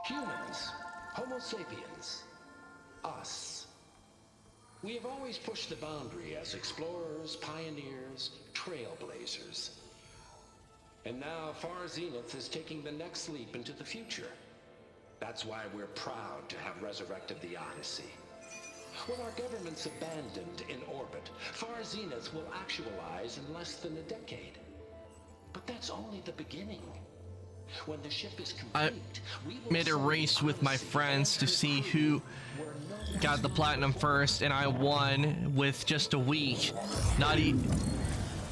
Humans, Homo sapiens, us. We have always pushed the boundary as explorers, pioneers, trailblazers. And now Far Zenith is taking the next leap into the future. That's why we're proud to have resurrected the Odyssey. When our government's abandoned in orbit, Far Zenith will actualize in less than a decade. But that's only the beginning. When the ship is complete, I made a race with my friends to see who got the platinum first, and I won with just a week. Not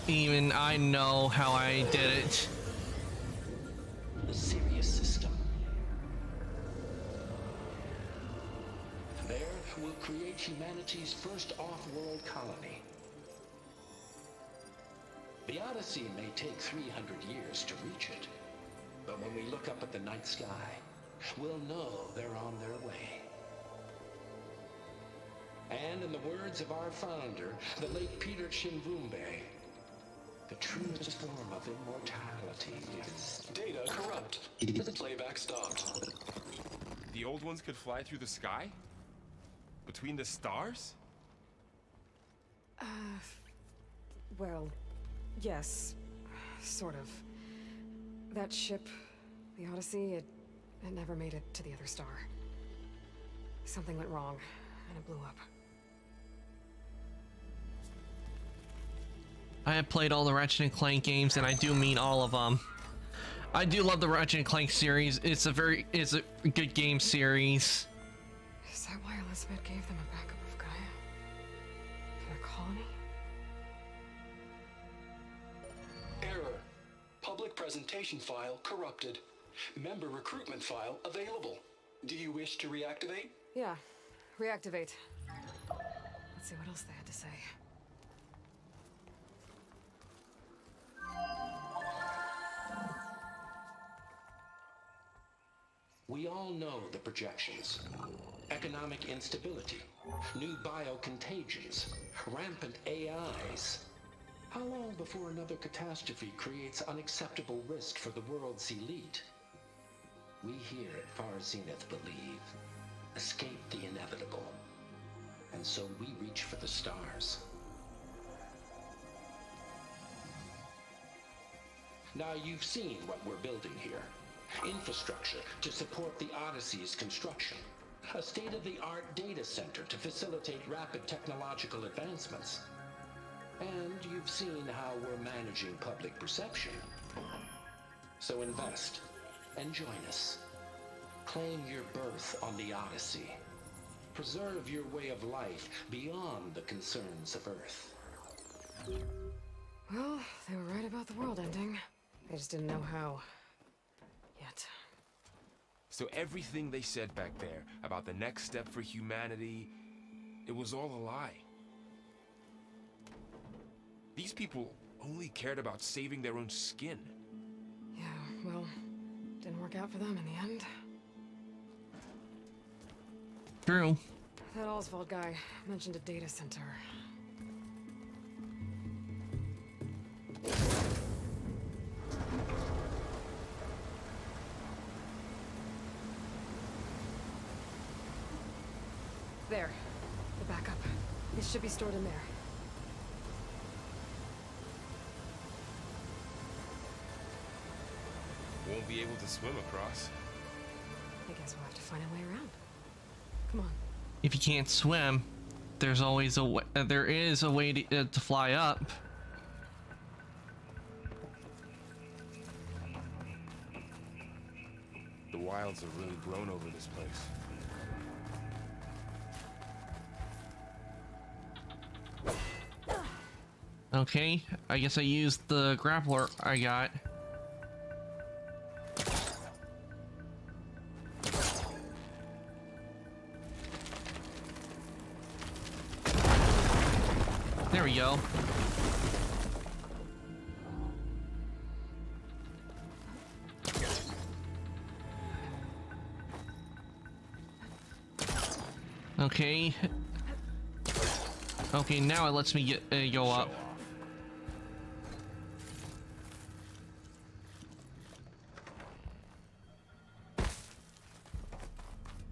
even I know how I did it. The Sirius system. There we'll create humanity's first off-world colony. The Odyssey may take 300 years to reach it. But when we look up at the night sky, we'll know they're on their way. And in the words of our founder, the late Peter Chimvumbe, the truest form of immortality is... Data corrupt. Playback stopped. The old ones could fly through the sky? Between the stars? Well, yes, sort of. That ship, the Odyssey, it never made it to the other star. Something went wrong, and it blew up. I have played all the Ratchet and Clank games, and I do mean all of them. I do love the Ratchet and Clank series. It's a good game series. Is that why Elizabeth gave them a backup of Gaia? For the colony? Error. Public presentation file corrupted. Member recruitment file available. Do you wish to reactivate? Yeah, reactivate. Let's see what else they had to say. We all know the projections. Economic instability, new biocontagions, rampant AIs. How long before another catastrophe creates unacceptable risk for the world's elite? We here at Far Zenith believe, escape the inevitable, and and so we reach for the stars. Now you've seen what we're building here. Infrastructure to support the Odyssey's construction. A state-of-the-art data center to facilitate rapid technological advancements. And you've seen how we're managing public perception. So invest and join us. Claim your berth on the Odyssey. Preserve your way of life beyond the concerns of Earth. Well, they were right about the world ending. I just didn't know how. Yet. So everything they said back there about the next step for humanity, it was all a lie. These people only cared about saving their own skin. Yeah, well, didn't work out for them in the end. True. That Oswald guy mentioned a data center. There. The backup. It should be stored in there. Won't be able to swim across. I guess we'll have to find a way around. Come on. If you can't swim, there's always a way, there is a way to fly up. The wilds have really grown over this place. Okay, I guess I used the grappler I got. There we go. Okay. Okay, now it lets me get go up.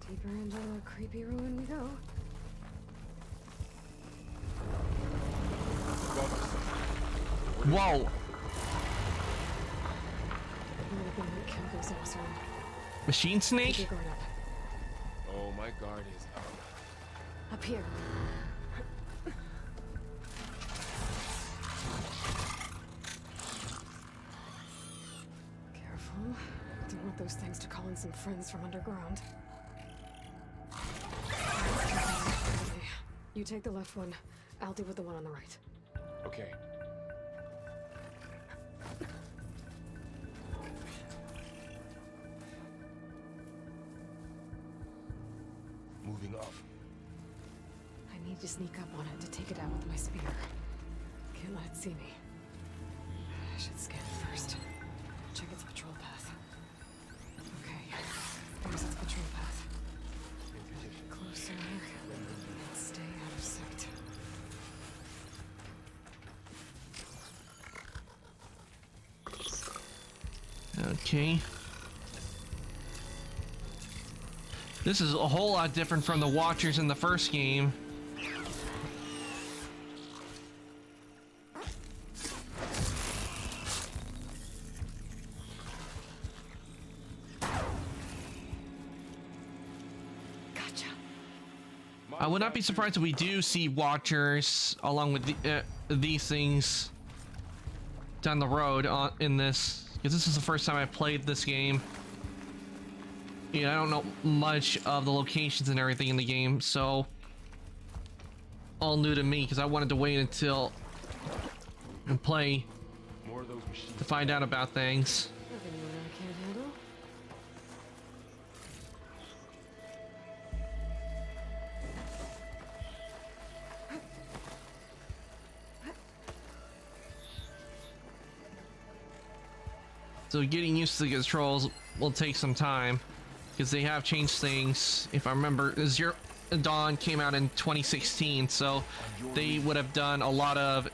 Deeper into the creepy ruin we go. Whoa! Chemicals awesome. Machine snake? Keep your guard up. Oh, my guard is up. Up here. Careful. Don't want those things to call in some friends from underground. Okay. You take the left one. I'll deal with the one on the right. Okay. Moving up. I need to sneak up on it to take it out with my spear. Can't let it see me. I should scan it first. Check its patrol path. Okay. There's its patrol path. Closer. And stay out of sight. Okay. This is a whole lot different from the Watchers in the first game. Gotcha. I would not be surprised if we do see Watchers along with these things down the road in this, because this is the first time I played this game. Yeah, I don't know much of the locations and everything in the game, so all new to me because I wanted to wait until and play to find out about things. Nothing you and I can't handle. So getting used to the controls will take some time because they have changed things. If I remember, Zero Dawn came out in 2016, so they would have done a lot of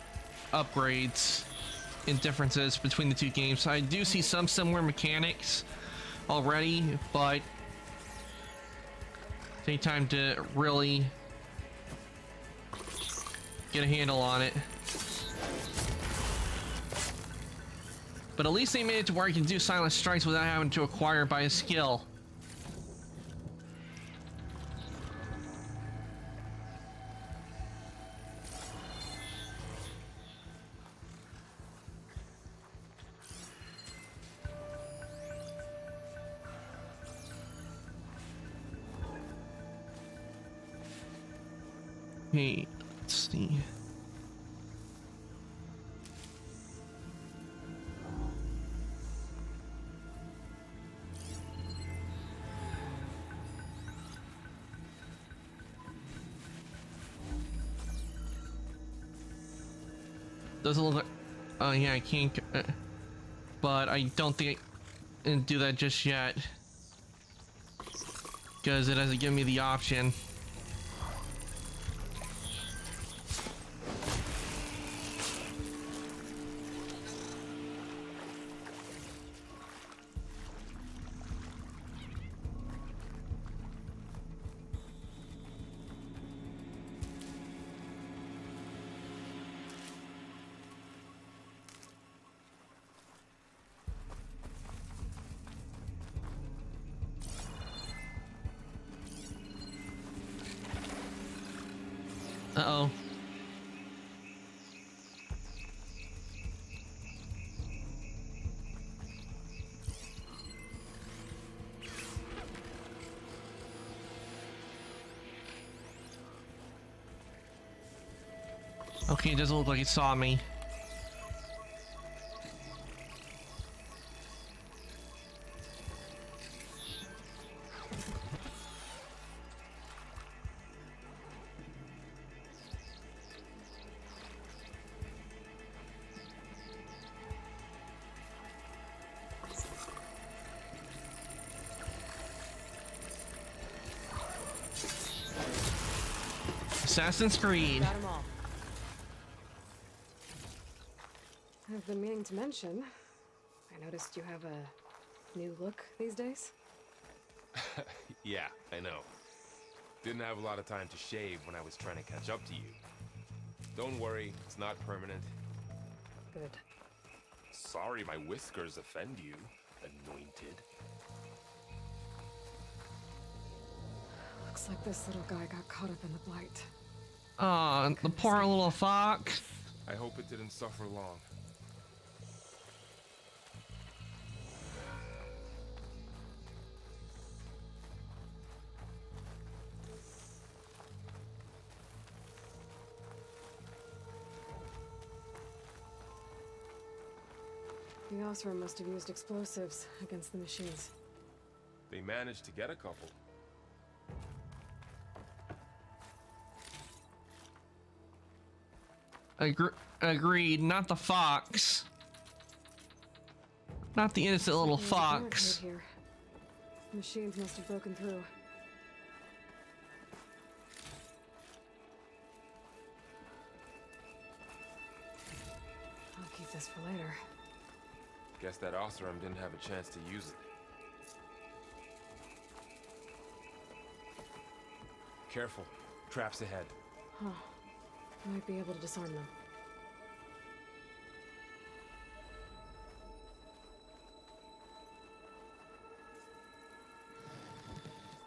upgrades and differences between the two games. I do see some similar mechanics already, but take time to really get a handle on it. But at least they made it to where I can do silent strikes without having to acquire it by a skill. Hey, let's see. Doesn't look like. Oh yeah, I can't. But I don't think I can do that just yet, because it hasn't given me the option. Uh-oh. Okay, it doesn't look like it saw me. Assassin's Creed. Got 'em all. I've been meaning to mention, I noticed you have a new look these days. Yeah, I know. Didn't have a lot of time to shave when I was trying to catch up to you. Don't worry, it's not permanent. Good. Sorry my whiskers offend you, anointed. Looks like this little guy got caught up in the blight. Aw, the poor little fox. I hope it didn't suffer long. The Osram must have used explosives against the machines. They managed to get a couple. Agreed, not the fox. Not the innocent little There's a barricade fox. here. Machines must have broken through. I'll keep this for later. Guess that Osram didn't have a chance to use it. Careful, traps ahead. Huh. Might be able to disarm them.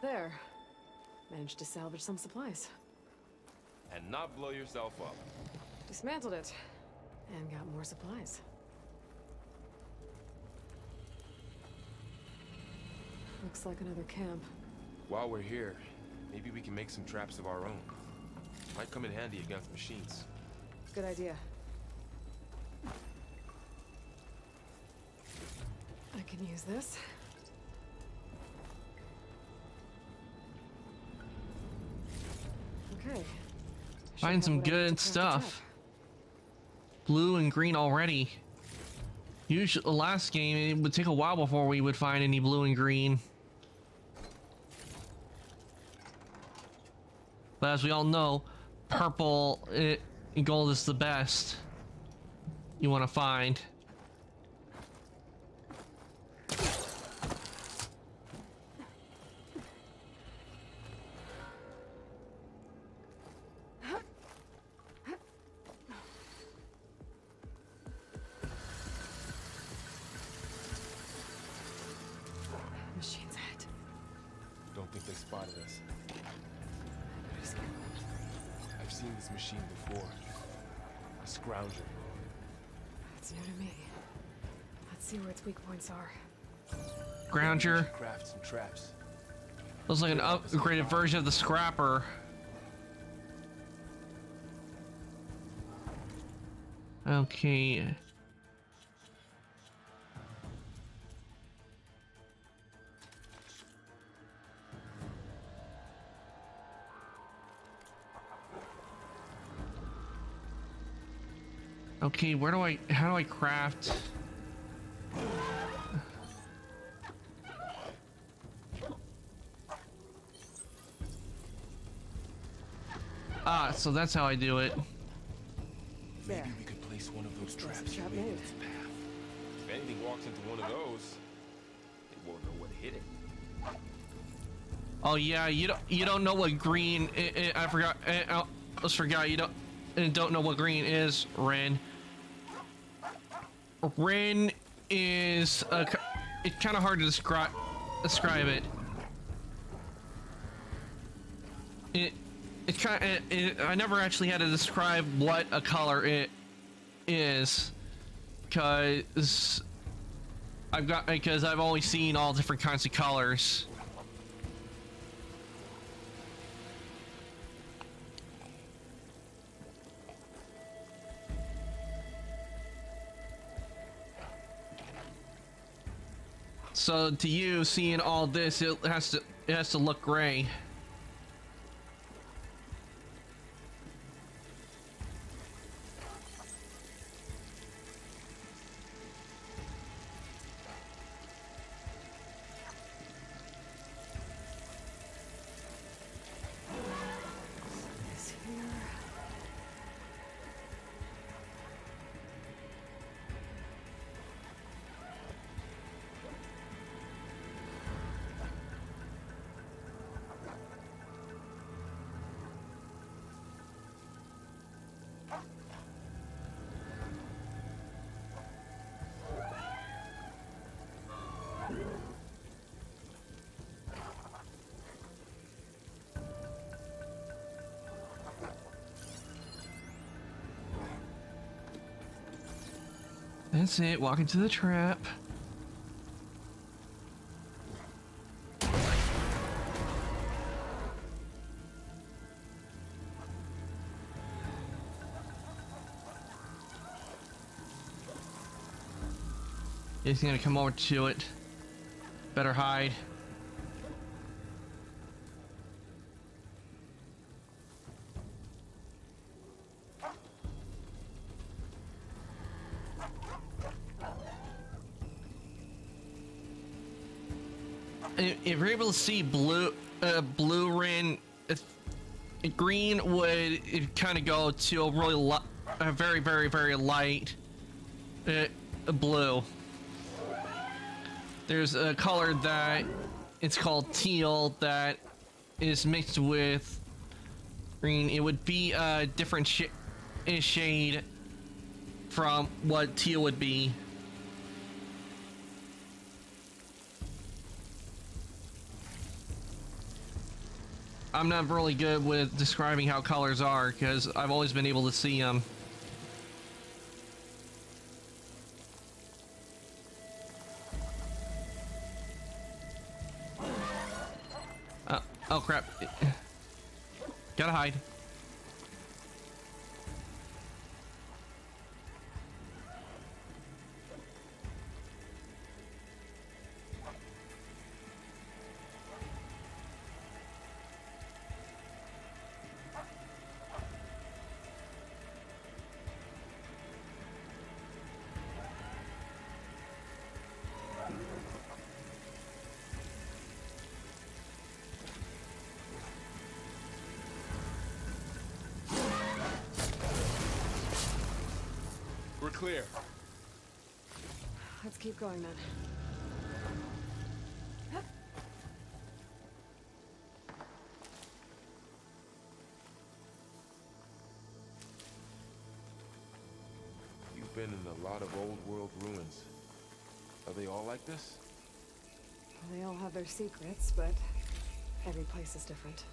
There. Managed to salvage some supplies. And not blow yourself up. Dismantled it. And got more supplies. Looks like another camp. While we're here, maybe we can make some traps of our own. Might come in handy against machines. Good idea. I can use this. Okay. Find some good stuff. Blue and green already. Usually, the last game, it would take a while before we would find any blue and green. But as we all know, purple and gold is the best you want to find. seen this machine before. A scrounger. It's new to me. Let's see where its weak points are. Grounger. Craft some traps. Looks like an upgraded version of the Scrapper. Okay. Okay, how do I craft? Ah, so that's how I do it. Maybe we could place one of those traps in its path. If anything walks into one of those, it won't know what hit it. Oh yeah, you don't know what green. I forgot. I almost forgot. You don't know what green is, Ren. Ren is it's kind of hard to describe it. It's kind of, I never actually had to describe what a color it is, because I've always seen all different kinds of colors. So to you, seeing all this, it has to look gray. That's it, walk into the trap. He's gonna come over to it. Better hide. If you're able to see blue Ren, green would kind of go to a really a very light blue. There's a color that it's called teal that is mixed with green. It would be a different shade from what teal would be. I'm not really good with describing how colors are because I've always been able to see them. Oh crap. Gotta hide. Clear. Let's keep going then. You've been in a lot of old world ruins. Are they all like this? They all have their secrets, but every place is different.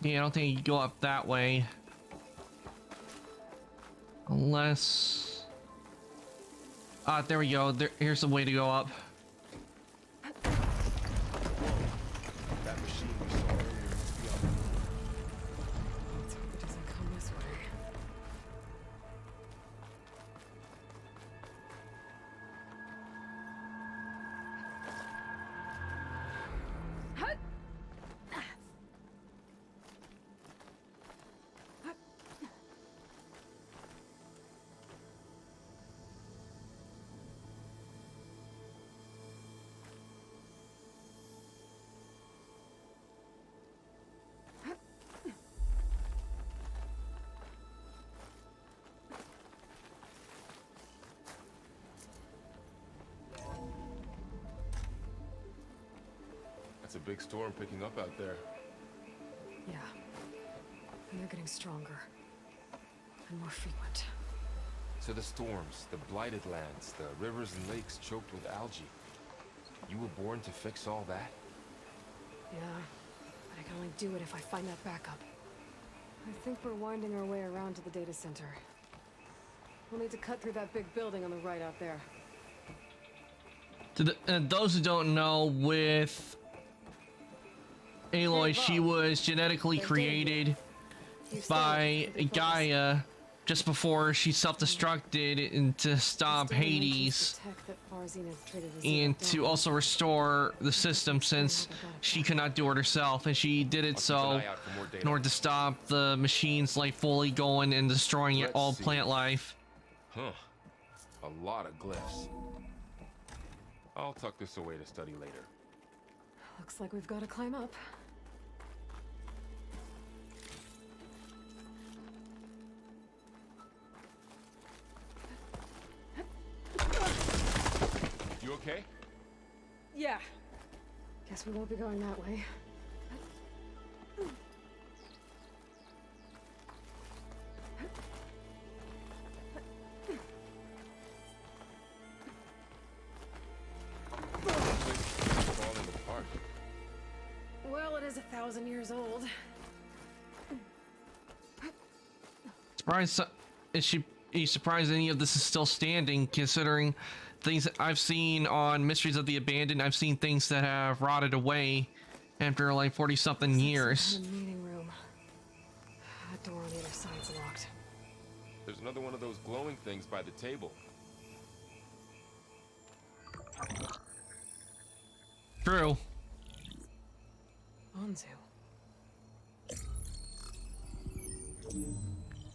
Yeah, I don't think you can go up that way. Unless... Ah, there we go. Here's the way to go up. That machine we saw earlier must be on. Let's hope it doesn't come this way. That's a big storm picking up out there. Yeah. And they're getting stronger. And more frequent. So the storms, the blighted lands, the rivers and lakes choked with algae. You were born to fix all that? Yeah. But I can only do it if I find that backup. I think we're winding our way around to the data center. We'll need to cut through that big building on the right out there. To those who don't know, with Aloy, she was genetically created by Gaia just before she self-destructed and to stop Hades and to also restore the system, since she could not do it herself, and she did it so in order to stop the machines like fully going and destroying all plant life. Huh. A lot of glyphs. I'll tuck this away to study later. Looks like we've got to climb up. You okay? Yeah. Guess we won't be going that way. Falling apart. Well, it is 1,000 years old. Surprised are you surprised any of this is still standing, considering things that I've seen on Mysteries of the Abandoned? I've seen things that have rotted away after like 40-something years. Meeting room. That door on the other side's locked. There's another one of those glowing things by the table. True. Anzu.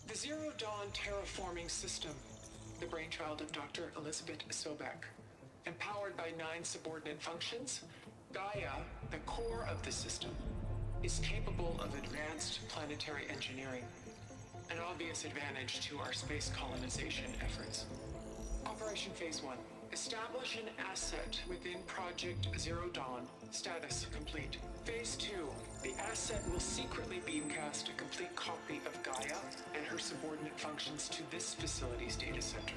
The Zero Dawn terraforming system, the brainchild of Dr. Elizabeth Sobek. Empowered by 9 subordinate functions, Gaia, the core of the system, is capable of advanced planetary engineering, an obvious advantage to our space colonization efforts. Operation Phase 1. Establish an asset within Project Zero Dawn. Status complete. Phase 2. The asset will secretly beamcast a complete copy of Gaia and her subordinate functions to this facility's data center.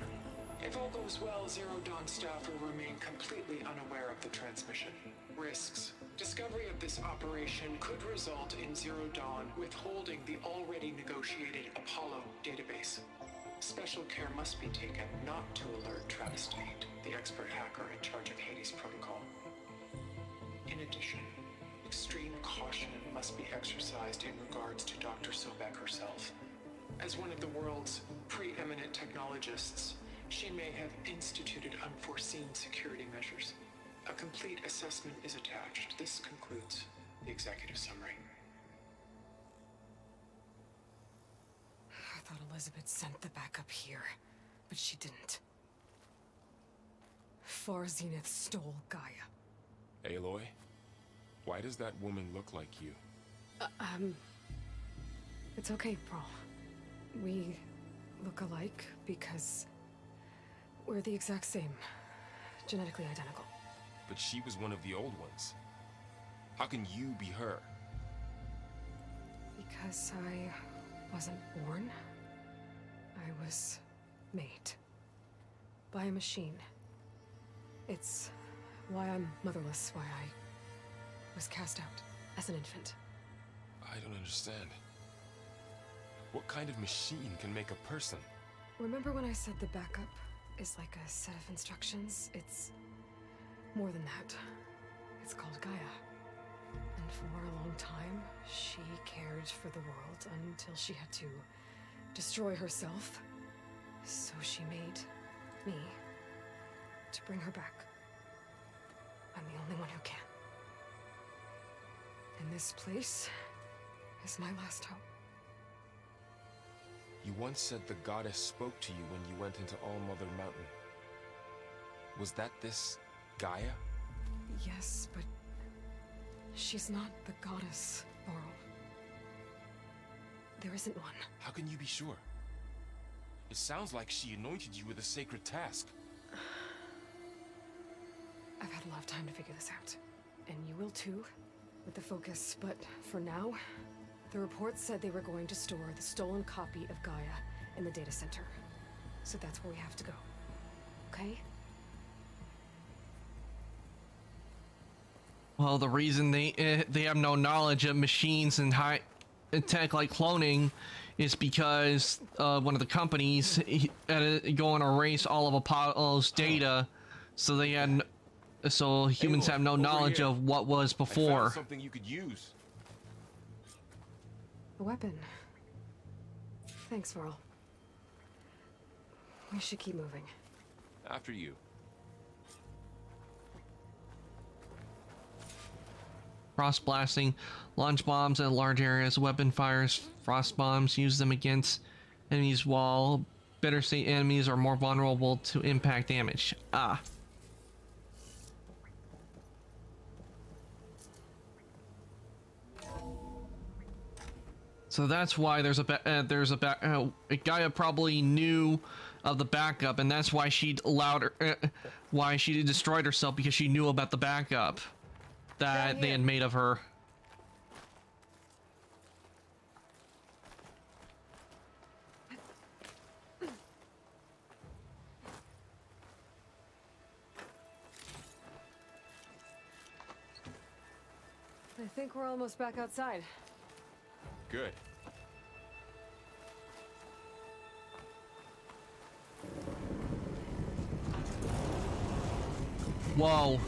If all goes well, Zero Dawn staff will remain completely unaware of the transmission. Risks. Discovery of this operation could result in Zero Dawn withholding the already negotiated Apollo database. Special care must be taken not to alert Travis Tate, the expert hacker in charge of Hades Protocol. In addition, extreme caution must be exercised in regards to Dr. Sobek herself. As one of the world's preeminent technologists, she may have instituted unforeseen security measures. A complete assessment is attached. This concludes the executive summary. I thought Elizabeth sent the backup here, but she didn't. Far Zenith stole Gaia. Aloy, why does that woman look like you? It's okay, Pearl. We look alike because we're the exact same. Genetically identical. But she was one of the old ones. How can you be her? Because I wasn't born. I was made. By a machine. It's why I'm motherless, why I was cast out as an infant. I don't understand. What kind of machine can make a person? Remember when I said the backup is like a set of instructions? It's more than that. It's called Gaia. And for a long time, she cared for the world until she had to destroy herself. So she made me to bring her back. I'm the only one who can. And this place is my last hope. You once said the goddess spoke to you when you went into All-Mother Mountain. Was that this Gaia? Yes, but she's not the goddess, Laurel. There isn't one. How can you be sure? It sounds like she anointed you with a sacred task. I've had a lot of time to figure this out. And you will too, with the focus. But for now, the report said they were going to store the stolen copy of Gaia in the data center. So that's where we have to go. Okay? Well, the reason they have no knowledge of machines and high tech like cloning is because one of the companies had to go and erase all of Apollo's data, so they had so humans have no knowledge of what was I before. found something you could use. A weapon. Thanks, Varl. We should keep moving. After you. Frost blasting, launch bombs at large areas, weapon fires, frost bombs, use them against enemies while better state enemies are more vulnerable to impact damage. Ah. So that's why there's a Gaia probably knew of the backup, and that's why she allowed her, why she destroyed herself, because she knew about the backup that they had made of her. I think we're almost back outside. Good. Whoa.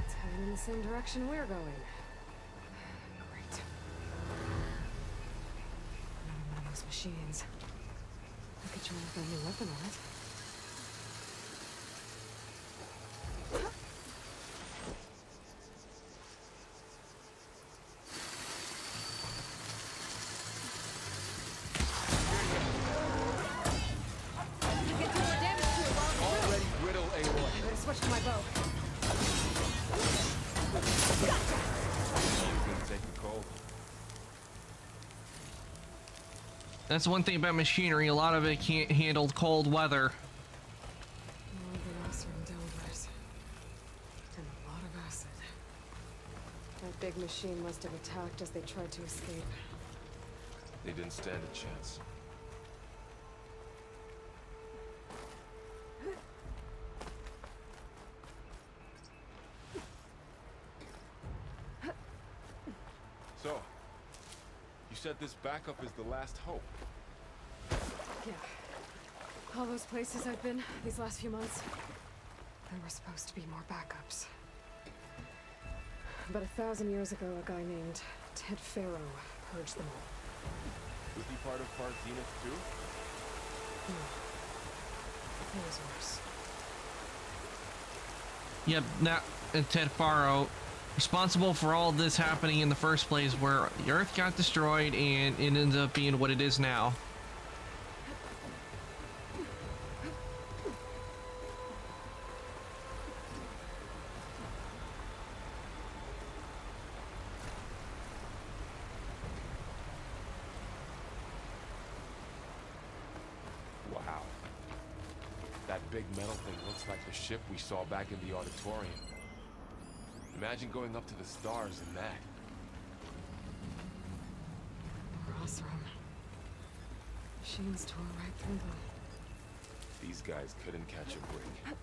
It's heading in the same direction we're going. Great. Another one of those machines. I could try and find a new weapon on it. Switch to my bow. That's one thing about machinery, a lot of it can't handle cold weather. More Velociraptor Delvers. And a lot of acid. That big machine must have attacked as they tried to escape. They didn't stand a chance. So, you said this backup is the last hope. Yeah. All those places I've been these last few months, there were supposed to be more backups. But 1,000 years ago, a guy named Ted Faro purged them all. Was he part of Park Zenith too? No. It was worse. Yep, that Ted Faro responsible for all this happening in the first place, where the Earth got destroyed and it ended up being what it is now. Wow. That big metal thing looks like the ship we saw back in the auditorium. Imagine going up to the stars in that. Rossrum. Machines tore right through them. These guys couldn't catch a break.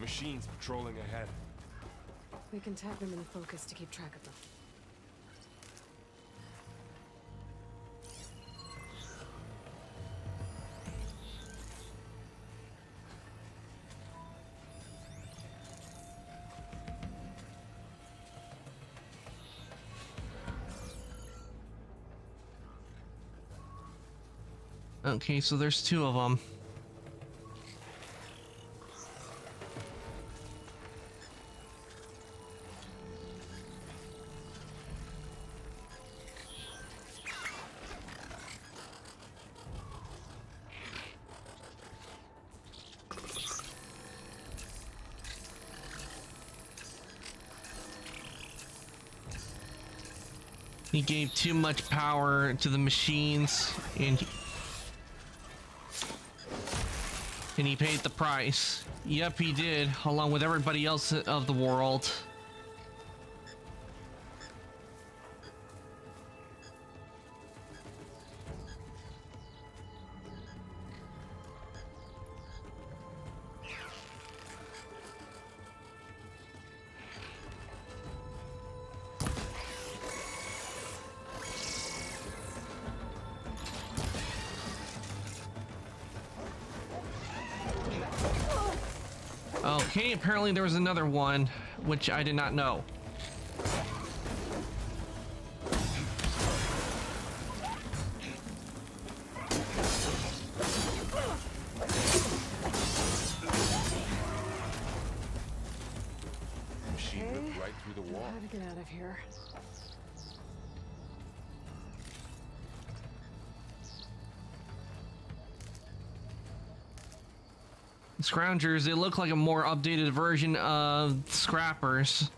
Machines patrolling ahead. We can tag them in focus to keep track of them. Okay, so there's 2 of them. He gave too much power to the machines, and he paid the price. Yep, he did, along with everybody else of the world. Okay, apparently there was another one, which I did not know. Machine ripped right through the wall. How to get out of here? Scroungers, they look like a more updated version of Scrappers.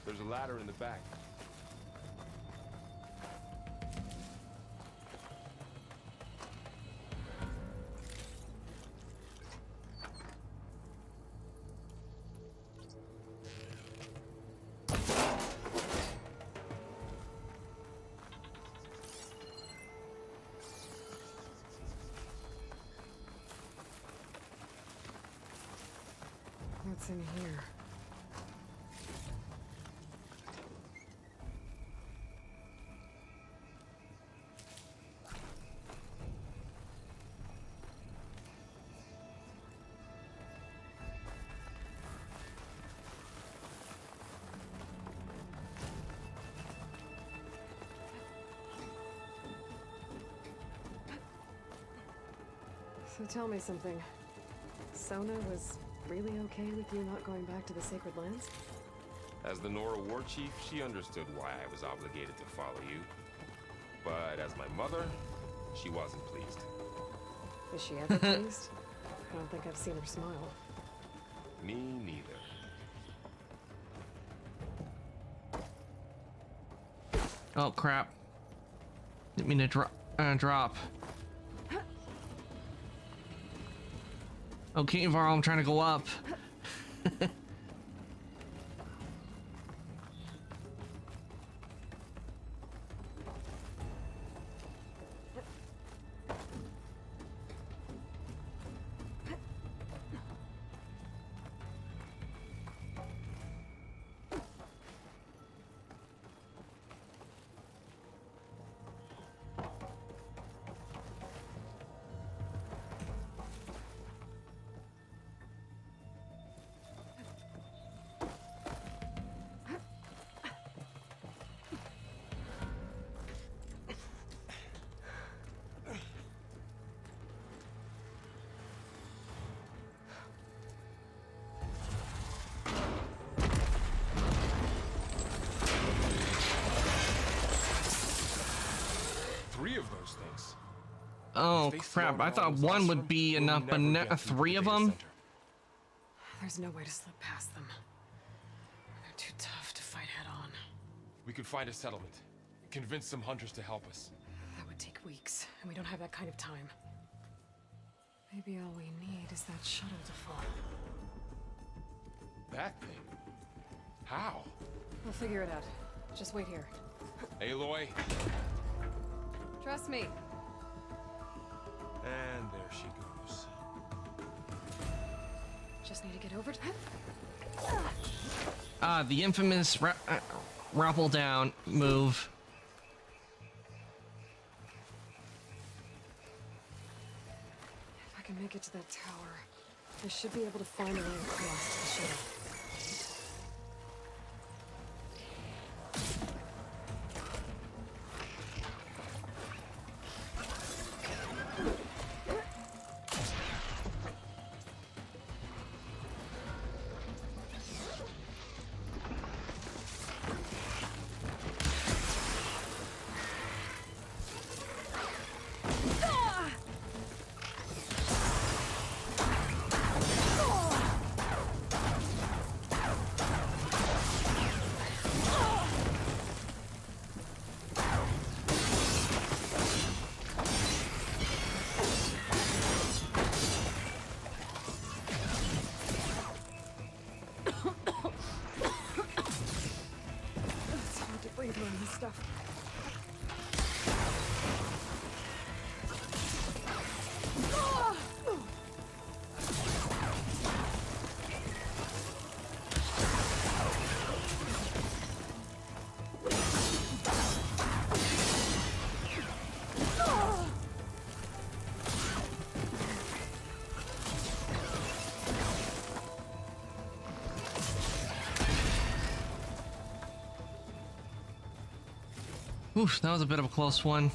There's a ladder in the back. What's in here? So tell me something. Sona was really okay with you not going back to the Sacred Lands? As the Nora war chief, she understood why I was obligated to follow you. But as my mother, she wasn't pleased. Is she ever pleased? I don't think I've seen her smile. Me neither. Oh crap. Didn't mean to drop. Okay, Varl, I'm trying to go up. Oh crap, I thought one would be enough, but 3 of them? There's no way to slip past them. They're too tough to fight head on. We could find a settlement. Convince some hunters to help us. That would take weeks, and we don't have that kind of time. Maybe all we need is that shuttle to fall. That thing? How? We'll figure it out. Just wait here. Aloy. Trust me. And there she goes. Just need to get over to The infamous rappel down move. If I can make it to that tower, I should be able to find a way across to the shuttle. Stuff. Oof, that was a bit of a close one.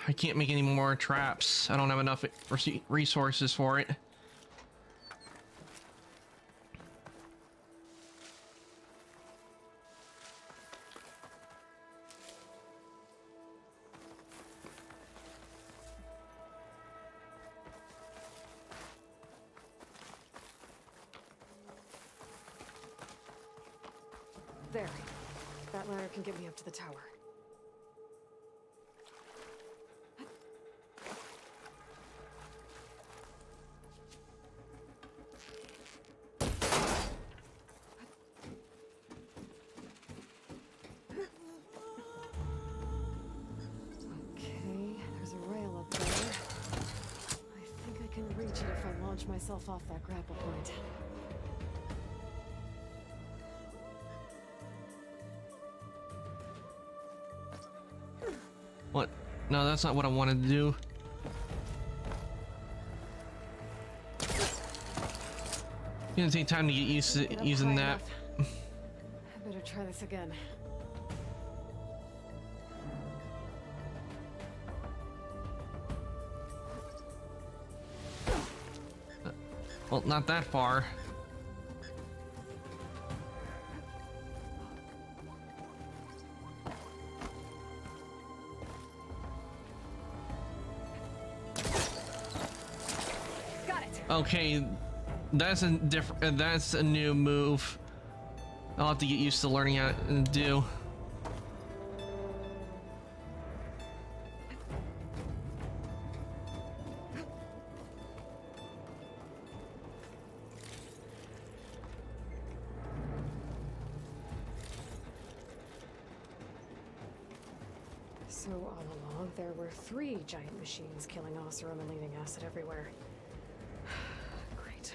I can't make any more traps. I don't have enough resources for it. There. That ladder can get me up to the tower. Myself off that grapple point. What? No, that's not what I wanted to do. It's gonna take time to get used to using that. I better try this again. Well, not that far. Got it. Okay, that's a different. That's a new move. I'll have to get used to learning how to do. So all along, there were 3 giant machines killing Oseram and leaving acid everywhere. Great.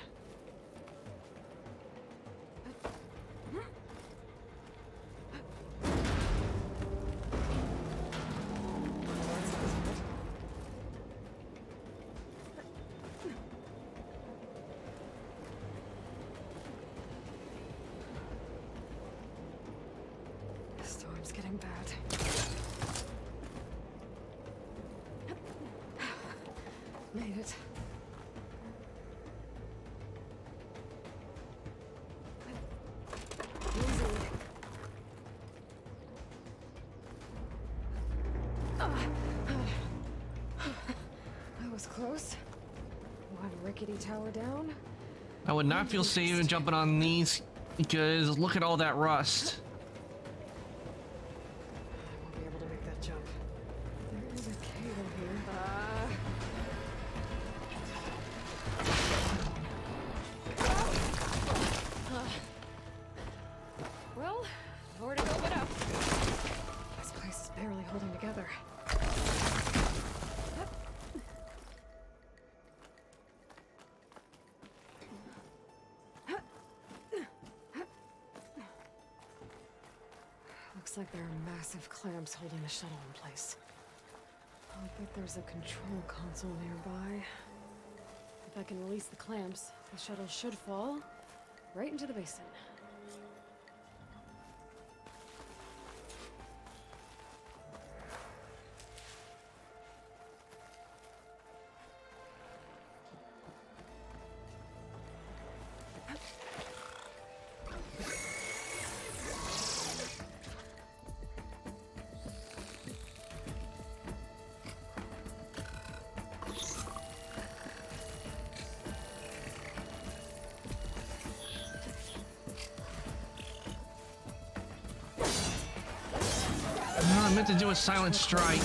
The storm's getting bad. Made it. That was close. One rickety tower down. I would not feel safe jumping on these because look at all that rust. I won't be able to make that jump. There is a cable here. Well, nowhere to go but up. This place is barely holding together. Looks like there are massive clamps holding the shuttle in place. I'll bet there's a control console nearby. If I can release the clamps, the shuttle should fall right into the basin. I meant to do a silent strike.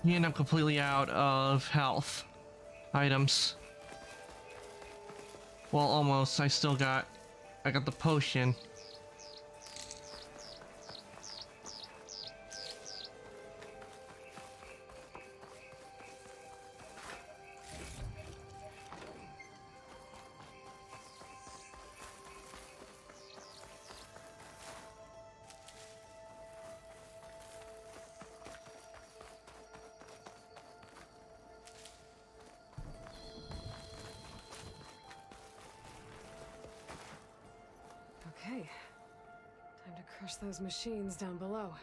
And I'm completely out of health items. Well, almost. I got the potion. Okay. Time to crush those machines down below.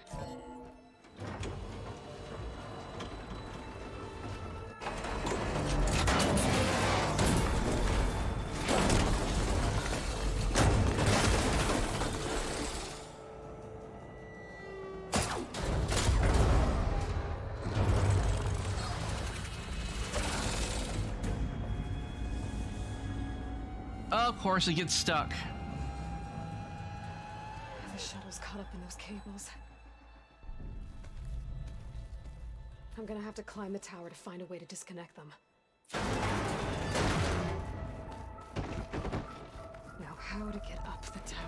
Of course, it gets stuck. The shuttle's caught up in those cables. I'm gonna have to climb the tower to find a way to disconnect them. Now, how to get up the tower?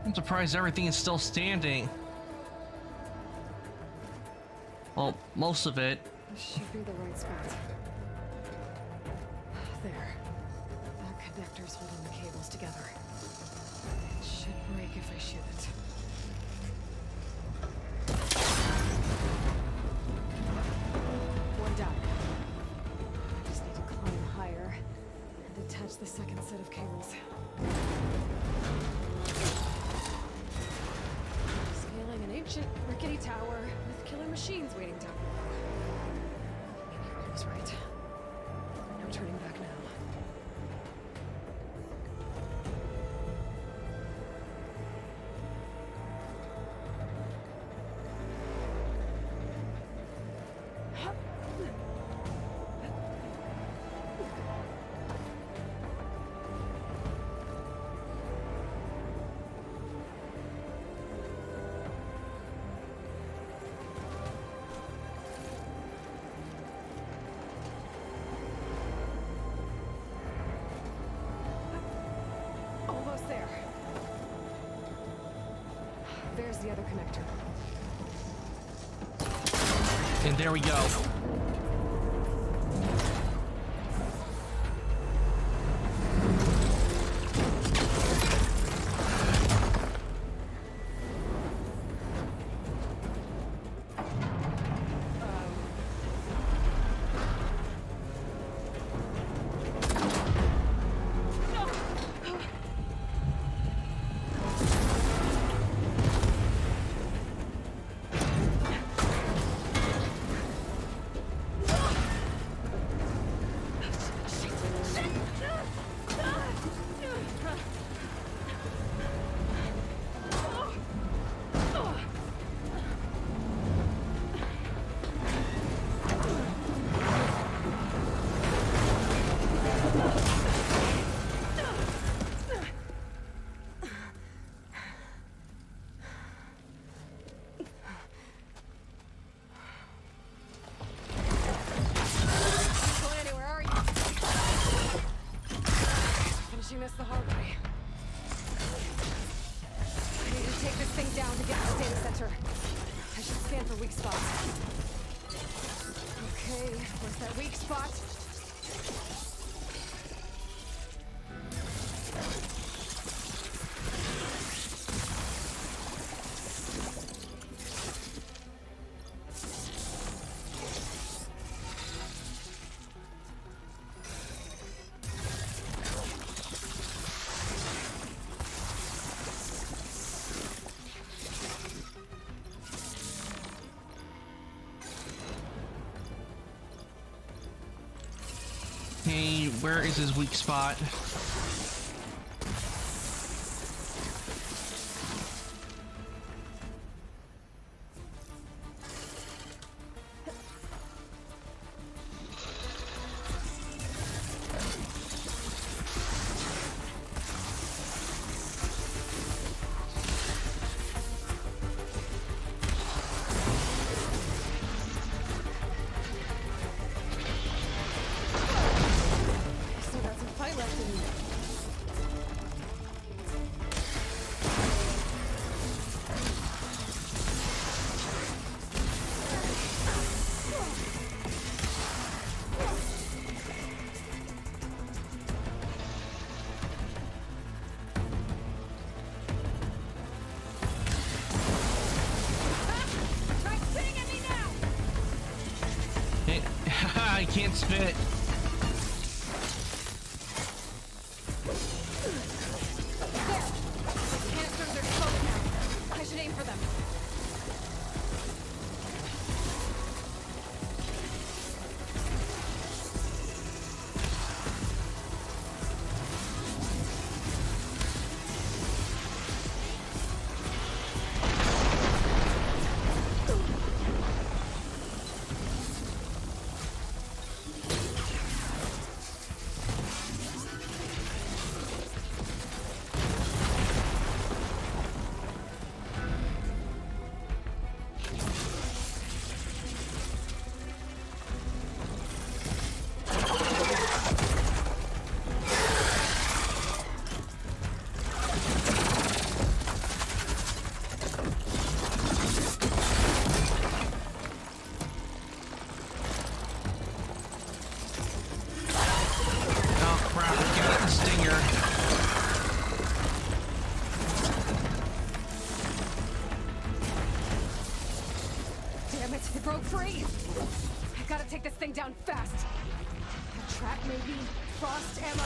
I'm surprised everything is still standing. Well, most of it. This should be the right spot. There. That connector's holding the cables together. It should break if I shoot it. One down. I just need to climb higher and attach the second set of cables. Scaling an ancient rickety tower with killer machines waiting down below. Maybe I was right. No turning back now. Almost there. There's the other connector. And there we go. This the hard way. I need to take this thing down to get to the data center. I should scan for weak spots. Okay, where's that weak spot? Hey, where is his weak spot? I can't spit. There! The canisters are exposed now. I should aim for them. it, it broke free! I've gotta take this thing down fast. A trap, maybe? Frost ammo?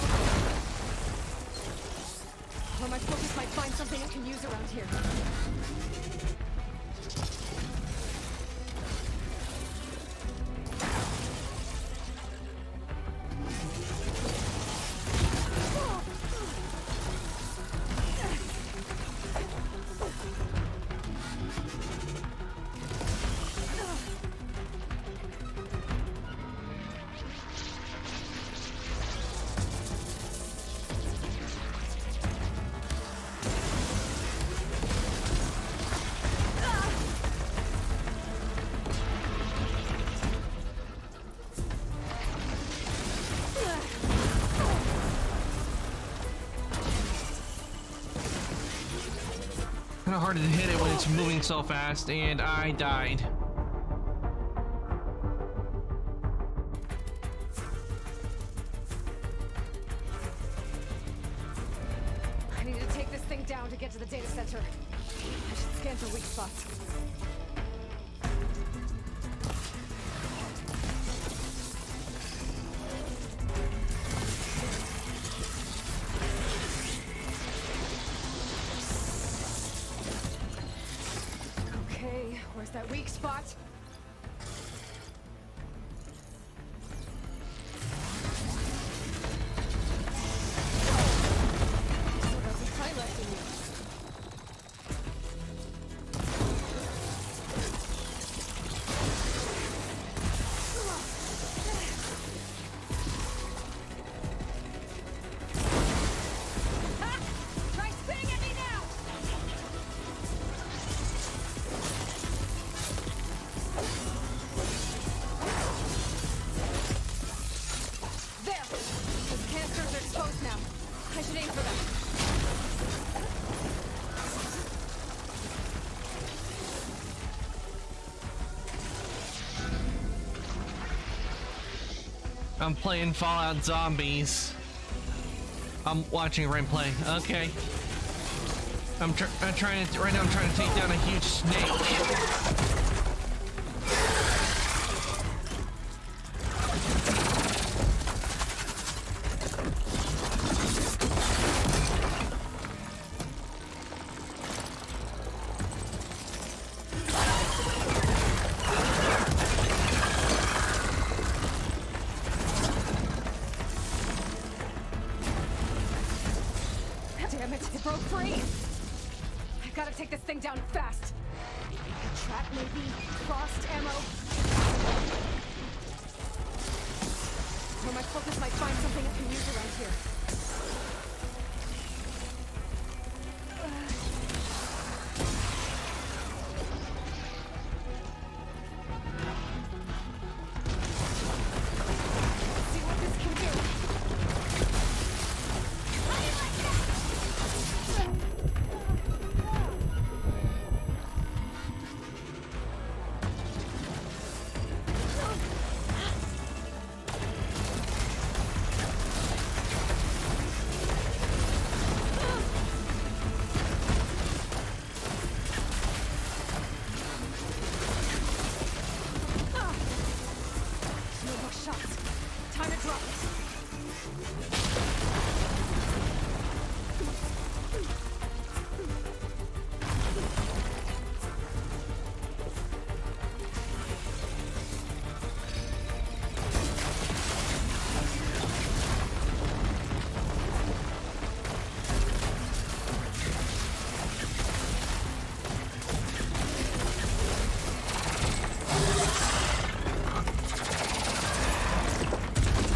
Or my focus might find something it can use around here. Kind of hard to hit it when it's moving so fast, and I died. I need to take this thing down to get to the data center. I should scan for weak spots. Okay, where's that weak spot? What else is tight left in you? Try spitting at me now! There! Those canisters are exposed now. I should aim for them. I'm playing Fallout Zombies. I'm watching Ren play. Okay. I'm trying to right now. I'm trying to take down a huge snake. Damn it, it broke free! I've gotta take this thing down fast. A trap, maybe? Frost ammo? Or my focus might find something it can use around here. See what this can do. No more shots. Time to drop it.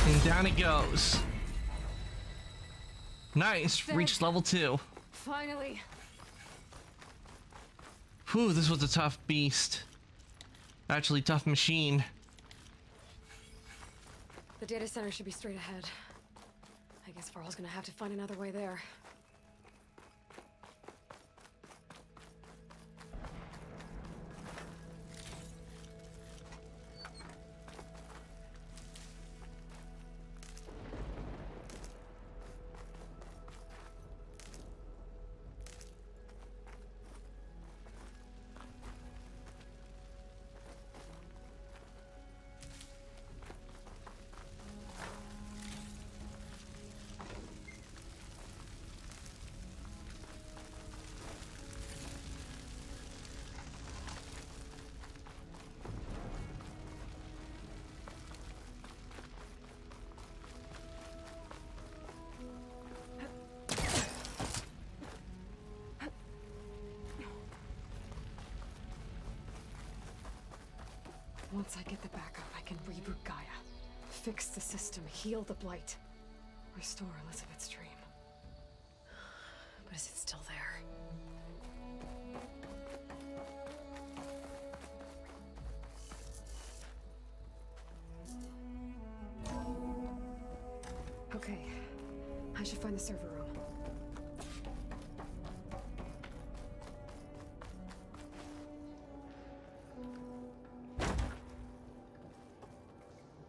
And down it goes. Nice. Reached level 2. Finally. Whew, this was a tough beast. Actually, tough machine. The data center should be straight ahead. I guess Varl's gonna have to find another way there. Once I get the backup, I can reboot Gaia. Fix the system, heal the Blight. Restore Elizabeth's dream. But is it still there? Okay, I should find the server room.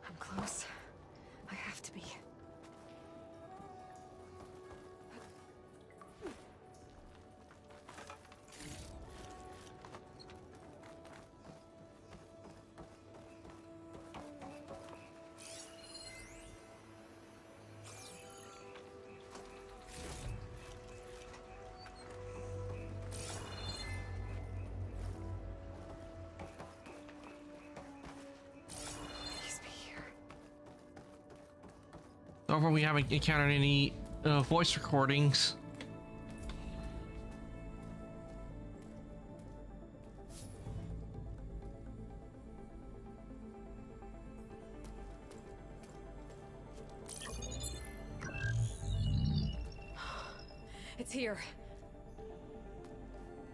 I'm close. I have to be. So far, we haven't encountered any voice recordings. It's here.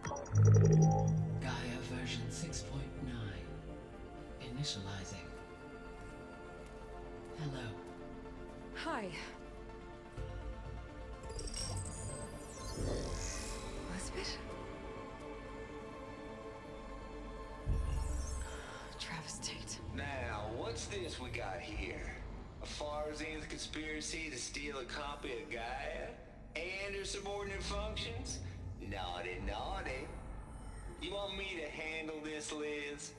Gaia version 6.9. Initializing. Hello. Hi. Elizabeth? Travis Tate. Now, what's this we got here? A Farzian's conspiracy to steal a copy of Gaia? And her subordinate functions? Naughty, naughty. You want me to handle this, Liz?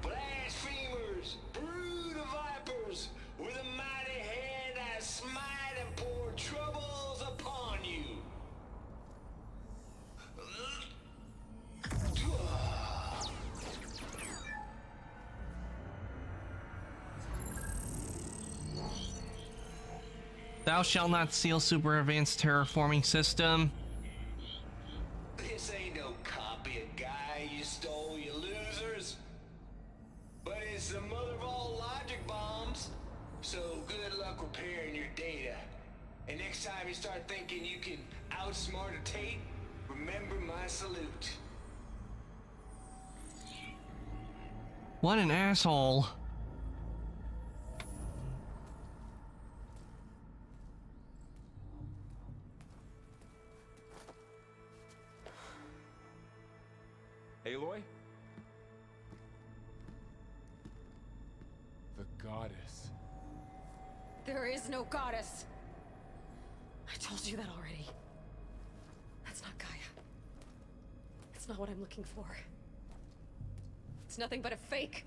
Blasphemers! Brood of vipers! With a mighty hand I smite and pour troubles upon you! Thou shalt not steal super advanced terraforming system. This ain't no copy of Gaia you stole, you losers. But it's the mother of all logic bombs. So good luck repairing your data. And next time you start thinking you can outsmart a Tate, remember my salute. What an asshole. Aloy? The goddess. There is no goddess. I told you that already. That's not Gaia. It's not what I'm looking for. It's nothing but a fake.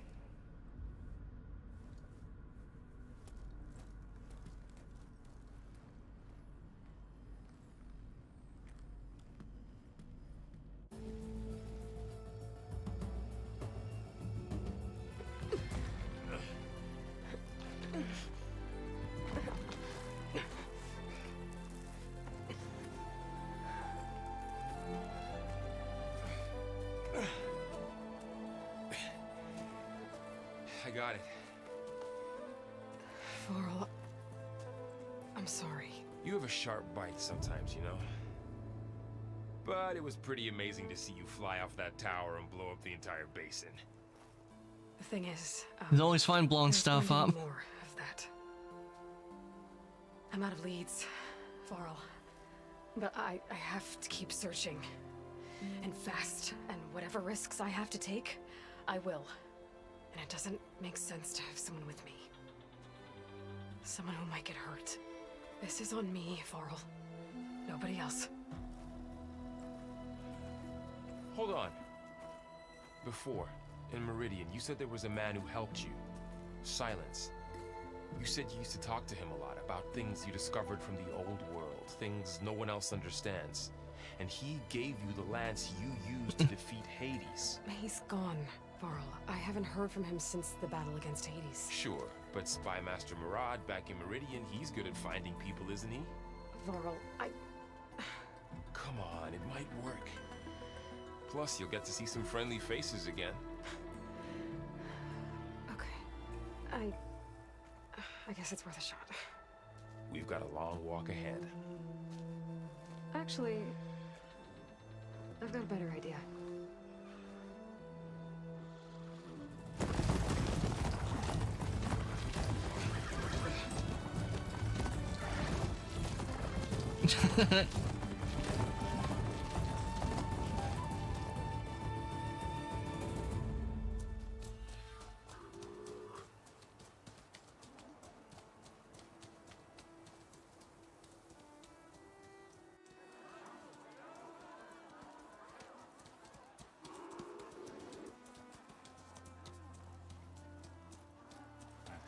I got it. Varl, I'm sorry. You have a sharp bite sometimes, you know? But it was pretty amazing to see you fly off that tower and blow up the entire basin. The thing is, It's always fun blowing there's stuff going to up. be more of that. I'm out of leads, Varl. But I have to keep searching. And fast. And whatever risks I have to take, I will. And it doesn't make sense to have someone with me. Someone who might get hurt. This is on me, Varl. Nobody else. Hold on. Before, in Meridian, you said there was a man who helped you. Silence. You said you used to talk to him a lot about things you discovered from the old world, things no one else understands. And he gave you the lance you used to defeat Hades. He's gone, Varl. I haven't heard from him since the battle against Hades. Sure, but Spy Master Murad back in Meridian, he's good at finding people, isn't he? Varl, Come on, it might work. Plus, you'll get to see some friendly faces again. Okay. I guess it's worth a shot. We've got a long walk ahead. Actually, I've got a better idea.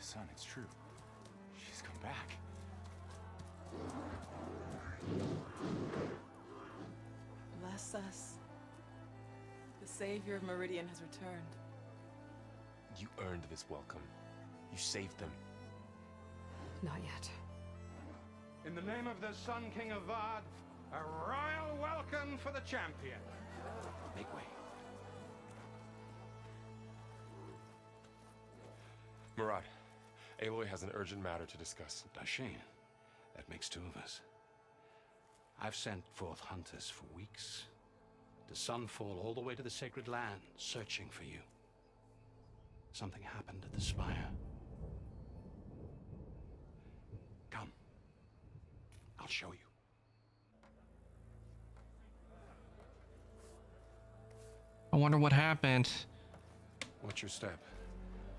Son, it's true. She's come back. Bless us. The savior of Meridian has returned. You earned this welcome. You saved them. Not yet. In the name of the Sun King of Vard, a royal welcome for the champion. Make way. Murad, Aloy has an urgent matter to discuss. Dashane, that makes two of us. I've sent forth hunters for weeks, to Sunfall all the way to the Sacred Land, searching for you. Something happened at the Spire. Come. I'll show you. I wonder what happened. What's your step?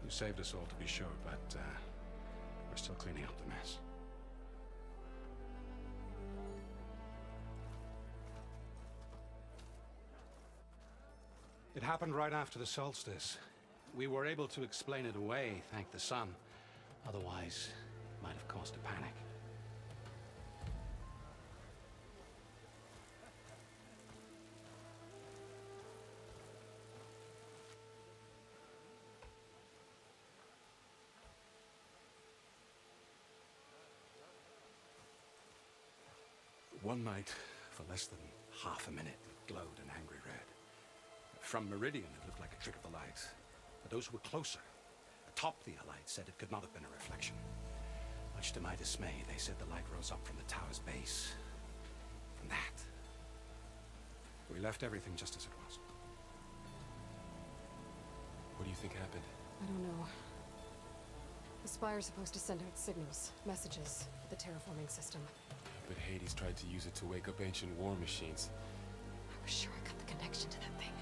You saved us all, to be sure, but we're still cleaning up the mess. It happened right after the solstice. We were able to explain it away, thank the sun. Otherwise, it might have caused a panic. One night, for less than half a minute, it glowed an angry red. From Meridian, it looked like a trick of the light. But those who were closer, atop the light, said it could not have been a reflection. Much to my dismay, they said the light rose up from the tower's base. From that. We left everything just as it was. What do you think happened? I don't know. The Spire's supposed to send out signals, messages, for the terraforming system. But Hades tried to use it to wake up ancient war machines. I was sure I got the connection to that thing.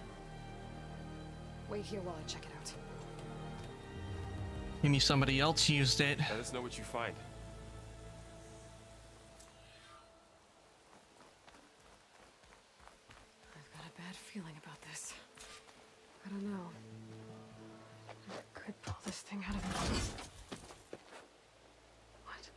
Wait here while I check it out. Maybe somebody else used it. Let us know what you find. I've got a bad feeling about this. I don't know. I could pull this thing out of it. What?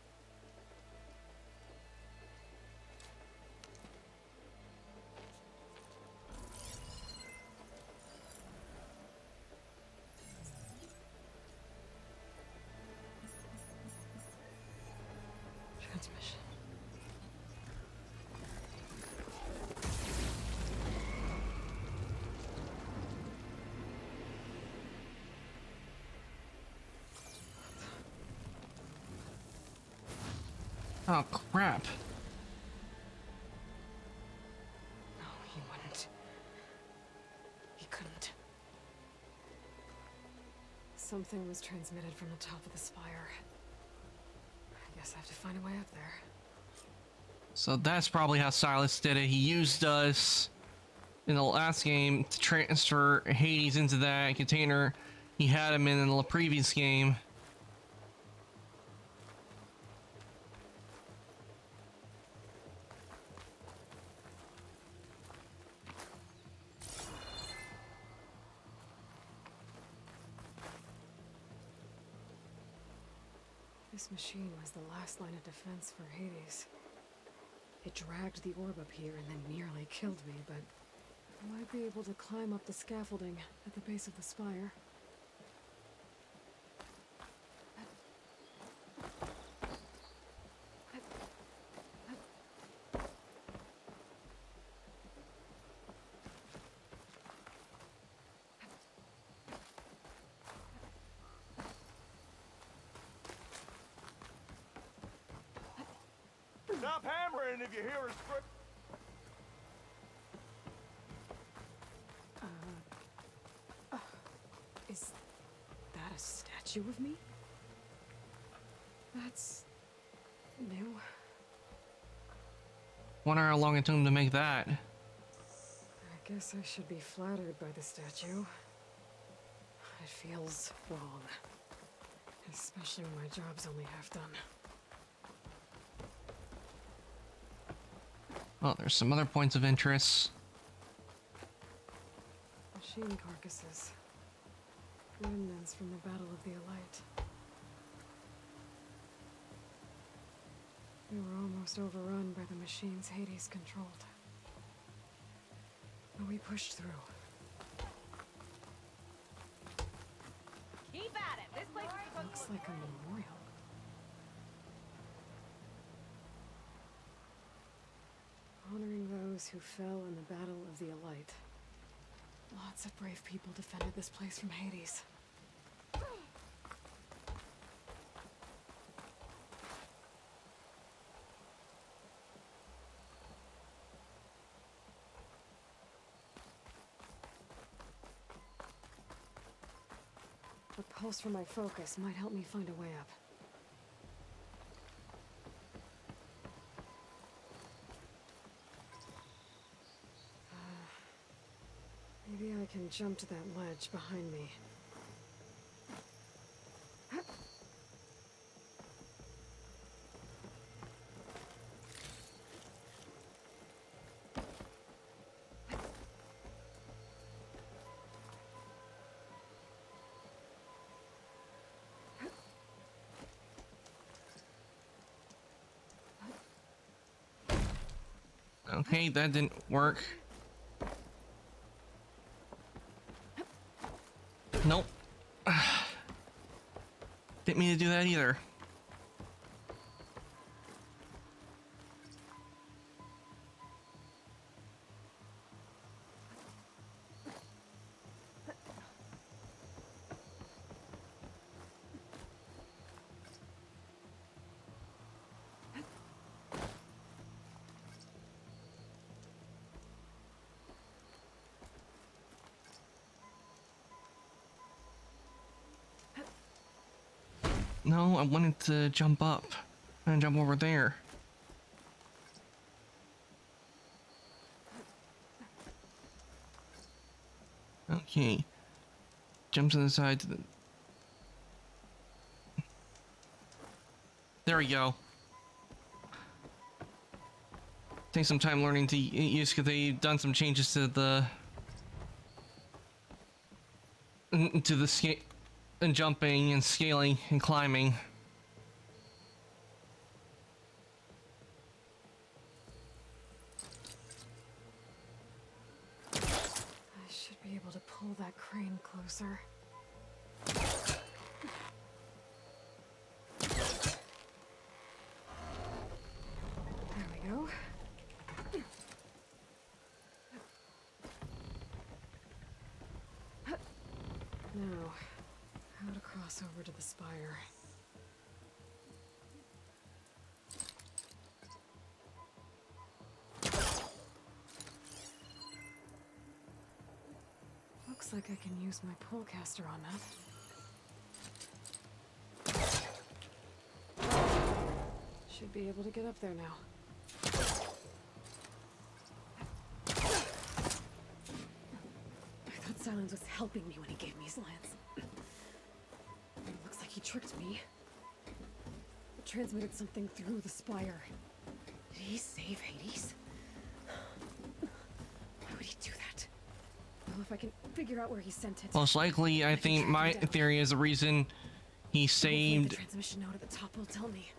Transmission. Oh, crap. No, he wouldn't. He couldn't. Something was transmitted from the top of the spire. I guess I have to find a way up there. So that's probably how Silas did it. He used us in the last game to transfer Hades into that container he had him in the previous game. This machine was the last line of defense for Hades. It dragged the orb up here and then nearly killed me, but I might be able to climb up the scaffolding at the base of the spire. wondering if you hear us. Is that a statue of me? That's new. Wonder how long it took him to make that. I guess I should be flattered by the statue. It feels wrong. Especially when my job's only half done. Well, there's some other points of interest. Machine carcasses. Remnants from the Battle of the Elite. We were almost overrun by the machines Hades controlled. But we pushed through. Keep at it. This place Looks like a memorial. Honoring those who fell in the Battle of the Elite. Lots of brave people defended this place from Hades. A pulse from my focus might help me find a way up. Maybe I can jump to that ledge behind me. Okay, that didn't work. Nope. Didn't mean to do that either. No, I wanted to jump up and jump over there. Okay. Jump to the side to the... There we go. Take some time learning to use because they've done some changes to the scale and jumping and scaling and climbing. I should be able to pull that crane closer. There we go. Now, how to cross over to the spire. Looks like I can use my pullcaster on that. Should be able to get up there now. I thought Silence was helping me when he gave me his lance. Looks like he tricked me. Transmitted something through the spire. Did he save Hades? Why would he do that? Well, if I can figure out where he sent it. Most likely, I think my theory is the reason he saved the transmission node at the top will tell me.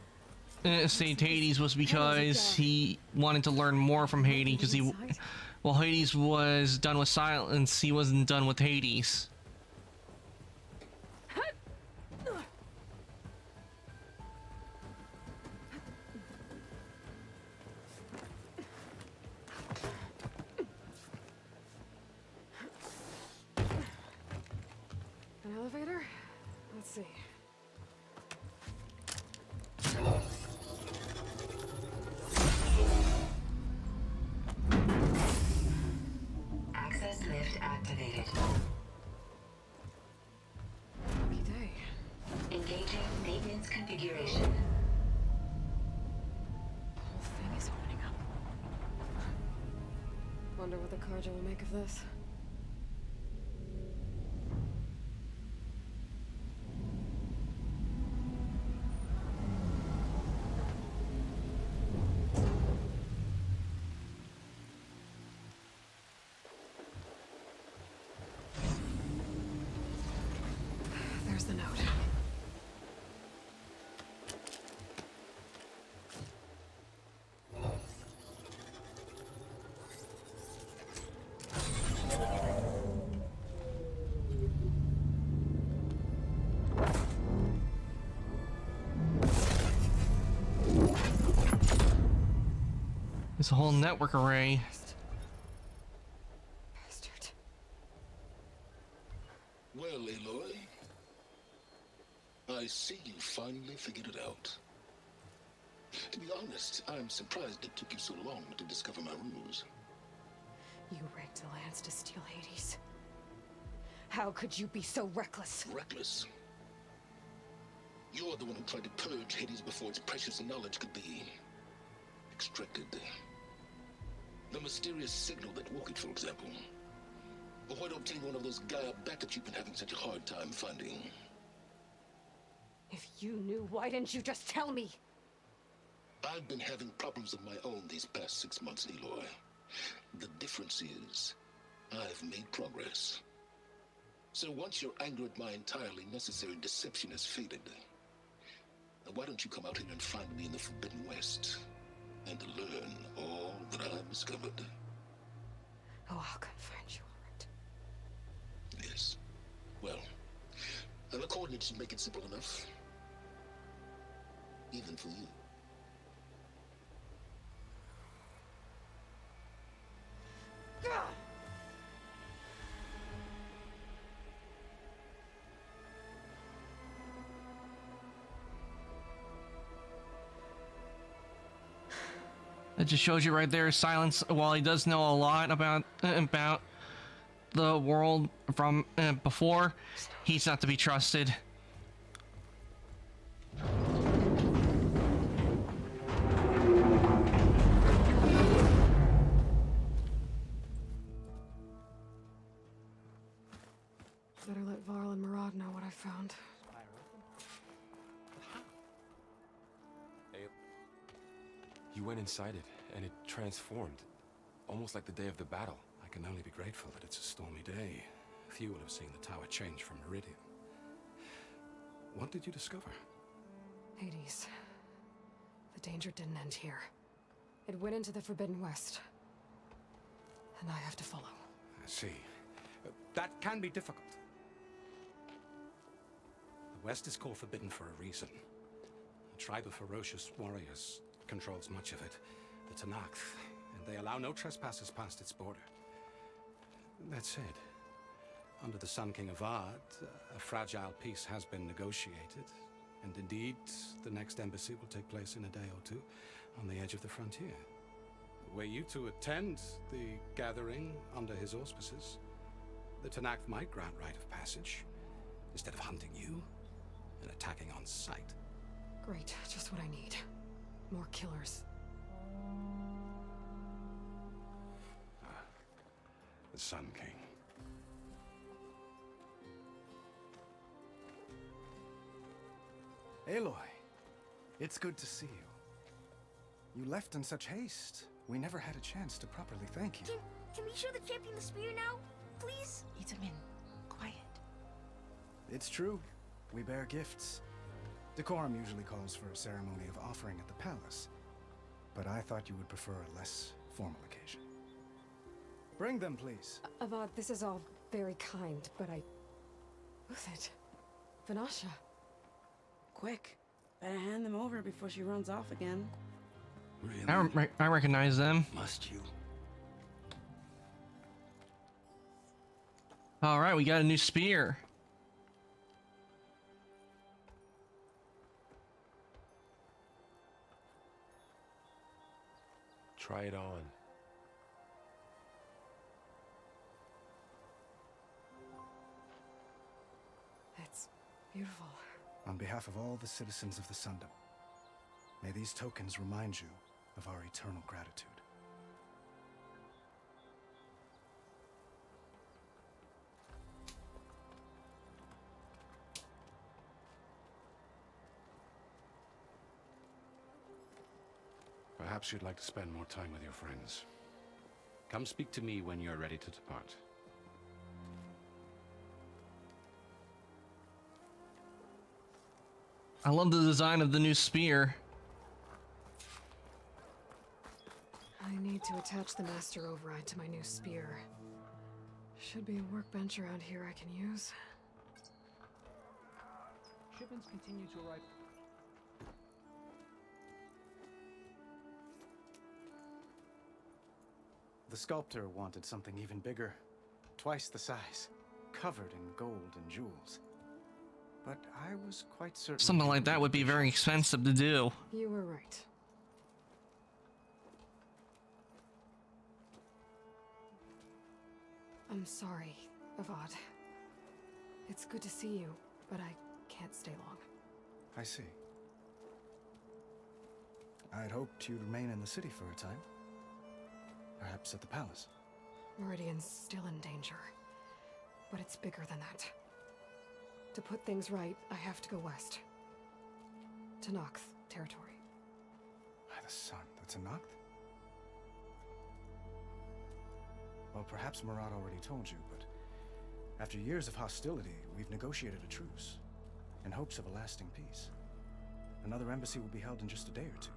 Saved Hades was because he wanted to learn more from Hades because well, Hades was done with Silence, he wasn't done with Hades. An elevator? Let's see. activated. Lucky day. Engaging maintenance configuration. The whole thing is opening up. Wonder what the Carja will make of this. There's the note. It's a whole network array. Bastard. Well, Aloy, I see you finally figured it out. To be honest, I'm surprised it took you so long to discover my ruse. You rigged the Lance to steal Hades. How could you be so reckless? Reckless? You're the one who tried to purge Hades before its precious knowledge could be extracted. The mysterious signal that woke it, for example. Or why to obtain one of those Gaia back that you've been having such a hard time finding. If you knew, why didn't you just tell me? I've been having problems of my own these past 6 months, Aloy. The difference is, I've made progress. So once your anger at my entirely necessary deception has faded, why don't you come out here and find me in the Forbidden West, and learn all that I've discovered? Oh, I'll come find you, alright. Yes. Well, the coordinates should make it simple enough. Even for you. That just shows you right there, Silence, while he does know a lot about the world from before, he's not to be trusted. Better let Varl and Murad know what I found. You went inside it, and it transformed, almost like the day of the battle. I can only be grateful that it's a stormy day. Few will have seen the tower change from Meridian. What did you discover? Hades. The danger didn't end here. It went into the Forbidden West. And I have to follow. I see. That can be difficult. The West is called Forbidden for a reason. A tribe of ferocious warriors controls much of it, the Tenakth, and they allow no trespassers past its border. That said, under the Sun King Avad, a fragile peace has been negotiated, and indeed, the next embassy will take place in a day or two on the edge of the frontier. Were you to attend the gathering under his auspices, the Tenakth might grant right of passage, instead of hunting you and attacking on sight. Great, just what I need. More killers. The Sun King. Aloy, it's good to see you. You left in such haste. We never had a chance to properly thank you. Can we show the champion the spear now? Please? Itamin, quiet. It's true. We bear gifts. Decorum usually calls for a ceremony of offering at the palace, but I thought you would prefer a less formal occasion. Bring them, please. Avad, this is all very kind, but Who's it? Vanasha. Quick. Better hand them over before she runs off again. Really? I recognize them. Must you? All right, we got a new spear. Try it on. Beautiful. On behalf of all the citizens of the Sundom, may these tokens remind you of our eternal gratitude. Perhaps you'd like to spend more time with your friends. Come speak to me when you're ready to depart. I love the design of the new spear. I need to attach the master override to my new spear. Should be a workbench around here I can use. Shipments continue to arrive. The sculptor wanted something even bigger, twice the size, covered in gold and jewels. But I was quite certain... Something like that would be very expensive to do. You were right. I'm sorry, Avad. It's good to see you, but I can't stay long. I see. I'd hoped you'd remain in the city for a time. Perhaps at the palace. Meridian's still in danger, but it's bigger than that. To put things right, I have to go west. To Nox territory. By the sun, that's a Noct? Well, perhaps Murad already told you, but after years of hostility, we've negotiated a truce, in hopes of a lasting peace. Another embassy will be held in just a day or two.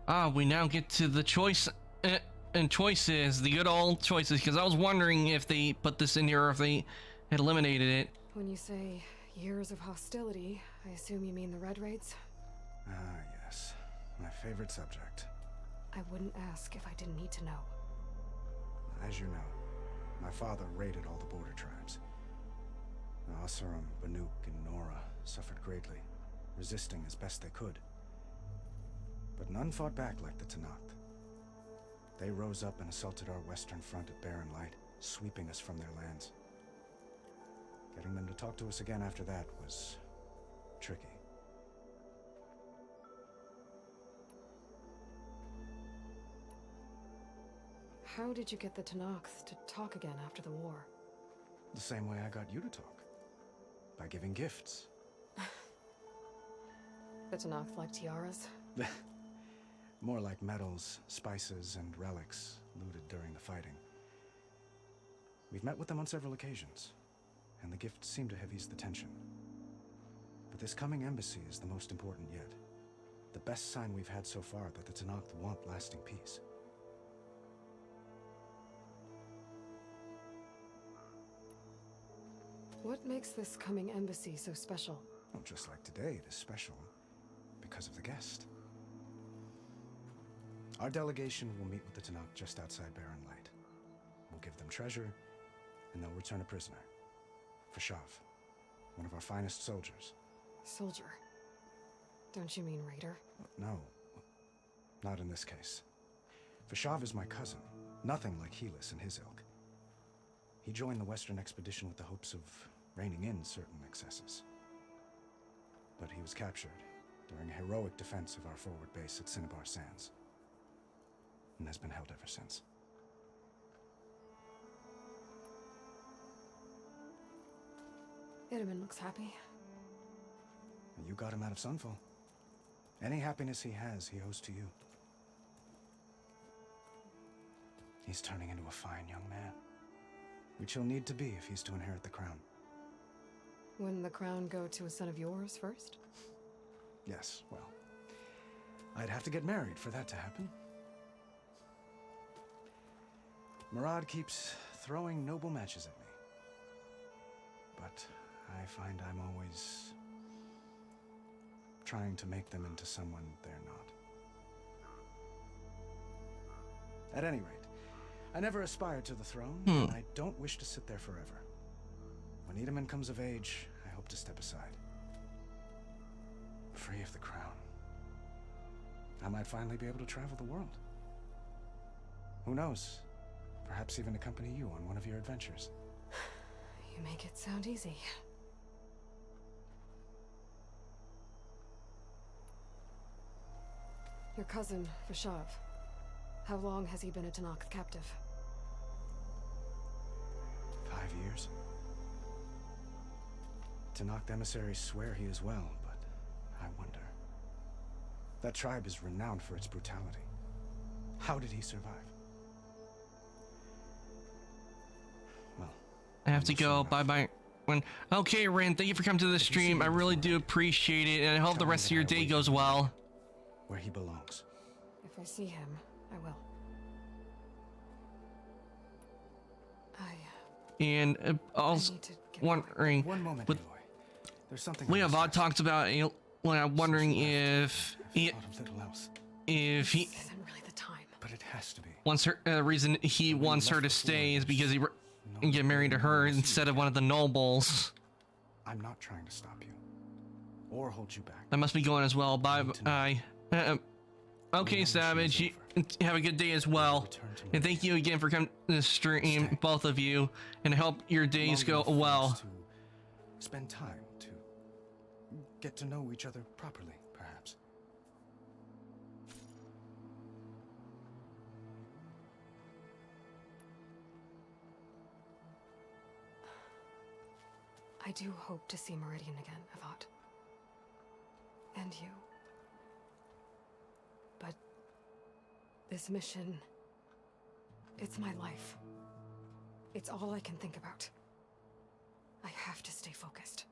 Ah, we now get to the choice and choices, the good old choices, because I was wondering if they put this in here or if they had eliminated it. When you say years of hostility, I assume you mean the Red Raids? Ah, yes. My favorite subject. I wouldn't ask if I didn't need to know. As you know, my father raided all the border tribes. The Oseram, Banuk, and Nora suffered greatly, resisting as best they could. But none fought back like the Tenakth. They rose up and assaulted our western front at Barren Light, sweeping us from their lands. Getting them to talk to us again after that was tricky. How did you get the Tenakth to talk again after the war? The same way I got you to talk. By giving gifts. The Tenakth like tiaras? More like medals, spices, and relics looted during the fighting. We've met with them on several occasions, and the gifts seem to have eased the tension. But this coming embassy is the most important yet. The best sign we've had so far that the Tenakth want lasting peace. What makes this coming embassy so special? Well, just like today, it is special because of the guest. Our delegation will meet with the Tenakth just outside Barren Light. We'll give them treasure, and they'll return a prisoner. Fashav, one of our finest soldiers. Soldier? Don't you mean raider? No, not in this case. Fashav is my cousin, nothing like Helis and his ilk. He joined the Western expedition with the hopes of reining in certain excesses. But he was captured during a heroic defense of our forward base at Cinnabar Sands, and has been held ever since. Itamen looks happy. You got him out of Sunfall. Any happiness he has, he owes to you. He's turning into a fine young man, which he'll need to be if he's to inherit the crown. Wouldn't the crown go to a son of yours first? Yes, well, I'd have to get married for that to happen. Murad keeps throwing noble matches at me. But I find I'm always trying to make them into someone they're not. At any rate, I never aspired to the throne, and I don't wish to sit there forever. When Itamen comes of age, I hope to step aside. Free of the crown. I might finally be able to travel the world. Who knows? Perhaps even accompany you on one of your adventures. You make it sound easy. Your cousin, Vashav. How long has he been a Tanakh captive? 5 years. Tanakh emissaries swear he is well, but I wonder. That tribe is renowned for its brutality. How did he survive? Well, I have to go. Bye-bye. Okay, Rin, thank you for coming to the stream. I really do appreciate it, and I hope the rest of your day goes well. Where he belongs. If I see him, I will. And also wondering, One moment, with, Aloy. There's something. Leah Vaught talked about. Well, I'm wondering if he But it has to be. wants her. Reason he wants her to stay is because he can get married to her instead of one of the nobles. I'm not trying to stop you or hold you back. I must be going as well. Bye. Okay, Savage. You have a good day as well. And thank you again for coming to the stream, both of you. And I hope your days go well. To spend time to get to know each other properly, perhaps. I do hope to see Meridian again, Avad. And you. But this mission, it's my life. It's all I can think about. I have to stay focused.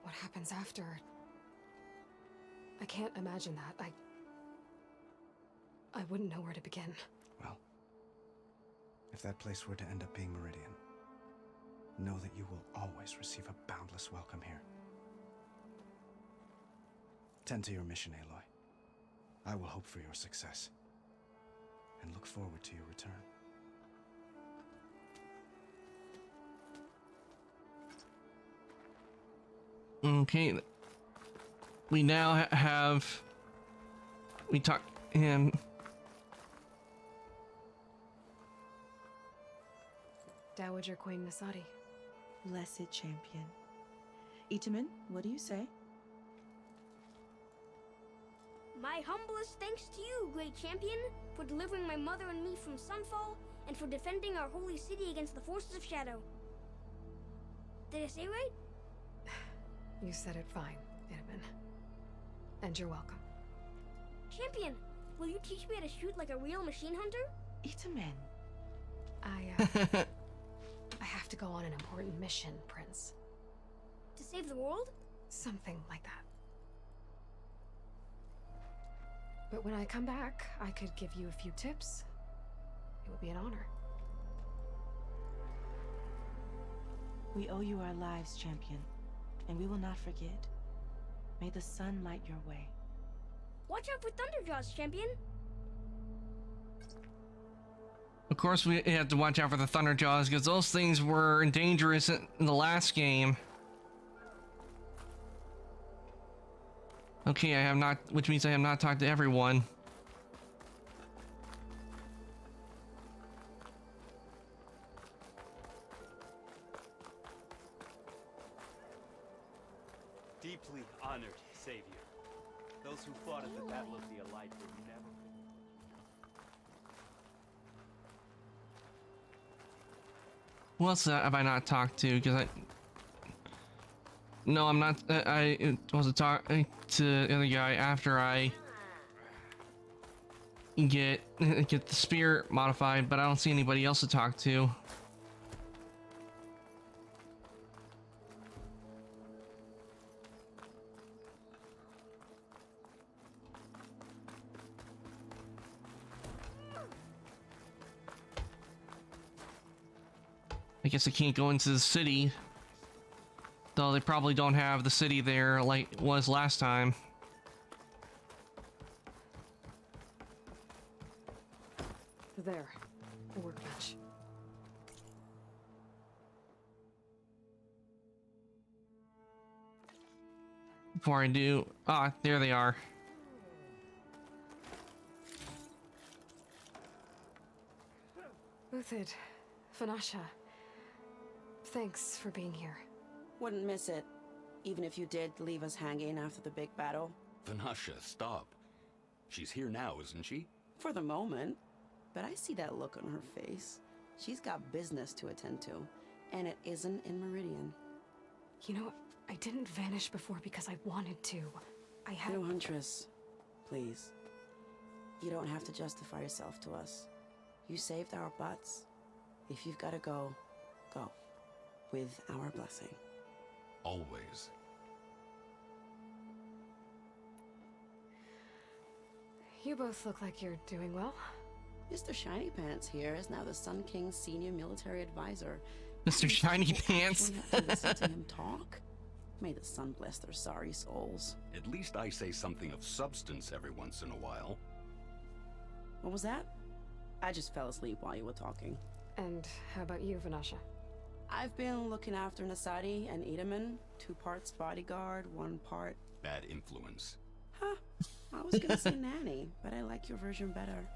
What happens after? I can't imagine that. I wouldn't know where to begin. Well, if that place were to end up being Meridian, know that you will always receive a boundless welcome here. Tend to your mission, Aloy. I will hope for your success, and look forward to your return. Okay. We now have. We talked him. Dowager Queen Nasadi. Blessed champion. Itamen, what do you say? My humblest thanks to you, great champion, for delivering my mother and me from Sunfall, and for defending our holy city against the forces of Shadow. Did I say right? You said it fine, Itamen. And you're welcome. Champion, will you teach me how to shoot like a real machine hunter? Itamen. I have to go on an important mission, Prince. To save the world? Something like that. But when I come back, I could give you a few tips. It would be an honor. We owe you our lives, champion, and we will not forget. May the sun light your way. Watch out for Thunderjaws, champion. Of course, we have to watch out for the Thunderjaws because those things were dangerous in the last game. Okay, I have not, which means I have not talked to everyone. Deeply honored, Savior. Those who fought at the Battle of the Allied were never... Who else have I not talked to? Because no, I'm not. I wasn't talking to the other guy after I get the spear modified, but I don't see anybody else to talk to. I guess I can't go into the city, though they probably don't have the city there like it was last time. There, a workbench. Before I do, there they are. Uthid, Fanasha, Thanks for being here. Wouldn't miss it, even if you did leave us hanging after the big battle. Vanasha, stop. She's here now, isn't she? For the moment. But I see that look on her face. She's got business to attend to, and it isn't in Meridian. You know, I didn't vanish before because I wanted to. I had... No, Huntress. Please. You don't have to justify yourself to us. You saved our butts. If you've got to go, go. With our blessing. Always. You both look like you're doing well. Mr. Shiny Pants here is now the Sun King's senior military advisor. Mr. Shiny Pants. We have to listen to him talk. May the sun bless their sorry souls. At least I say something of substance every once in a while. What was that? I just fell asleep while you were talking. And how about you, Vanasha? I've been looking after Nasadi and Edaman. 2 parts bodyguard, 1 part... Bad influence. Huh. I was gonna say nanny, but I like your version better.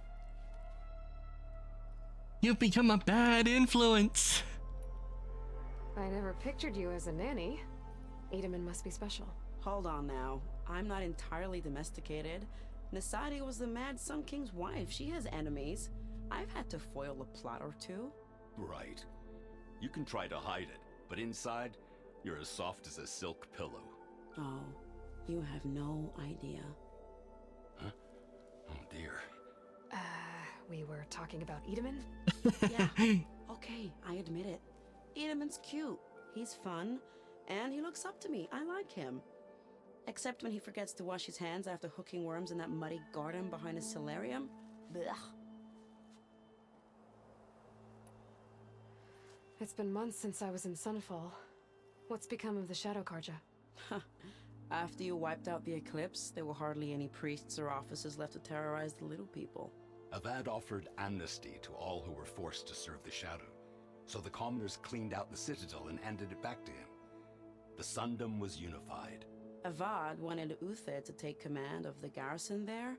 You've become a bad influence. I never pictured you as a nanny. Edaman must be special. Hold on now. I'm not entirely domesticated. Nasadi was the Mad Sun King's wife. She has enemies. I've had to foil a plot or 2. Right. You can try to hide it, but inside, you're as soft as a silk pillow. Oh, you have no idea. Huh? Oh dear. We were talking about Edaman? Yeah. Okay, I admit it. Edaman's cute. He's fun. And he looks up to me. I like him. Except when he forgets to wash his hands after hooking worms in that muddy garden behind his solarium. Blech. It's been months since I was in Sunfall. What's become of the Shadow Karja? After you wiped out the Eclipse, there were hardly any priests or officers left to terrorize the little people. Avad offered amnesty to all who were forced to serve the Shadow. So the commoners cleaned out the Citadel and handed it back to him. The Sundom was unified. Avad wanted Uther to take command of the garrison there,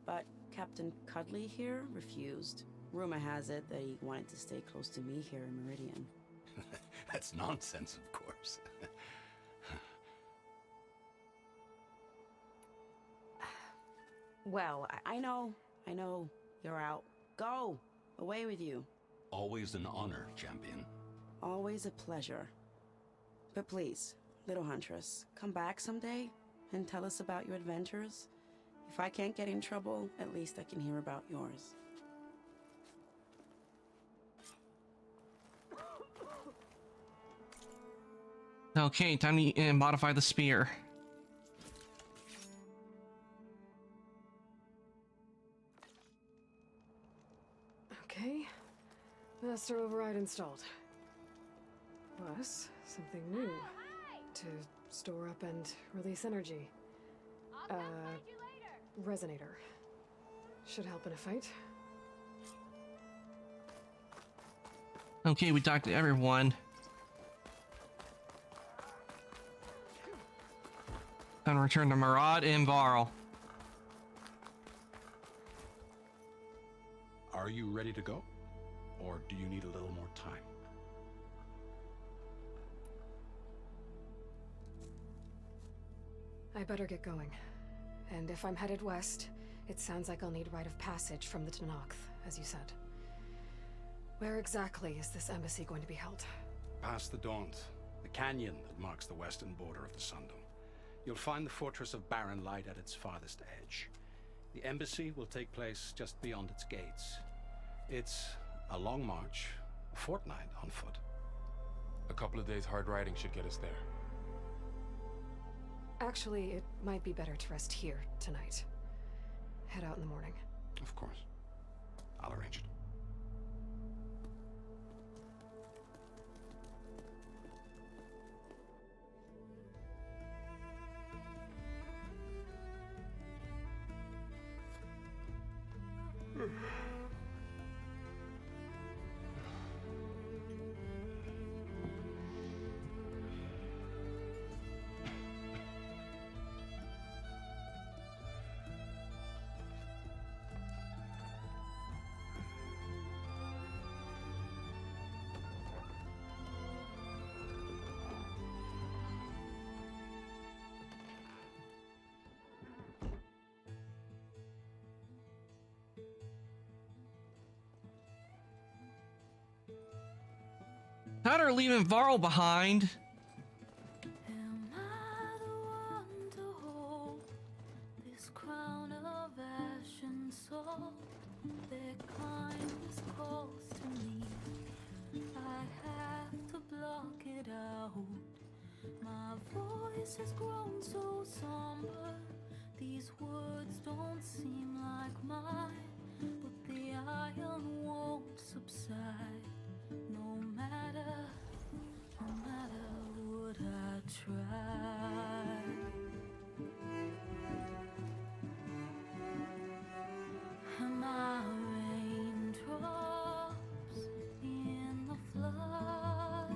but Captain Cudley here refused. Rumor has it that he wanted to stay close to me here in Meridian. That's nonsense, of course. Well, I know. You're out. Go! Away with you. Always an honor, champion. Always a pleasure. But please, little Huntress, come back someday and tell us about your adventures. If I can't get in trouble, at least I can hear about yours. Okay, time to modify the spear. Okay. Master Override installed. Plus, something new. To store up and release energy. Resonator. Should help in a fight. Okay, we talked to everyone. And return to Murad and Varl. Are you ready to go? Or do you need a little more time? I better get going. And if I'm headed west, it sounds like I'll need rite of passage from the Tenakth, as you said. Where exactly is this embassy going to be held? Past the Daunt, the canyon that marks the western border of the Sundom. You'll find the fortress of Barren Light at its farthest edge. The embassy will take place just beyond its gates. It's a long march, a fortnight on foot. A couple of days hard riding should get us there. Actually, it might be better to rest here tonight. Head out in the morning. Of course. I'll arrange it. Tired of leaving Varl behind. This crown of ash and salt, their kindness calls to me. I have to block it out. My voice has grown so somber. These words don't seem like mine, but the iron won't subside. No matter what I try. My raindrops in the flood,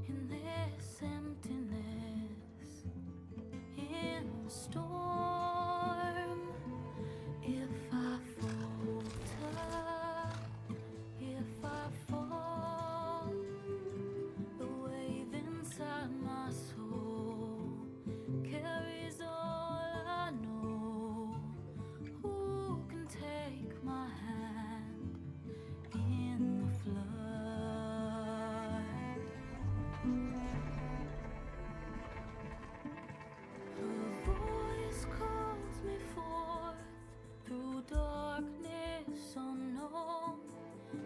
in this emptiness, in the storm. If I falter, if I fall, the wave inside my soul carries all I know. Who can take my hand in the flood? Her voice calls me forth through darkness unknown.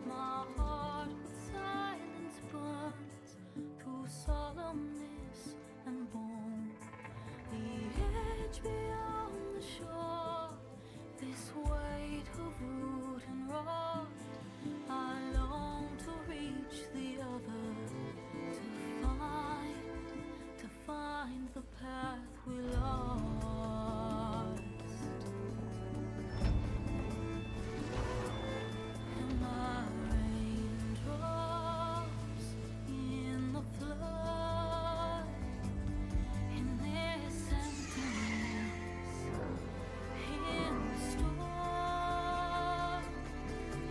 My heart with silence burns through solemnness and bone. The edge beyond the shore, this weight of root and rot, I long to reach the other, to find the path we lost. And my raindrops in the flood, in this emptiness, in the storm.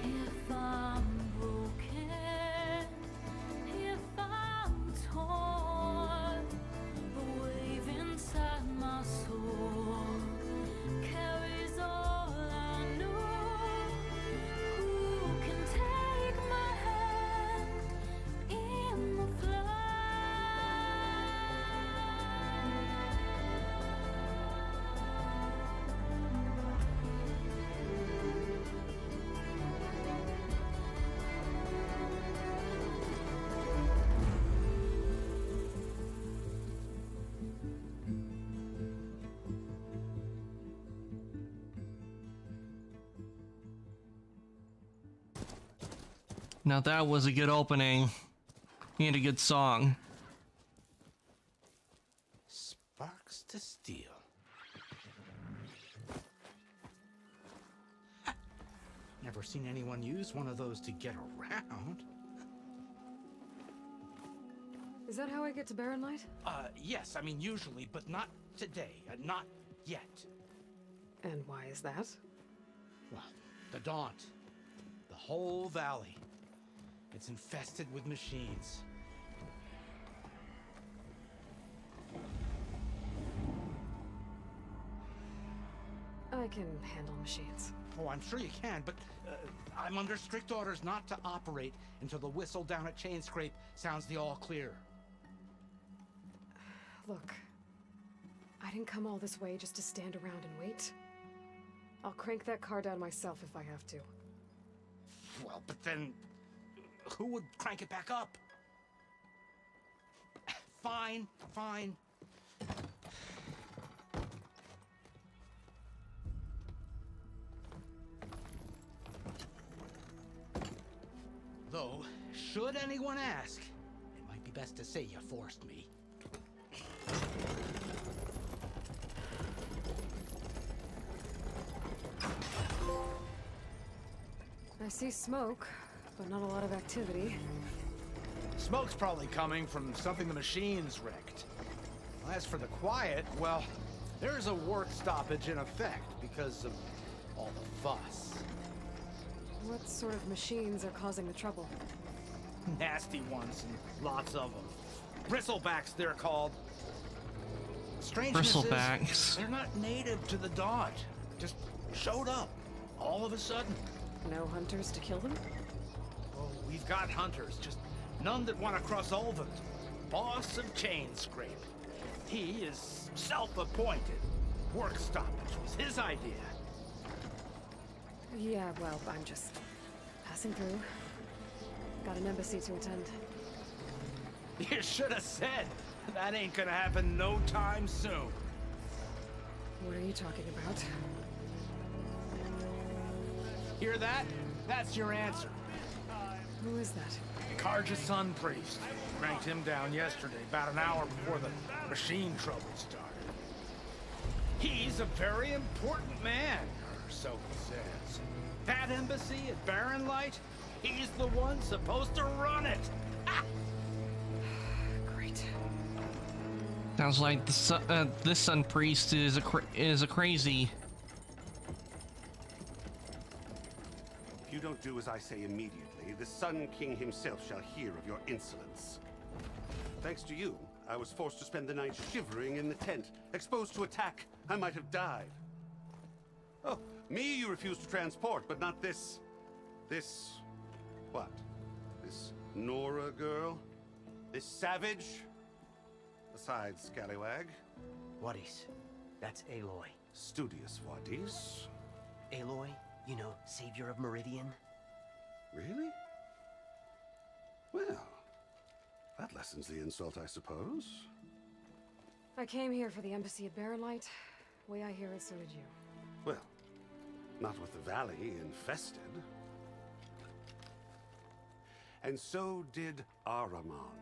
If I'm broken, if I'm torn, the wave inside my soul carries all I know. Who can take my hand in the flood? Now that was a good opening and a good song. Sparks to steel. Never seen anyone use one of those to get around. Is that how I get to Barren Light? Yes, I mean usually, but not today. Not yet. And why is that? Well, the Daunt. The whole valley. It's infested with machines. I can handle machines. Oh, I'm sure you can, but I'm under strict orders not to operate until the whistle down at Chainscrape sounds the all clear. Look, I didn't come all this way just to stand around and wait. I'll crank that car down myself if I have to. Well, but then who would crank it back up? Fine, fine. Though, should anyone ask, it might be best to say you forced me. I see smoke, but not a lot of activity. Smoke's probably coming from something the machines wrecked. As for the quiet, well, there's a work stoppage in effect because of all the fuss. What sort of machines are causing the trouble? Nasty ones, and lots of them. Bristlebacks, they're called. Strangeness Bristlebacks. is, they're not native to the Daunt. Just showed up. All of a sudden. No hunters to kill them? Oh, we've got hunters, just none that want to cross Ulvund. Boss of Chainscrape. He is self-appointed. Work stoppage was his idea. Yeah, well, I'm just passing through. Got an embassy to attend. You should have said. That ain't gonna happen no time soon. What are you talking about? Hear that? That's your answer. Who is that? Karja Sun Priest. Cranked him down yesterday, about an hour before the machine trouble started. He's a very important man, or so he says. That embassy at Barren Light, he's the one supposed to run it. Great. Sounds like this Sun Priest is a crazy. If you don't do as I say immediately, the Sun King himself shall hear of your insolence. Thanks to you, I was forced to spend the night shivering in the tent, exposed to attack. I might have died. Oh, me you refuse to transport, but not this... what? This Nora girl? This savage? Besides, scallywag. Wadis. That's Aloy. Studious Wadis. Aloy, you know, savior of Meridian. Really? Well, that lessens the insult, I suppose. I came here for the embassy at Barren Light. Way I hear it, so did you. Well, not with the valley infested. And so did Ahriman,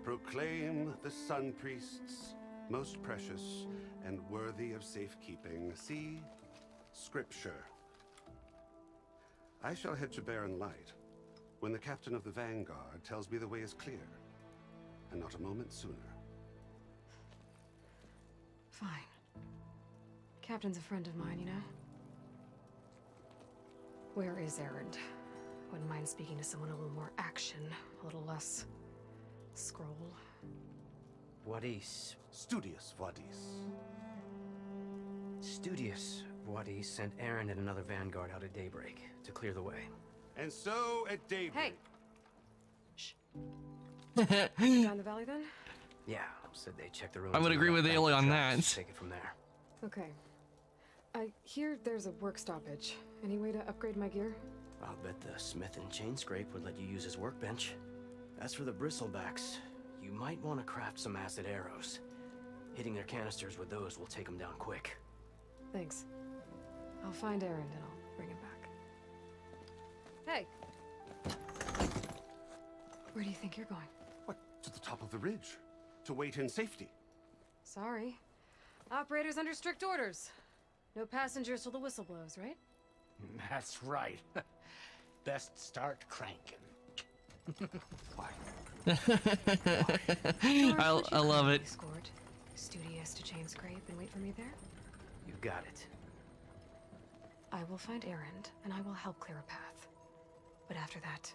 proclaim the Sun Priests most precious and worthy of safekeeping. See Scripture. I shall head to Barren Light when the captain of the Vanguard tells me the way is clear, and not a moment sooner. Fine. Captain's a friend of mine, you know? Where is Erend? Wouldn't mind speaking to someone a little more action, a little less scroll. Wadis. Studious Wadis. Studious Wadis sent Aaron and another Vanguard out at daybreak to clear the way. And so at daybreak... Hey! Shh. Down the valley then? Yeah, said they checked the ruins. I would agree with Aloy on that. Take it from there. Okay. I hear there's a work stoppage. Any way to upgrade my gear? I'll bet the smith in Chainscrape would let you use his workbench. As for the bristlebacks, you might want to craft some acid arrows. Hitting their canisters with those will take them down quick. Thanks. I'll find Erend and I'll bring him back. Hey! Where do you think you're going? What, to the top of the ridge? To wait in safety? Sorry. Operator's under strict orders. No passengers till the whistle blows, right? That's right. Best start cranking. I love it. Scored. Studious to Chainscrape and wait for me there? You got it. I will find Erend, and I will help clear a path. But after that,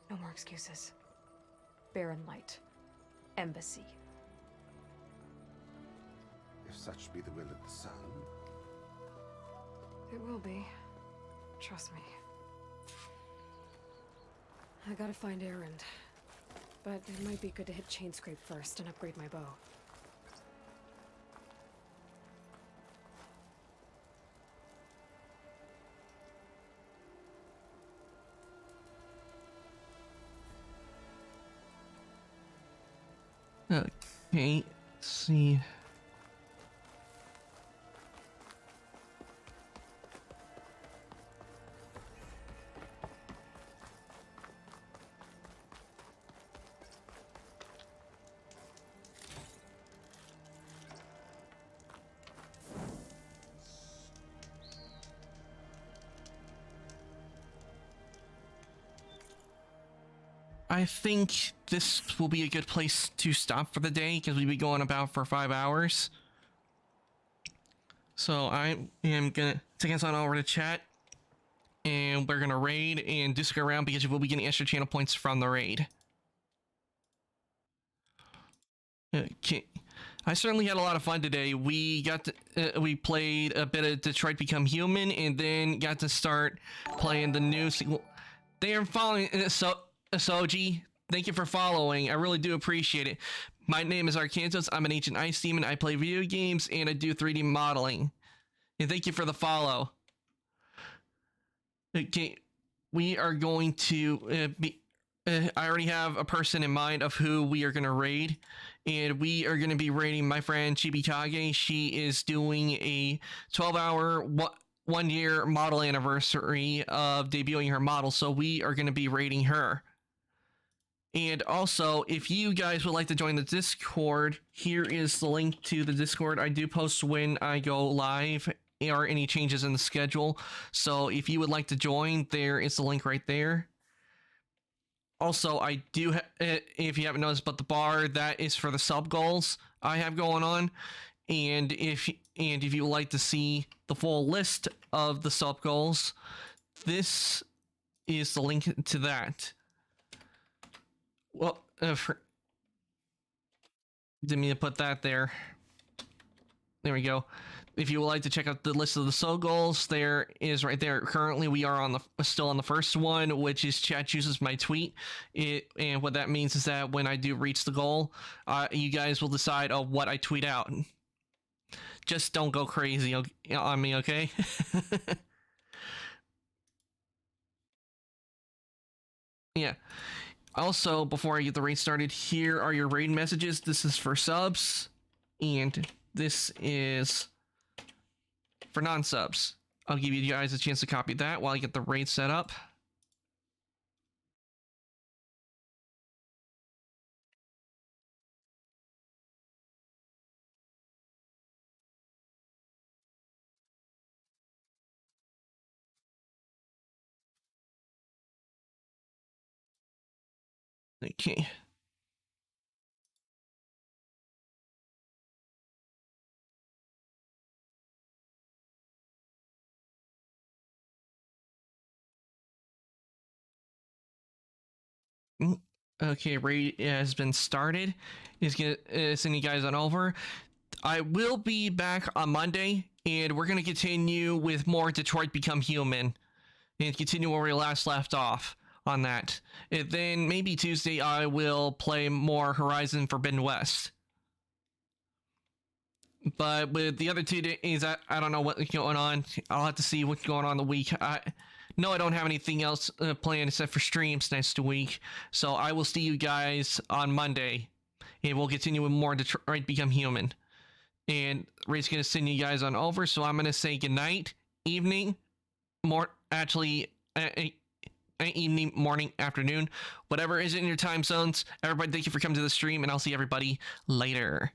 no more excuses. Barren Light. Embassy. If such be the will of the Sun. It will be. Trust me. I gotta find Erend. But it might be good to hit Chainscrape first and upgrade my bow. Okay, let's see. I think this will be a good place to stop for the day because we'll be going about for 5 hours. So I am gonna take us on over to chat and we're gonna raid and do stick around because you will be getting extra channel points from the raid. Okay. I certainly had a lot of fun today. We got to, we played a bit of Detroit Become Human, and then got to start playing the new sequel. They are following Soji. Thank you for following. I really do appreciate it. My name is Arcantos. I'm an Ancient Ice Demon. I play video games and I do 3D modeling. And thank you for the follow. Okay, we are going to I already have a person in mind of who we are going to raid, and we are going to be raiding my friend Chibikage. She is doing a 12-hour, 1-year model anniversary of debuting her model, so we are going to be raiding her. And also, if you guys would like to join the Discord, here is the link to the Discord. I do post when I go live or any changes in the schedule, so if you would like to join, there is the link right there. Also, I do, if you haven't noticed, but the bar, that is for the sub goals I have going on. And if you would like to see the full list of the sub goals, this is the link to that. Well, didn't mean to put that there. There we go. If you would like to check out the list of the sub goals, there is right there. Currently, we are still on the first one, which is chat chooses my tweet. And what that means is that when I do reach the goal, you guys will decide on what I tweet out. Just don't go crazy on me, okay? Yeah. Also, before I get the raid started, here are your raid messages. This is for subs, and this is for non-subs. I'll give you guys a chance to copy that while I get the raid set up. Okay. Okay, raid has been started. Is gonna send you guys on over. I will be back on Monday, and we're gonna continue with more Detroit Become Human, and continue where we last left off on that. And then maybe Tuesday I will play more Horizon Forbidden West. But with the other 2 days, I don't know what's going on. I'll have to see what's going on the week. No, I don't have anything else planned except for streams next week. So I will see you guys on Monday, and we'll continue with more Detroit Become Human. And Ray's going to send you guys on over, so I'm going to say goodnight, evening, evening, morning, afternoon, whatever is in your time zones. Everybody, thank you for coming to the stream, and I'll see everybody later.